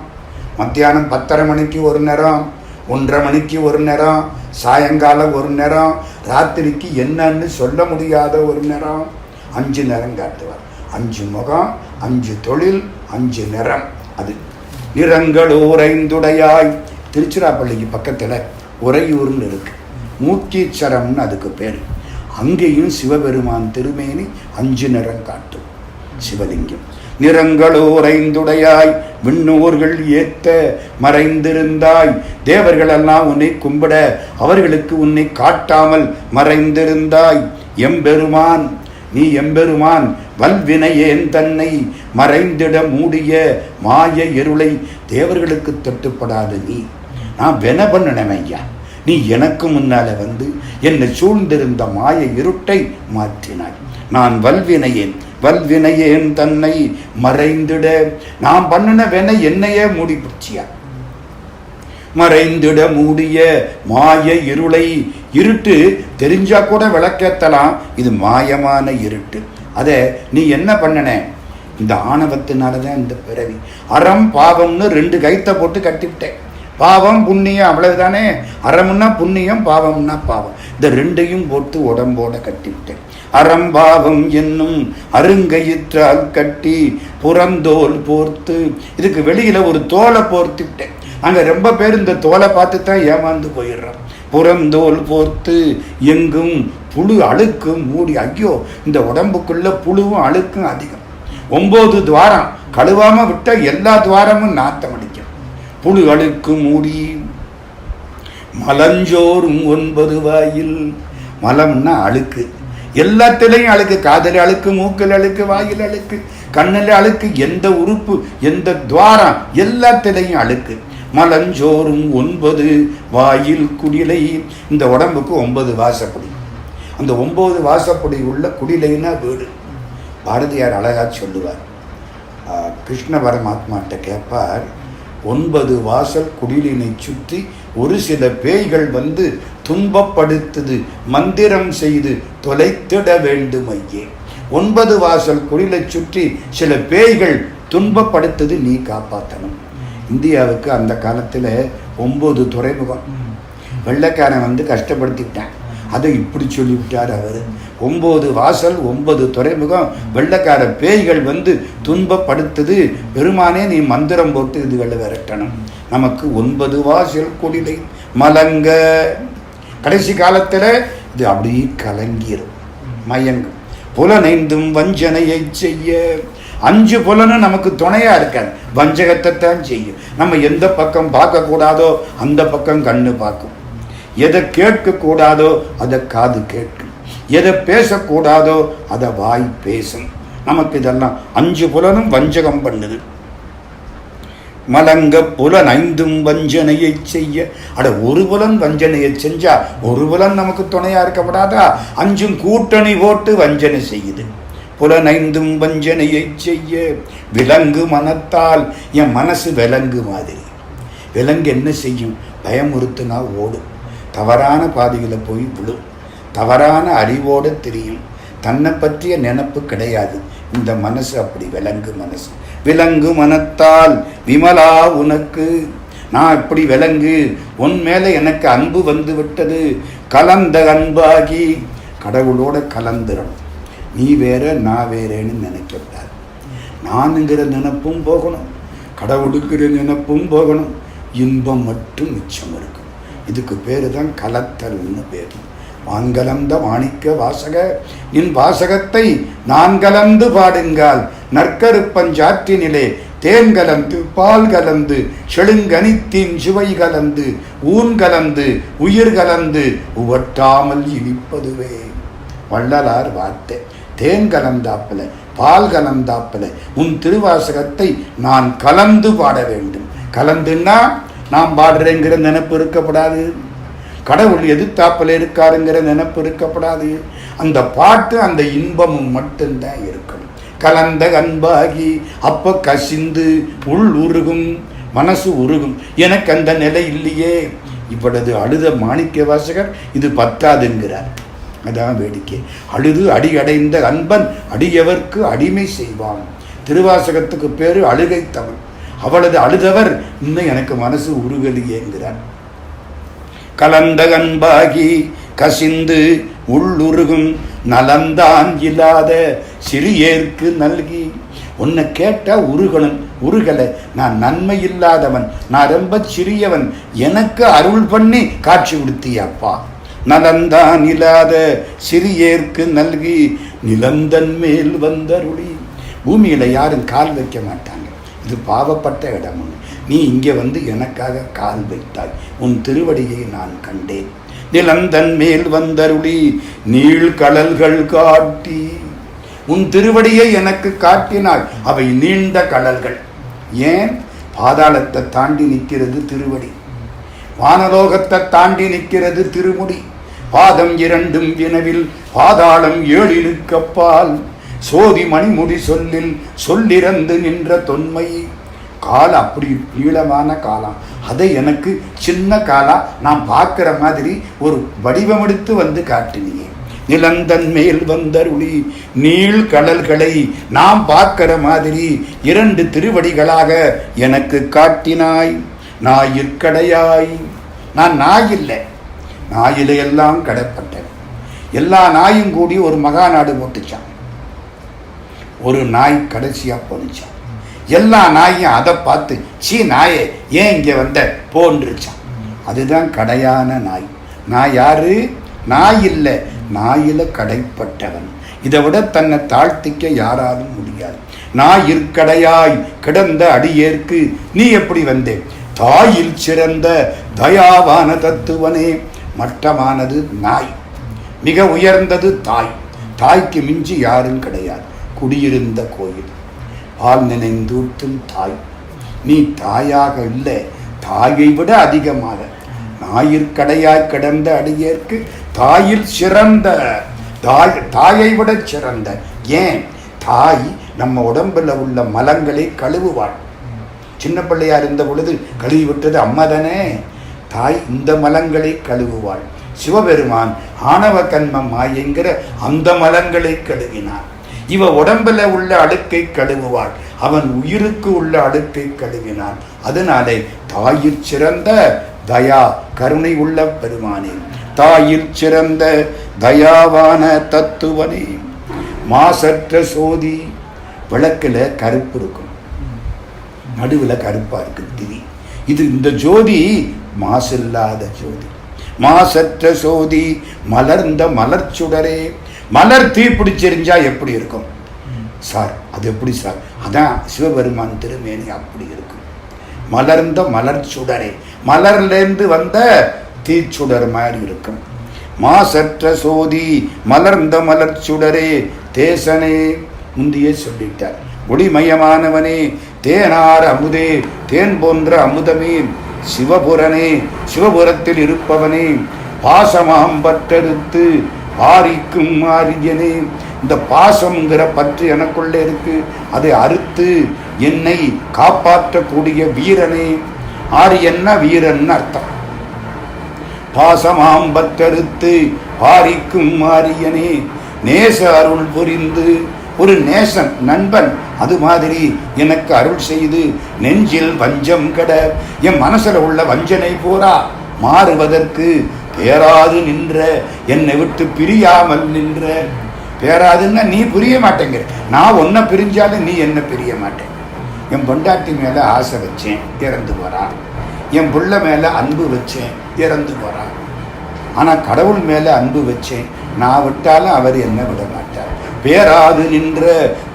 மத்தியானம் 10:30 மணிக்கு ஒரு நேரம், 1:30 மணிக்கு ஒரு நேரம், சாயங்காலம் ஒரு நேரம், ராத்திரிக்கு என்னன்னு சொல்ல முடியாத ஒரு நேரம், 5 நேரம் காட்டுவார். 5 முகம், 5 தொழில், 5 நிறம். அது நிறங்கள் உறைந்துடையாய். திருச்சிராப்பள்ளிக்கு பக்கத்தில் உறையூர்னு இருக்கு, மூர்த்தீச்சரம்னு அதுக்கு பேர். அங்கேயும் சிவபெருமான் திருமேனி 5 நிறம் காட்டும் சிவலிங்கம். நிறங்களோரைந்துடையாய் விண்ணூர்கள் ஏத்த மறைந்திருந்தாய். தேவர்கள் எல்லாம் உன்னை கும்பிட அவர்களுக்கு உன்னை காட்டாமல் மறைந்திருந்தாய். எம்பெருமான் நீ எம்பெருமான் வல்வினையேன் தன்னை மறைந்திட மூடிய மாய இருளை. தேவர்களுக்கு தட்டுப்படாத நீ, நான் வென பண்ணினேன் ஐயா. நீ எனக்கு முன்னால வந்து என்னை சூழ்ந்திருந்த மாய இருட்டை மாற்றினாய். நான் வல்வினையேன் தன்னை மறைந்திட. நான் பண்ணின வென என்னையே மூடி பிடிச்சியா. மறைந்திட மூடிய மாய இருளை. இருட்டு தெரிஞ்சா கூட விளக்கேத்தலாம், இது மாயமான இருட்டு. அதை நீ என்ன பண்ணன? இந்த ஆணவத்தினாலதான் இந்த பிறவி. அறம் பாவம்னு 2 கைத்தை போட்டு கட்டிவிட்டேன். பாவம் புண்ணியம் அவ்வளவுதானே. அறம்னா புண்ணியம், பாவம்னா பாவம். இந்த 2ஐயும் போட்டு உடம்போட கட்டிவிட்டேன். அறம் பாவம் என்னும் அருங்கயிற்றால் கட்டி புறந்தோல் போர்த்து. இதுக்கு வெளியில ஒரு தோலை போர்த்திவிட்டேன். அங்க ரொம்ப பேர் இந்த தோலை பார்த்து தான் ஏமாந்து போயிடுறோம். புறந்தோல் போர்த்து எங்கும் புழு அழுக்கு மூடி. ஐயோ, இந்த உடம்புக்குள்ள புழுவும் அழுக்கும் அதிகம். 9 துவாரம் கழுவாம விட்ட எல்லா துவாரமும் நாத்தம் அடிக்கும். புழு அழுக்கு மூடி மலஞ்சோறும் 9 வாயில். மலம்னா அழுக்கு, எல்லாத்திலையும் அழுக்கு. காதல் அழுக்கு, மூக்கில் அழுக்கு, வாயில் அழுக்கு, கண்ணில் அழுக்கு, எந்த உறுப்பு எந்த துவாரம் எல்லாத்திலையும் அழுக்கு. மலஞ்சோறும் 9 வாயில் குடிலை. இந்த உடம்புக்கு 9 வாசப்படி. அந்த 9 வாசப்படி உள்ள குடிலைன்னா வீடு. பாரதியார் அழகா சொல்லுவார். கிருஷ்ண பரமாத்மாட்ட கேட்பார், 9 வாசல் குடிலினை சுற்றி ஒரு சில பேய்கள் வந்து துன்பப்படுத்துது, மந்திரம் செய்து தொலைத்திட வேண்டும் ஐயே. 9 வாசல் குடிலை சுற்றி சில பேய்கள் துன்பப்படுத்துது, நீ காப்பாற்றணும். இந்தியாவுக்கு அந்த காலத்தில் 9 துறைமுகம். வெள்ளைக்காரன் வந்து கஷ்டப்படுத்திவிட்டான். அதை இப்படி சொல்லிவிட்டார் அவர். 9 வாசல் 9 துறைமுகம், வெள்ளைக்கார பேய்கள் வந்து துன்பப்படுத்துது, பெருமானே நீ மந்திரம் போட்டு இதுகளை விரட்டணும். நமக்கு 9 வாசல் குடிலை மலங்க. கடைசி காலத்தில் இது அப்படியே கலங்கிரும், மயங்கும். புலனைந்தும் வஞ்சனையை செய்ய. 5 புலனும் நமக்கு துணையா இருக்காது, வஞ்சகத்தை தான் செய்யும். நம்ம எந்த பக்கம் பார்க்க கூடாதோ அந்த பக்கம் கண்ணு பார்க்கும். எதை கேட்க கூடாதோ அதை காது கேட்கும். எதை பேசக்கூடாதோ அதை வாய் பேசும். நமக்கு இதெல்லாம் 5 புலனும் வஞ்சகம் பண்ணுது. மலங்க புலன் 5 வஞ்சனையை செய்ய. அட, ஒரு புலன் வஞ்சனையை செஞ்சா ஒரு புலன் நமக்கு துணையா இருக்கப்படாதா? 5 கூட்டணி போட்டு வஞ்சனை செய்யுது. புலன் 5 வஞ்சனையை செய்ய. விலங்கு மனத்தால். என் மனசு விலங்கு மாதிரி. விலங்கு என்ன செய்யும்? பயமுறுத்துனா ஓடும், தவறான பாதைகளை போய் விழும், தவறான அறிவோடு தெரியும். தன்னை பற்றிய நினைப்பு கிடையாது இந்த மனசு. அப்படி விலங்கு மனசு. விலங்கு மனத்தால் விமலா உனக்கு. நான் இப்படி விலங்கு, உன் மேலே எனக்கு அன்பு வந்து விட்டது. கலந்த அன்பாகி. கடவுளோட கலந்துடணும். நீ வேற நான் வேறேன்னு நினைக்கக்கூடாது. நானுங்கிற நினைப்பும் போகணும், கடவுளுங்கிற நினைப்பும் போகணும். இன்பம் மட்டும் மிச்சம் இருக்கும். இதுக்கு பேரு தான் கலத்தல்னு பேர். வான்கலந்த மாணிக்க வாசக, நின் வாசகத்தை நான் கலந்து பாடுங்கால். நற்கருப்பஞ்சாற்றினிலே தேன் கலந்து பால் கலந்து செழுங்கனித்தின் சுவை கலந்து ஊன் கலந்து உயிர் கலந்து உவட்டாமல் இனிப்பதுவே. வள்ளலார் வார்த்தை. தேன் கலந்தாப்பல, பால் கலந்தாப்பல உன் திருவாசகத்தை நான் கலந்து பாட வேண்டும். கலந்துன்னா நாம் பாடுறேங்கிற நினைப்பு இருக்கப்படாது. கடவுள் எதிர்த்தாப்பில் இருக்காருங்கிற நினைப்பு இருக்கப்படாது. அந்த பாட்டு அந்த இன்பமும் மட்டும்தான் இருக்கணும். கலந்த அன்பாகி. அப்ப கசிந்து உள் உருகும், மனசு உருகும். எனக்கு அந்த நிலை இல்லையே. இவ்வளவு அழுத மாணிக்க வாசகர் இது பத்தாதுங்கிறார். அதான் வேடிக்கை. அழுது அடியடைந்த அன்பன் அடியவர்க்கு அடிமை செய்வான். திருவாசகத்துக்கு பேரு அழுகை தமிழ். அவளது அழுதவர் இன்னும் எனக்கு மனசு உருகலியேங்கிறார். கலந்த அன்பாகி கசிந்து உள்ளுருகும் நலந்தான் இல்லாத சிறியேற்கு நல்கி. உன்னை கேட்டா உருகணும், உருகலை. நான் நன்மை இல்லாதவன், நான் ரொம்ப சிறியவன், எனக்கு அருள் பண்ணி காட்சி கொடுத்தியப்பா. நலந்தான் இல்லாத சிறியேற்கு நல்கி நிலந்தன் மேல் வந்தருளி. பூமியில யாரும் கால் வைக்க மாட்டாங்க, இது பாவப்பட்ட இடம். நீ இங்கே வந்து எனக்காக கால் வைத்தாய், உன் திருவடியை நான் கண்டேன். நிலந்தன் மேல் வந்தருளி நீள்கடல்கள் காட்டி. உன் திருவடியை எனக்கு காட்டினாய், அவை நீண்ட கடல்கள். ஏன்? பாதாளத்தை தாண்டி நிற்கிறது திருவடி, வானலோகத்தை தாண்டி நிற்கிறது திருமுடி. பாதம் இரண்டும் வினவில் பாதாளம் ஏழினுக்கப்பால். சோதி மணிமுடி சொல்லில் சொல்லிறந்து நின்ற தொன்மை. காலம் அப்படி நீளமான காலம், அதை எனக்கு சின்ன காலா நான் பார்க்கிற மாதிரி ஒரு வடிவமெடுத்து வந்து காட்டினியே. நிலந்தன் மேல் வந்தருளி நீள் கடல்களை நாம் பார்க்கிற மாதிரி இரண்டு திருவடிகளாக எனக்கு காட்டினாய். நாயிற்கடையாய். நான் நாய் இல்லை, நாயில எல்லாம் கடைப்பட்டேன். எல்லா நாயும் கூடி ஒரு மகாநாடு போட்டுச்சான். ஒரு நாய் கடைசியா போனுச்சான். எல்லா நாயும் அதை பார்த்து சீ நாயே ஏன் இங்க வந்த போன்றுச்சான். அதுதான் கடையான நாய். நான் யாரு? நாய் இல்லை, நாயில கடைப்பட்டவன். இதை விட தன்னை தாழ்த்திக்க யாராலும் முடியாது. நாயிற்கடையாய் கிடந்த அடியேற்கு நீ எப்படி வந்தே? தாயில் சிறந்த தயாவான தத்துவனே. மட்டமானது நாய், மிக உயர்ந்தது தாய். தாய்க்கு மிஞ்சி யாரும் கிடையாது. குடியிருந்த கோயில், பால் நினைந்தூட்டும் தாய். நீ தாயாக இல்லை, தாயை விட அதிகமாக. நாயிற்கடையாய் கிடந்த அடியேற்கு தாயில் சிறந்த தாயை விட சிறந்த. ஏன்? தாய் நம்ம உடம்புல உள்ள மலங்களை கழுவுவாள். சின்ன பிள்ளையா இருந்த பொழுது கழுவி விட்டது அம்மா தானே. தாய் இந்த மலங்களை கழுவுவாள். சிவபெருமான் ஆணவ கண்ம மாயைங்கிற அந்த மலங்களை கழுவினான். இவ உடம்புல உள்ள அழுக்கை கழுவுவாள், அவன் உயிருக்கு உள்ள அழுக்கை கழுவினான். அதனாலே தாயிற் சிறந்த தயா கருணை உள்ள பெருமானே, தாயிற் சிறந்த தயாவான தத்துவனே. மாசற்ற சோதி. விளக்குல கருப்பு இருக்கும், நடுவில் கருப்பா இருக்கு திரி. இது இந்த ஜோதி மாசில்லாத ஜோதி. மாசற்ற சோதி மலர்ந்த மலர்ச்சுடரே. மலர் தீ பிடிச்செறிஞ்சா எப்படி இருக்கும் சார்? அது எப்படி சார்? அதான் சிவபெருமான் திருமேனி அப்படி இருக்கும். மலர்ந்த மலர் சுடரே, மலர்லேருந்து வந்த தீச்சுடர் மாதிரி இருக்கும். மாசற்ற சோதி மலர்ந்த மலர் சுடரே தேசனே. முந்தியே சொல்லிட்டார். ஒளிமயமானவனே, தேனார் அமுதே, தேன் போன்ற அமுதமே, சிவபுரனே, சிவபுரத்தில் இருப்பவனே, பாசமாம் பற்றெடுத்து ஆரிக்கும் ஆரியனே. இந்த பாசம்ங்கிற பற்று எனக்குள்ளே இருக்கு, அதை அறுத்து என்னை காப்பாற்றக்கூடிய வீரனே. ஆரியன்னா வீரன் அர்த்தம். பாசமாம் பற்றெடுத்து ஆரிக்கும் ஆரியனே. நேச அருள் புரிந்து, ஒரு நேசன் நண்பன் அது மாதிரி எனக்கு அருள் செய்து, நெஞ்சில் வஞ்சம் கட, என் மனசுல உள்ள வஞ்சனை போரா மாறுவதற்கு பேராது நின்ற, என்னை விட்டு பிரியாமல் நின்ற. பேராதுன்னா நீ பிரிய மாட்டேங்கிற, நான் உன்னை பிரிஞ்சாலும் நீ என்ன பிரிய மாட்டேன். என் பொண்டாட்டி மேல ஆசை வச்சேன், இறந்து போறான். என் புள்ள மேல அன்பு வச்சேன், இறந்து போறான். ஆனா கடவுள் மேல அன்பு வச்சேன், நான் விட்டாலும் அவர் என்ன விட மாட்டார். பேராது நின்ற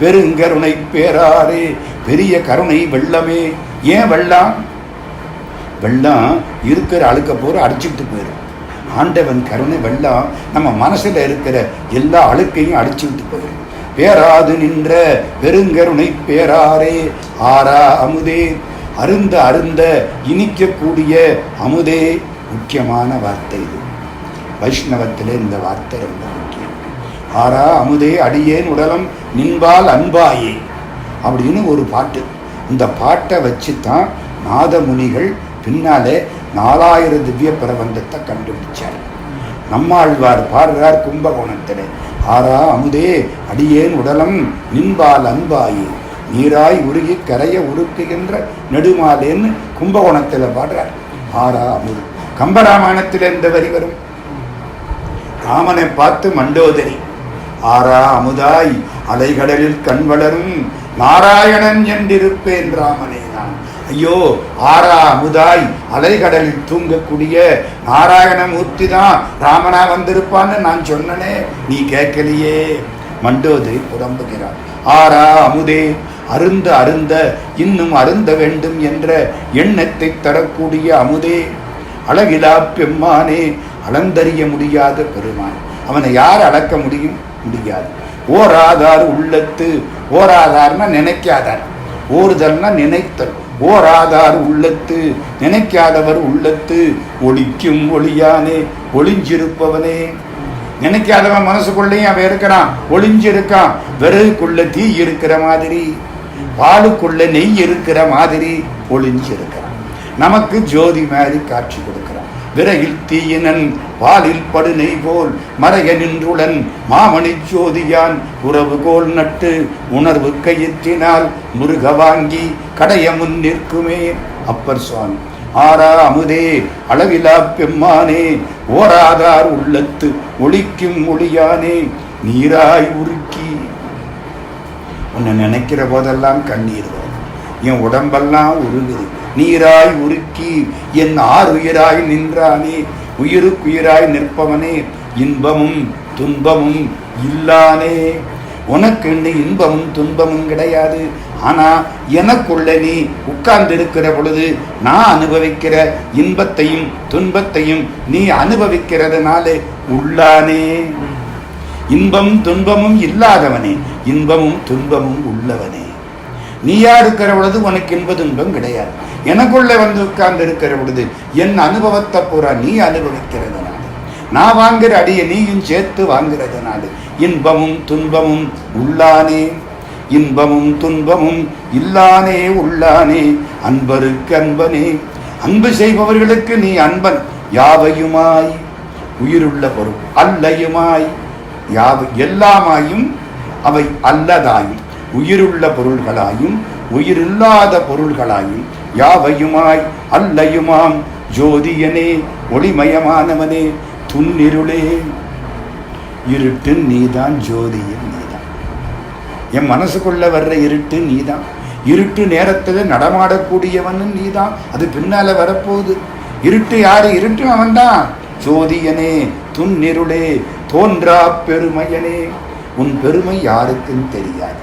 பெருங்கருணை பேராரே. பெரிய கருணை வெள்ளமே. ஏன் வெள்ளம்? வெள்ளம் இருக்கிற அழுக்க போற அடிச்சுட்டு போயிடும். ஆண்டவன் கருணை வெள்ளம் நம்ம மனசுல இருக்கிற எல்லா அழுக்கையும் அடிச்சுட்டு போயிடும். பேராது நின்ற பெருங்கருணை பேராரே. ஆரா அமுதே. அருந்த அருந்த இனிக்கக்கூடிய அமுதே. முக்கியமான வார்த்தை இது. வைஷ்ணவத்திலே இந்த வார்த்தை ரொம்ப முக்கியம். ஆரா அமுதே அடியேன் உடலம் நின்பால் அன்பாயே அப்படின்னு ஒரு பாட்டு. இந்த பாட்டை வச்சு தான் நாதமுனிகள் பின்னாலே 4000 திவ்ய பிரபந்தத்தை கண்டுபிடிச்சார். நம்மாழ்வார் பாடுறார் கும்பகோணத்திலே, ஆரா அமுதே அடியேன் உடலம் நின்பால் அன்பாயே நீராய் உருகி கரைய உருக்குகின்ற நெடுமாலேன்னு கும்பகோணத்தில் பாடுறார். ஆரா அமுது. கம்பராமாயணத்தில் எந்த வரி வரும்? ராமனை பார்த்து மண்டோதரி, ஆரா அமுதாய் அலைகடலில் கண் வளரும் நாராயணன் என்றிருப்பேன் ராமனே நான். ஐயோ, ஆரா அமுதாய் அலைகடலில் தூங்கக்கூடிய நாராயணமூர்த்தி தான் ராமனா வந்திருப்பான்னு நான் சொன்னனே, நீ கேட்கலையே. மண்டோதரி புலம்புகிறார். ஆரா அமுதே, அருந்த அருந்த இன்னும் அருந்த வேண்டும் என்ற எண்ணத்தை தரக்கூடிய அமுதே, அழகிலா பெம்மானே, அளந்தறிய முடியாத பெருமான். அவனை யார் அளக்க முடியும்? முடியாது. ஓராதார் உள்ளத்து, ஓராதார்னா நினைக்காதார், ஓறுதல்னா நினைத்தல். ஓராதார் உள்ளத்து, நினைக்காதவர் உள்ளத்து ஒளிக்கும் ஒளியானே, ஒளிஞ்சிருப்பவனே. நினைக்காதவன் மனசுக்குள்ளேயும் அவன் இருக்கிறான், ஒளிஞ்சிருக்கான். விறகுக்குள்ள தீ இருக்கிற மாதிரி, பாலுக்குள்ள நெய் இருக்கிற மாதிரி ஒளிஞ்சிருக்கிறான். நமக்கு ஜோதி மாதிரி காட்சி கொடுக்கிறான். விறகில் தீயினன் பாலில் படு நெய் போல் மறைய நின்றுடன் மாமணி ஜோதியான் உறவு கோல் நட்டு உணர்வு கையிற்றினால் முருக வாங்கி கடைய முன் நிற்குமே. அப்பர் சுவாமி. ஆரா அமுதே, அளவிலா பெம்மானே, ஓராதார் உள்ளத்து ஒளிக்கும் ஒளியானே, நீராய் உருக்கி. உன்னை நினைக்கிற போதெல்லாம் கண்ணீர் வரும், என் உடம்பெல்லாம் உருகுது. நீராய் உருக்கி என் ஆறுயிராய் நின்றானே, உயிருக்குயிராய் நிற்பவனே, இன்பமும் துன்பமும் இல்லானே. உனக்கு இன்பமும் துன்பமும் கிடையாது. ஆனா எனக்குள்ள நீ உட்கார்ந்து இருக்கிற பொழுது நான் அனுபவிக்கிற இன்பத்தையும் துன்பத்தையும் நீ அனுபவிக்கிறதுனாலே உள்ளானே. இன்பம் துன்பமும் இல்லாதவனே, இன்பமும் துன்பமும் உள்ளவனே. நீயா இருக்கிற பொழுது உனக்கு இன்ப துன்பம் கிடையாது. எனக்குள்ள வந்து உட்கார்ந்து இருக்கிற பொழுது என் அனுபவத்தை பூரா நீ அனுபவிக்கிறதுனால, நான் வாங்குற அடியை நீயும் சேர்த்து வாங்குறதுனால இன்பமும் துன்பமும் உள்ளானே, இன்பமும் துன்பமும் இல்லானே உள்ளானே. அன்பருக்கு அன்பனே, அன்பு செய்பவர்களுக்கு நீ அன்பன். யாவையுமாய், உயிருள்ள பொருள் அல்லையுமாய், யாவை எல்லாமாயும் அவை அல்லதாயும், உயிருள்ள பொருள்களாயும் உயிரில்லாத பொருள்களாயும், யாவையுமாய் அல்லையுமாம் ஜோதியனே, ஒளிமயமானவனே, துன்னிருளே. இருட்டு நீதான், ஜோதியும் நீதான். என் மனசுக்குள்ள வர்ற இருட்டு நீதான். இருட்டு நேரத்தில் நடமாடக்கூடியவனும் நீதான். அது பின்னால வரப்போகுது. இருட்டு யாரு? இருட்டு அவன்தான். ஜோதியனே, துன்னிருளே, தோன்றா பெருமையனே. உன் பெருமை யாருக்கும் தெரியாது,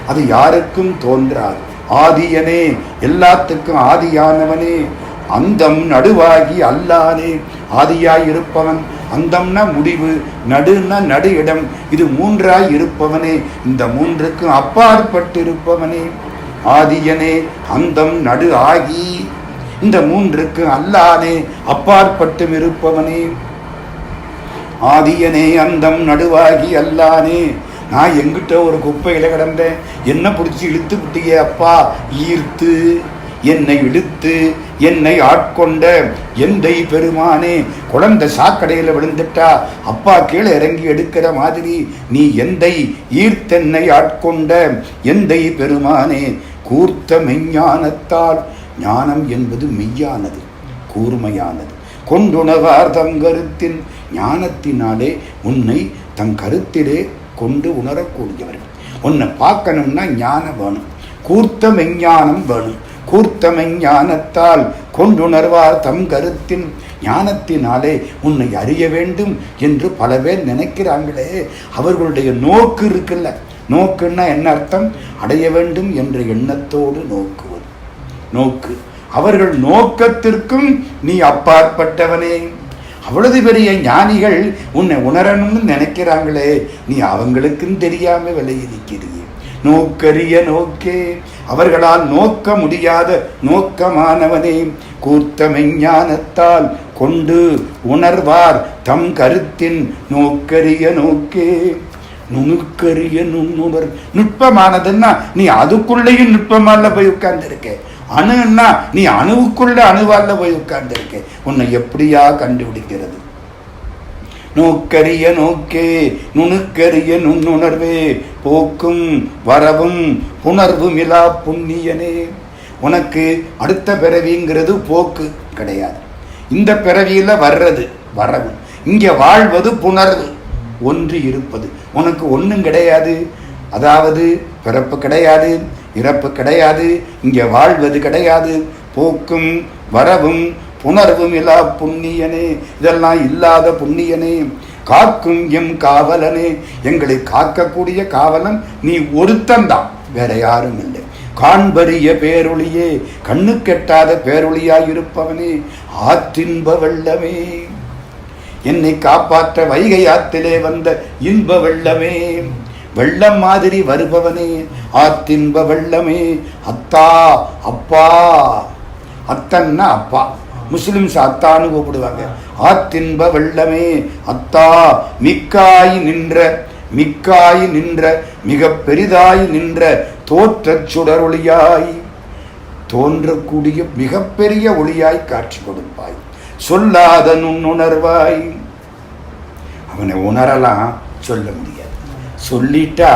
அது யாருக்கும் தோன்றாது. ஆதியனே, எல்லாத்துக்கும் ஆதியானவனே. அந்தம் நடுவாகி அல்லானே, ஆதியாய் இருப்பவன். அந்தம்னா முடிவு, நடுன்னா நடு இடம். இது மூன்றாய் இருப்பவனே, இந்த மூன்றுக்கும் அப்பாற்பட்டு இருப்பவனே. ஆதியனே, அந்தம் நடு ஆகி இந்த மூன்றுக்கு அல்லானே, அப்பாற்பட்டும் இருப்பவனே. ஆதியனே, அந்தம் நடுவாகி அல்லானே. நான் எங்கிட்ட ஒரு குப்பையில கிடந்தேன், என்ன பிடிச்சி இழுத்து விட்டியே அப்பா, ஈர்த்து என்னை இழுத்து என்னை ஆட்கொண்ட எந்தை பெருமானே. குழந்தை சாக்கடையில் விழுந்துட்டா அப்பா கீழே இறங்கி எடுக்கிற மாதிரி நீ எந்தை ஈர்த்தென்னை ஆட்கொண்ட எந்தை பெருமானே. கூர்த்த மெஞ்ஞானத்தால், ஞானம் என்பது மெய்யானது, கூர்மையானது. கொண்டுணவார் தம் கருத்தின், ஞானத்தினாலே உன்னை தன் கருத்திலே கொண்டு உணரக்கூடியவர்கள். உன்னை பார்க்கணும்னா ஞானம் வேணும், கூர்த்த மெஞ்ஞானம் வேணும். கூர்த்த மெஞ்ஞானத்தால் கொண்டுணர்வார் தம் கருத்தின், ஞானத்தினாலே உன்னை அறிய வேண்டும் என்று பல பேர் நினைக்கிறாங்களே. அவர்களுடைய நோக்கு இருக்குல்ல, நோக்குன்னா என்ன அர்த்தம்? அடைய வேண்டும் என்ற எண்ணத்தோடு நோக்குவது நோக்கு. அவர்கள் நோக்கத்திற்கும் நீ அப்பாற்பட்டவனே. அவ்வளவு பெரிய ஞானிகள் உன்னை உணரணும்னு நினைக்கிறாங்களே, நீ அவங்களுக்கும் தெரியாம விலையிருக்கிறீ. நோக்கரிய நோக்கே, அவர்களால் நோக்க முடியாத நோக்கமானவனே. கூர்த்த மெஞ்ஞானத்தால் கொண்டு உணர்வார் தம் கருத்தின், நோக்கரிய நோக்கே. நுணுக்கரிய நுண்ணுணர், நுட்பமானதுன்னா நீ அதுக்குள்ளேயும் நுட்பமால போய் உட்கார்ந்துருக்க. அணுன்னா நீ அணுவுக்குள்ள அணுவால போய் உட்கார்ந்துருக்க. உன்னை எப்படியா கண்டுபிடிக்கிறது? நோக்கரிய நோக்கே நுணுக்கரிய நுண்ணுணர்வே போக்கும் வரவும் புணர்வுமிலா புண்ணியனே. உனக்கு அடுத்த பிறவிங்கிறது போக்கு கிடையாது. இந்த பிறவியில வர்றது வரவு, இங்க வாழ்வது புணர்வு, ஒன்று இருப்பது. உனக்கு ஒன்றும் கிடையாது. அதாவது பிறப்பு கிடையாது, இறப்பு கிடையாது, இங்கே வாழ்வது கிடையாது. போக்கும் வரவும் புணர்வும் இல்லா புண்ணியனே, இதெல்லாம் இல்லாத புண்ணியனே. காக்கும் எம் காவலனே, எங்களை காக்கக்கூடிய காவலன் நீ ஒருத்தந்தான், வேற யாரும் இல்லை. காண்பரிய பேரொளியே, கண்ணு கெட்டாத பேரொளியாயிருப்பவனே. ஆற்றின்ப வெள்ளமே, என்னை காப்பாற்ற வைகை ஆற்றிலே வந்த இன்ப வெள்ளமே. வெள்ளம் மாதிரி வருபவனே, ஆற்றின்ப வெள்ளமே. அத்தா அப்பா, அத்தன்னா அப்பா, முஸ்லிம்ஸ் அத்தான்னு கூப்பிடுவாங்க. ஆற்றின்ப வெள்ளமே அத்தா, மிக்காய் நின்ற மிக பெரிதாய் நின்ற தோற்றச் சுடரொளியாய், தோன்றக்கூடிய மிகப்பெரிய ஒளியாய் காட்சி கொடுப்பாய். சொல்லாத நுண்ணுணர்வாய், அவனை உணரலாம், சொல்ல முடியாது. சொல்லிட்டா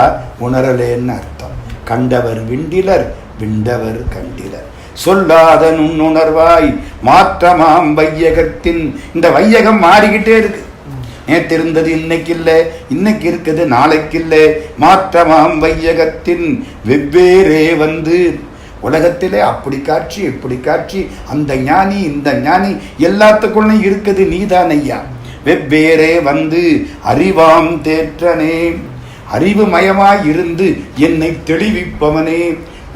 உணரலேன்னு அர்த்தம். கண்டவர் விண்டிலர், விண்டவர் கண்டிலர். சொல்லாத நுண்ணுணர்வாய் மாற்றமாம் வையகத்தின், இந்த வையகம் மாறிக்கிட்டே இருக்கு. நேற்று இருந்தது இன்னைக்கு இல்லை, இன்னைக்கு இருக்குது நாளைக்கு இல்லை. மாற்றமாம் வையகத்தின் வெவ்வேறே வந்து, உலகத்திலே அப்படி காட்சி இப்படி காட்சி, அந்த ஞானி இந்த ஞானி எல்லாத்துக்குள்ளும் இருக்குது நீதான் ஐயா. வெவ்வேறே வந்து அறிவாம் தேற்றனே, அறிவு மயமாய் இருந்து என்னை தெளிவிப்பவனே.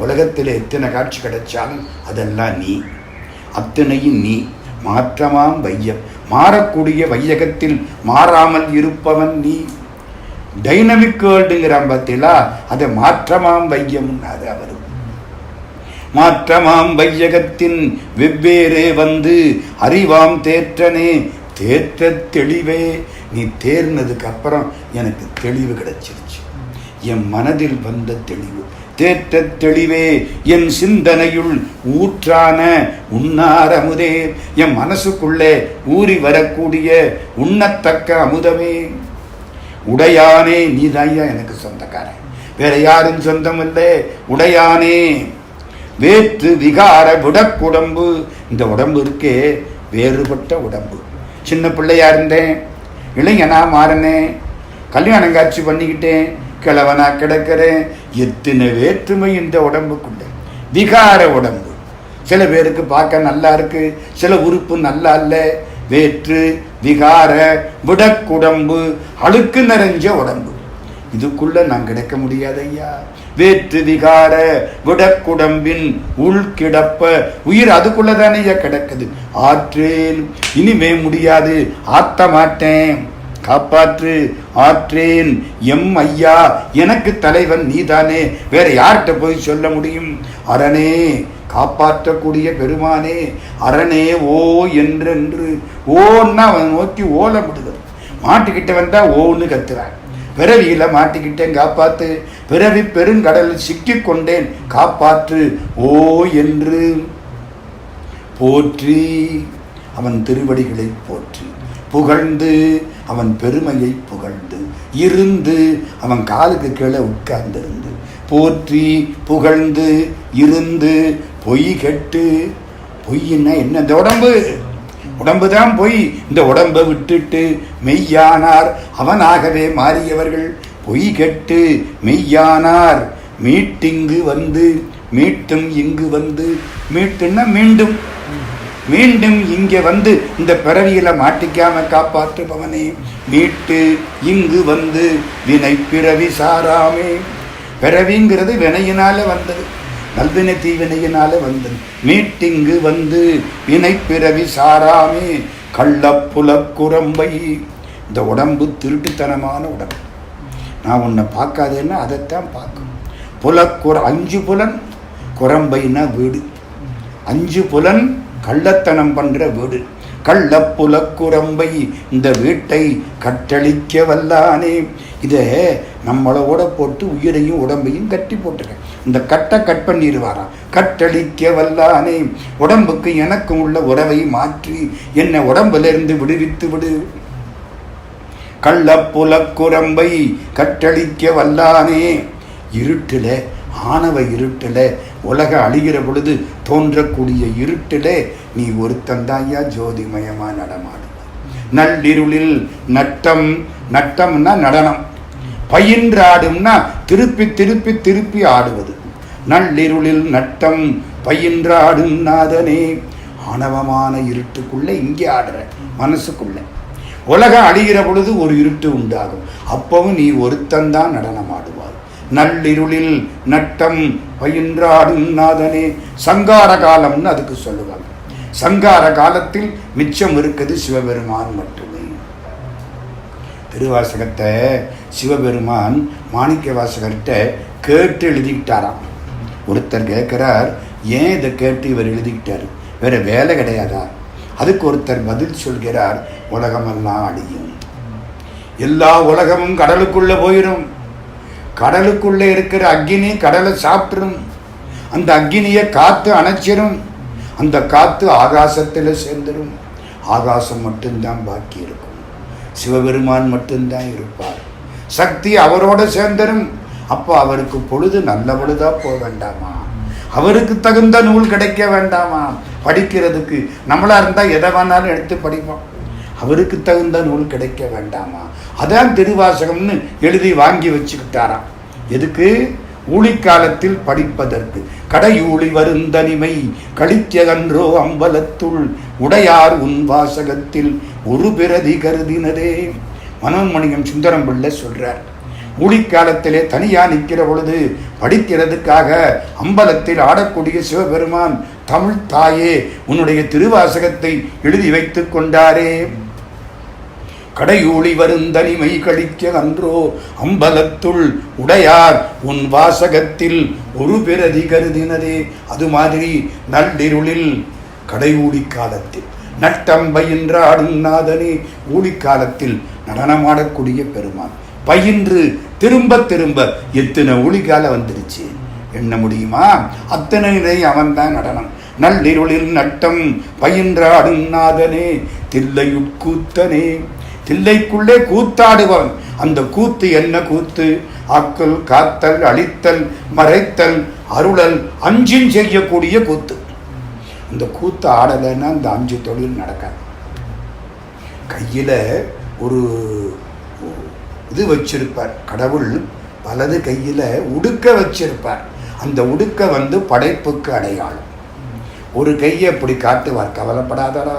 உலகத்தில் எத்தனை காட்சி கிடைச்சாலும் அதெல்லாம் நீ, அத்தனையும் நீ. மாற்றமாம் வையம், மாறக்கூடிய வையகத்தில் மாறாமல் இருப்பவன் நீ. டைனமிக் வேர்ல்டுங்கிறான் பார்த்தீங்களா, அதை மாற்றமாம் வையம், அது அவரு. மாற்றமாம் வையகத்தின் வெவ்வேறே வந்து அறிவாம் தேற்றனே, தேற்ற தெளிவே. நீ தேர்னதுக்கு அப்புறம் எனக்கு தெளிவு கிடைச்சிருச்சு, என் மனதில் வந்த தெளிவு. தேற்ற தெளிவே என் சிந்தனையுள் ஊற்றான உண்ணார் அமுதே, என் மனசுக்குள்ளே ஊறி வரக்கூடிய உண்ணத்தக்க அமுதமே. உடையானே, நீதாய்யா எனக்கு சொந்தக்காரன், வேற யாரும் சொந்தம் இல்லை. உடையானே வேற்று விகார விடக்குடம்பு, இந்த உடம்பு இருக்கே வேறுபட்ட உடம்பு. சின்ன பிள்ளையா இருந்தேன், இளைஞனா மாறினேன், கல்யாணம் காட்சி பண்ணிக்கிட்டேன், கிழவனா கிடக்கிறேன். எத்தனை வேற்றுமை இந்த உடம்புக்குள்ள. விகார உடம்பு, சில பேருக்கு பார்க்க நல்லா இருக்கு, சில உறுப்பு நல்லா இல்லை. வேற்று விகார விடக்குடம்பு, அழுக்கு நிறைஞ்ச உடம்பு. இதுக்குள்ள நான் கிடைக்க முடியாது ஐயா. வேற்று விகார விடக்குடம்பின் உள் கிடப்ப, உயிர் அதுக்குள்ளதானே கிடக்குது. ஆற்றேன், இனிமே முடியாது, ஆத்த மாட்டேன், காப்பாற்று. ஆற்றேன் எம் ஐயா, எனக்கு தலைவன் நீதானே, வேற யார்கிட்ட போய் சொல்ல முடியும். அரணே, காப்பாற்றக்கூடிய பெருமானே. அரணே ஓ என்றென்று, ஓன்னா அவன் நோக்கி ஓல விடுவது. மாட்டிக்கிட்ட வந்தா ஓன்னு கத்துறான். பிறவியில மாட்டிக்கிட்டேன், காப்பாத்து. பிறவி பெருங்கடலில் சிக்கிக் கொண்டேன், காப்பாற்று. ஓ என்று போற்றி, அவன் திருவடிகளை போற்றி. புகழ்ந்து, அவன் பெருமையை புகழ்ந்து. இருந்து, அவன் காலுக்கு கீழே உட்கார்ந்திருந்து. போற்றி புகழ்ந்து இருந்து. பொய் கெட்டு, பொய்ன்னா என்ன? இந்த உடம்பு தான் பொய். இந்த உடம்பை விட்டுட்டு மெய்யானார், அவனாகவே மாறியவர்கள். பொய் கெட்டு மெய்யானார், மீட்டிங்கு வந்து. மீட்டும் இங்கு வந்து, மீட்டுன்னா மீண்டும், மீண்டும் இங்கே வந்து இந்த பிறவியில மாட்டிக்காம காப்பாற்றுபவனே. மீட்டு இங்கு வந்து வினை பிறவி சாராமே. பிறவிங்கிறது வினையினால வந்தது, நல்வினை தீவினையினால வந்தது. மீட்டிங்கு வந்து வினை பிறவி சாராமே. கள்ளப்புலக்குரம்பை, இந்த உடம்பு திருட்டுத்தனமான உடம்பு. நான் உன்னை பார்க்காதேன்னா அதைத்தான் பார்க்கும். அஞ்சு புலன், குரம்பைனா வீடு. அஞ்சு புலன் கள்ளத்தனம் பண்ற வீடு. கள்ளப்புலக்குரம்பை, இந்த வீட்டை கட்டளிக்க வல்லானே. இதை நம்மளோட போட்டு உயிரையும் உடம்பையும் கட்டி போட்டுருக்கேன். இந்த கட்டை கட் பண்ணிடுவாராம். கட்டளிக்க வல்லானே, உடம்புக்கு எனக்கும் உள்ள உறவை மாற்றி என்னை உடம்புல இருந்து விடுவித்து விடு. கள்ளப்புலக்குரம்பை கட்டளிக்க வல்லானே. இருட்டில, ஆணவ இருட்டில, உலக அழிகிற பொழுது தோன்றக்கூடிய இருட்டில நீ ஒருத்தந்தாயா ஜோதிமயமா நடமாடு. நள்ளிருளில் நட்டம், நட்டம்னா நடனம், பயின்றாடும்னா திருப்பி திருப்பி திருப்பி ஆடுவது. நள்ளிருளில் நட்டம் பயின்றாடும் நாதனே. ஆணவமான இருட்டுக்குள்ள இங்கே ஆடுற மனசுக்குள்ள. உலகம் அழிகிற பொழுது ஒரு இருட்டு உண்டாகும், அப்பவும் நீ ஒருத்தந்தான் நடனம் ஆடுவார். நள்ளிருளில் நட்டம் பயின்றாடும் நாதனே. சங்கார காலம்னு அதுக்கு சொல்லுவாங்க. சங்கார காலத்தில் மிச்சம் இருக்குது சிவபெருமான் மட்டுமே. திருவாசகத்தை சிவபெருமான் மாணிக்க வாசகர்கிட்ட கேட்டு எழுதிக்கிட்டாராம். ஒருத்தர் கேட்கிறார், ஏன் இதை கேட்டு இவர் எழுதிக்கிட்டார், வேற வேலை கிடையாதா? அதுக்கு ஒருத்தர் பதில் சொல்கிறார், உலகமெல்லாம் அழியும், எல்லா உலகமும் கடலுக்குள்ள போயிடும், கடலுக்குள்ள இருக்கிற அக்கினி கடலை சாப்பிட்டுரும், அந்த அக்கினியை காத்து அணைச்சிரும், அந்த காத்து ஆகாசத்தில் சேர்ந்துடும், ஆகாசம் மட்டும்தான் பாக்கி இருக்கும், சிவபெருமான் மட்டும்தான் இருப்பார், சக்தி அவரோட சேர்ந்துடும். அப்போ அவருக்கு பொழுது நல்ல பொழுதா போக வேண்டாமா? அவருக்கு தகுந்த நூல் கிடைக்க வேண்டாமா? படிக்கிறதுக்கு நம்மளா இருந்தால் எதை வேணாலும் எடுத்து படிப்போம். அவருக்கு தகுந்த நூல் கிடைக்க வேண்டாமா? அதான் திருவாசகம்னு எழுதி வாங்கி வச்சுக்கிட்டாராம். எதுக்கு? ஊழிக்காலத்தில் படிப்பதற்கு. கடையூழி வருந்தனிமை கழித்தகன்றோ அம்பலத்துள் உடையார் உன் வாசகத்தில் ஒரு பிரதி கருதினதே. மனோன்மணியம் சுந்தரம் பிள்ளை சொல்றார், ஊழிக்காலத்திலே தனியா நிற்கிற பொழுது படிக்கிறதுக்காக அம்பலத்தில் ஆடக்கூடிய சிவபெருமான், தமிழ் தாயே உன்னுடைய திருவாசகத்தை எழுதி வைத்துக் கொண்டாரே. கடையூழி வருந்தனிமை கழிக்க அன்றோ அம்பலத்துள் உடையார் உன் வாசகத்தில் ஒரு பிரதி கருதினதே. அது மாதிரி நள்ளிருளில் கடையூழி காலத்தில் நட்டம் பயின்றாடும் நாதனே. ஊழிக்காலத்தில் நடனமாடக்கூடிய பெருமான் பயின்று திரும்ப திரும்ப எத்தனை ஊழிக்கால வந்துருச்சு எண்ண முடியுமா? அத்தனை நிலை அவன்தான் நடனம். நள்ளிருளில் நட்டம் பயின்றாடும் நாதனே தில்லையுட்கூத்தனே. தில்லைக்குள்ளே கூத்தாடுபவன். அந்த கூத்து என்ன கூத்து? ஆக்கல், காத்தல், அழித்தல், மறைத்தல், அருளல், அஞ்சும் செய்யக்கூடிய கூத்து. அந்த கூத்து ஆடலைன்னா அந்த 5 தொழில் நடக்காது. கையில ஒரு இது வச்சிருப்பார் கடவுள், வலது கையில உடுக்க வச்சிருப்பார். அந்த உடுக்க படைப்புக்கு அடையாளம். ஒரு கையை அப்படி காட்டுவார், கவலைப்படாதடா,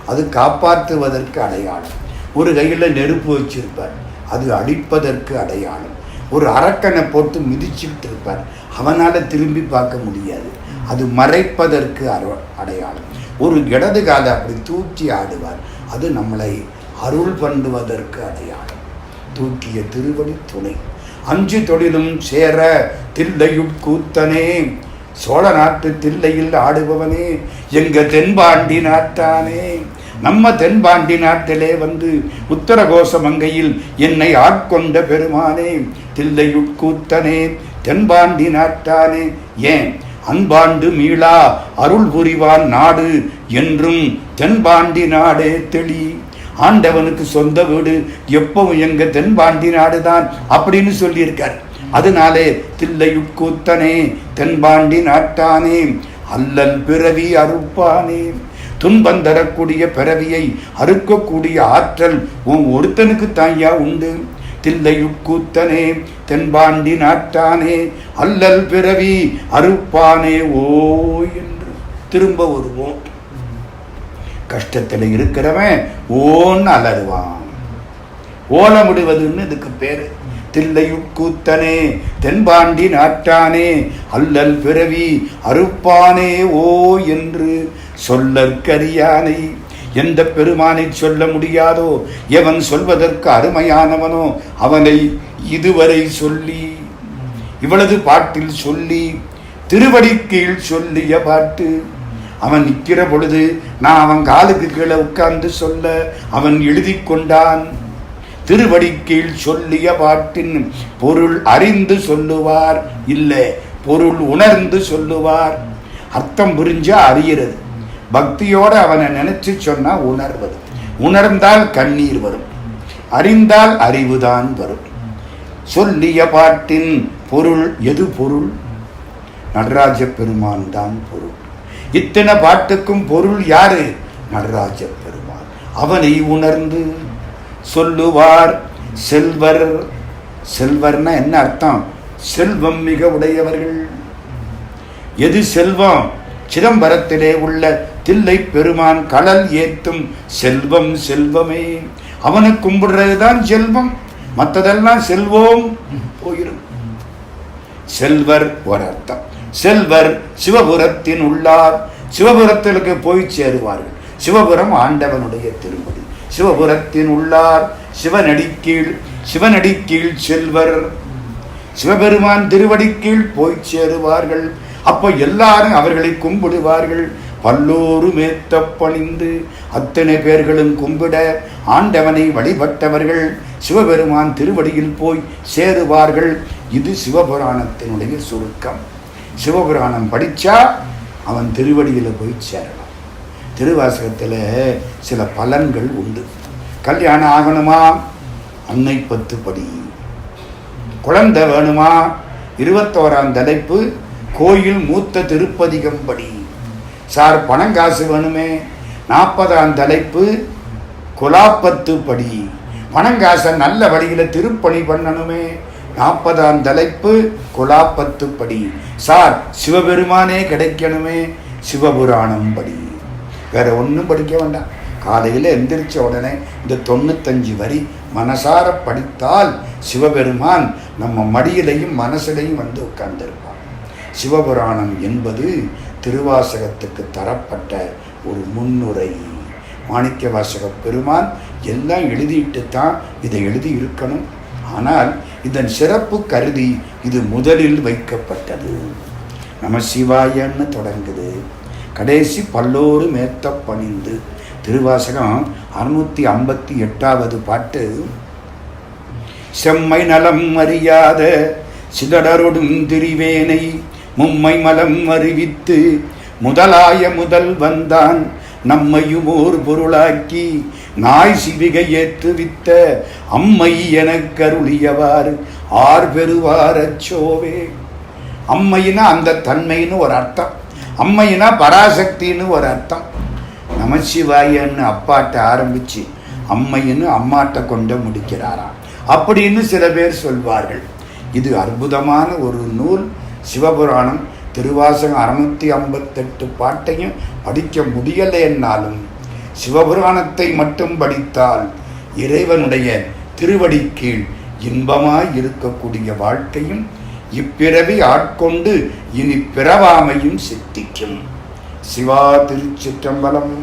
அது காப்பாற்றுவதற்கு அடையாளம். ஒரு கையில் நெருப்பு வச்சிருப்பார், அது அடிப்பதற்கு அடையாளம். ஒரு அரக்கனை போட்டு மிதிச்சுக்கிட்டு இருப்பார், அவனால் திரும்பி பார்க்க முடியாது, அது மறைப்பதற்கு அடையாளம். ஒரு இடது காலை அப்படி தூக்கி ஆடுவார், அது நம்மளை அருள் பண்ணுவதற்கு அடையாளம். தூக்கிய திருவடி துணை. 5 தொழிலும் சேர தில்லையுட்கூத்தனே. சோழ நாட்டு தில்லையில் ஆடுபவனே, எங்க தென்பாண்டி நாட்டானே. நம்ம தென்பாண்டி நாட்டிலே உத்தரகோச மங்கையில் என்னை ஆட்கொண்ட பெருமானே, தில்லையுட்கூத்தனே, தென்பாண்டி நாட்டானே. ஏன்? அன்பாண்டு மீளா அருள் புரிவான் நாடு என்றும் தென்பாண்டி நாடே தெளி. ஆண்டவனுக்கு சொந்த வீடு எப்பவும் எங்க தென்பாண்டி நாடுதான் அப்படின்னு சொல்லியிருக்கார். அதனாலே தில்லையுட்கூத்தனே, தென்பாண்டி நாட்டானே, அல்லல் பிறவி அறுப்பானே. துன்பம் தரக்கூடிய பிறவியை அறுக்கக்கூடிய ஆற்றல் உன் ஒருத்தனுக்கு தாயா உண்டு. தில்லையுட்கூத்தனே, தென்பாண்டி நாட்டானே, அல்லல் பிறவி அறுப்பானே ஓ என்று திரும்ப வருவோம். கஷ்டத்தில் இருக்கிறவன் ஓன்னு அலறுவான். ஓலமிடுவதுன்னு இதுக்கு பேரு. தில்லையுட்கூத்தனே, தென்பாண்டி நாட்டானே, அல்லல் பிறவி அறுப்பானே ஓ என்று சொல்லற்கரியானை. எந்த பெருமானை சொல்ல முடியாதோ, எவன் சொல்வதற்கு அருமையானவனோ அவனை இதுவரை சொல்லி, இவளது பாட்டில் சொல்லி, திருவடி கீழ் சொல்லிய பாட்டு. அவன் நிற்கிற பொழுது நான் அவன் காலுக்கு கீழே உட்கார்ந்து சொல்ல அவன் எழுதி கொண்டான். திருவடி கீழ் சொல்லிய பாட்டின் பொருள் அறிந்து சொல்லுவார், இல்லை பொருள் உணர்ந்து சொல்லுவார். அர்த்தம் புரிஞ்சா அறிகிறது. பக்தியோடு அவனை நினைச்சு சொன்னா உணர்வது. உணர்ந்தால் கண்ணீர் வரும். அறிந்தால் அறிவுதான் வரும். சொல்லிய பாட்டின் பொருள் எது பொருள்? நடராஜ பெருமான் தான் பொருள். இத்தனை பாட்டுக்கும் பொருள் யாரு? நடராஜ பெருமான். அவனை உணர்ந்து சொல்லுவார் செல்வர். செல்வர்னா என்ன அர்த்தம்? செல்வம் மிக உடையவர்கள். எது செல்வம்? சிதம்பரத்திலே உள்ள தில்லை பெருமான் கடல் ஏத்தும் செல்வம் செல்வமே. அவனை கும்பிடுறதுதான் செல்வம், மற்றதெல்லாம் செல்வோம் போயிடும். செல்வர் ஒரு அர்த்தம். செல்வர் சிவபுரத்தின் உள்ளார். சிவபுரத்திற்கு போய் சேருவார்கள். சிவபுரம் ஆண்டவனுடைய திருப்பதி. சிவபுரத்தின் உள்ளார் சிவனடிக்கீழ். சிவனடிக்கீழ் செல்வர். சிவபெருமான் திருவடிக்கீழ் போய் சேருவார்கள். அப்போ எல்லாரும் அவர்களை கும்பிடுவார்கள். பல்லோரு மேத்த பணிந்து அத்தனை பேர்களும் கும்பிட ஆண்டவனை வழிபட்டவர்கள் சிவபெருமான் திருவடியில் போய் சேருவார்கள். இது சிவபுராணத்தினுடைய சுருக்கம். சிவபுராணம் படித்தா அவன் திருவடியில் போய் சேரலாம். திருவாசகத்தில் சில பலன்கள் உண்டு. கல்யாணம் ஆகணுமா? அன்னை 10 படி. குழந்தை வேணுமா? 21ஆம் தலைப்பு கோயில் மூத்த திருப்பதிகம் படி. சார் பணங்காசு வேணுமே? 40ஆம் தலைப்பு குலாப்பத்து படி. பணங்காசை நல்ல வழியில் திருப்பணி பண்ணணுமே? 40ஆம் தலைப்பு குலாப்பத்து படி. சார் சிவபெருமானே கிடைக்கணுமே? சிவபுராணம் படி. வேற ஒன்றும் படிக்க வேண்டாம். காலையில் எந்திரிச்ச உடனே இந்த 95 வரி மனசார படித்தால் சிவபெருமான் நம்ம மடியிலையும் மனசிலையும் வந்து உட்கார்ந்திருப்பான். சிவபுராணம் என்பது திருவாசகத்துக்கு தரப்பட்ட ஒரு முன்னுரை. மாணிக்க வாசக பெருமான் எல்லாம் எழுதிட்டு தான் இதை எழுதி இருக்கணும். ஆனால் இதன் சிறப்பு கருதி இது முதலில் வைக்கப்பட்டது. நம சிவாயன்னு தொடங்குது. கடைசி பல்லோரு மேத்த பணிந்து. திருவாசகம் 658வது பாட்டு. செம்மை நலம் அறியாத சிதடரொடும் திரிவேனை மும்மை மலம் அறிவித்து முதலாய முதல் வந்தான் நம்மையும் ஓர் பொருளாக்கி நாய் சிவிகை ஏற்றுவித்த அம்மை எனக் கருளியவாறு ஆர் பெறுவாரச்சோவே. அம்மையினா அந்த தன்மைன்னு ஒரு அர்த்தம். அம்மையினா பராசக்தின்னு ஒரு அர்த்தம். நமசிவாயன்னு அப்பாட்ட ஆரம்பிச்சு அம்மைன்னு அம்மாட்ட கொண்டு முடிக்கிறாராம் அப்படின்னு சில பேர் சொல்வார்கள். இது அற்புதமான ஒரு நூல் சிவபுராணம். திருவாசகம் 658 பாட்டையும் படிக்க முடியலை என்னாலும் சிவபுராணத்தை மட்டும் படித்தால் இறைவனுடைய திருவடி கீழ் இன்பமாய் இருக்கக்கூடிய வாழ்க்கையும் இப்பிறவி ஆட்கொண்டு இனி பிறவாமையும் சித்திக்கும். சிவா திருச்சிற்றம்பலம்.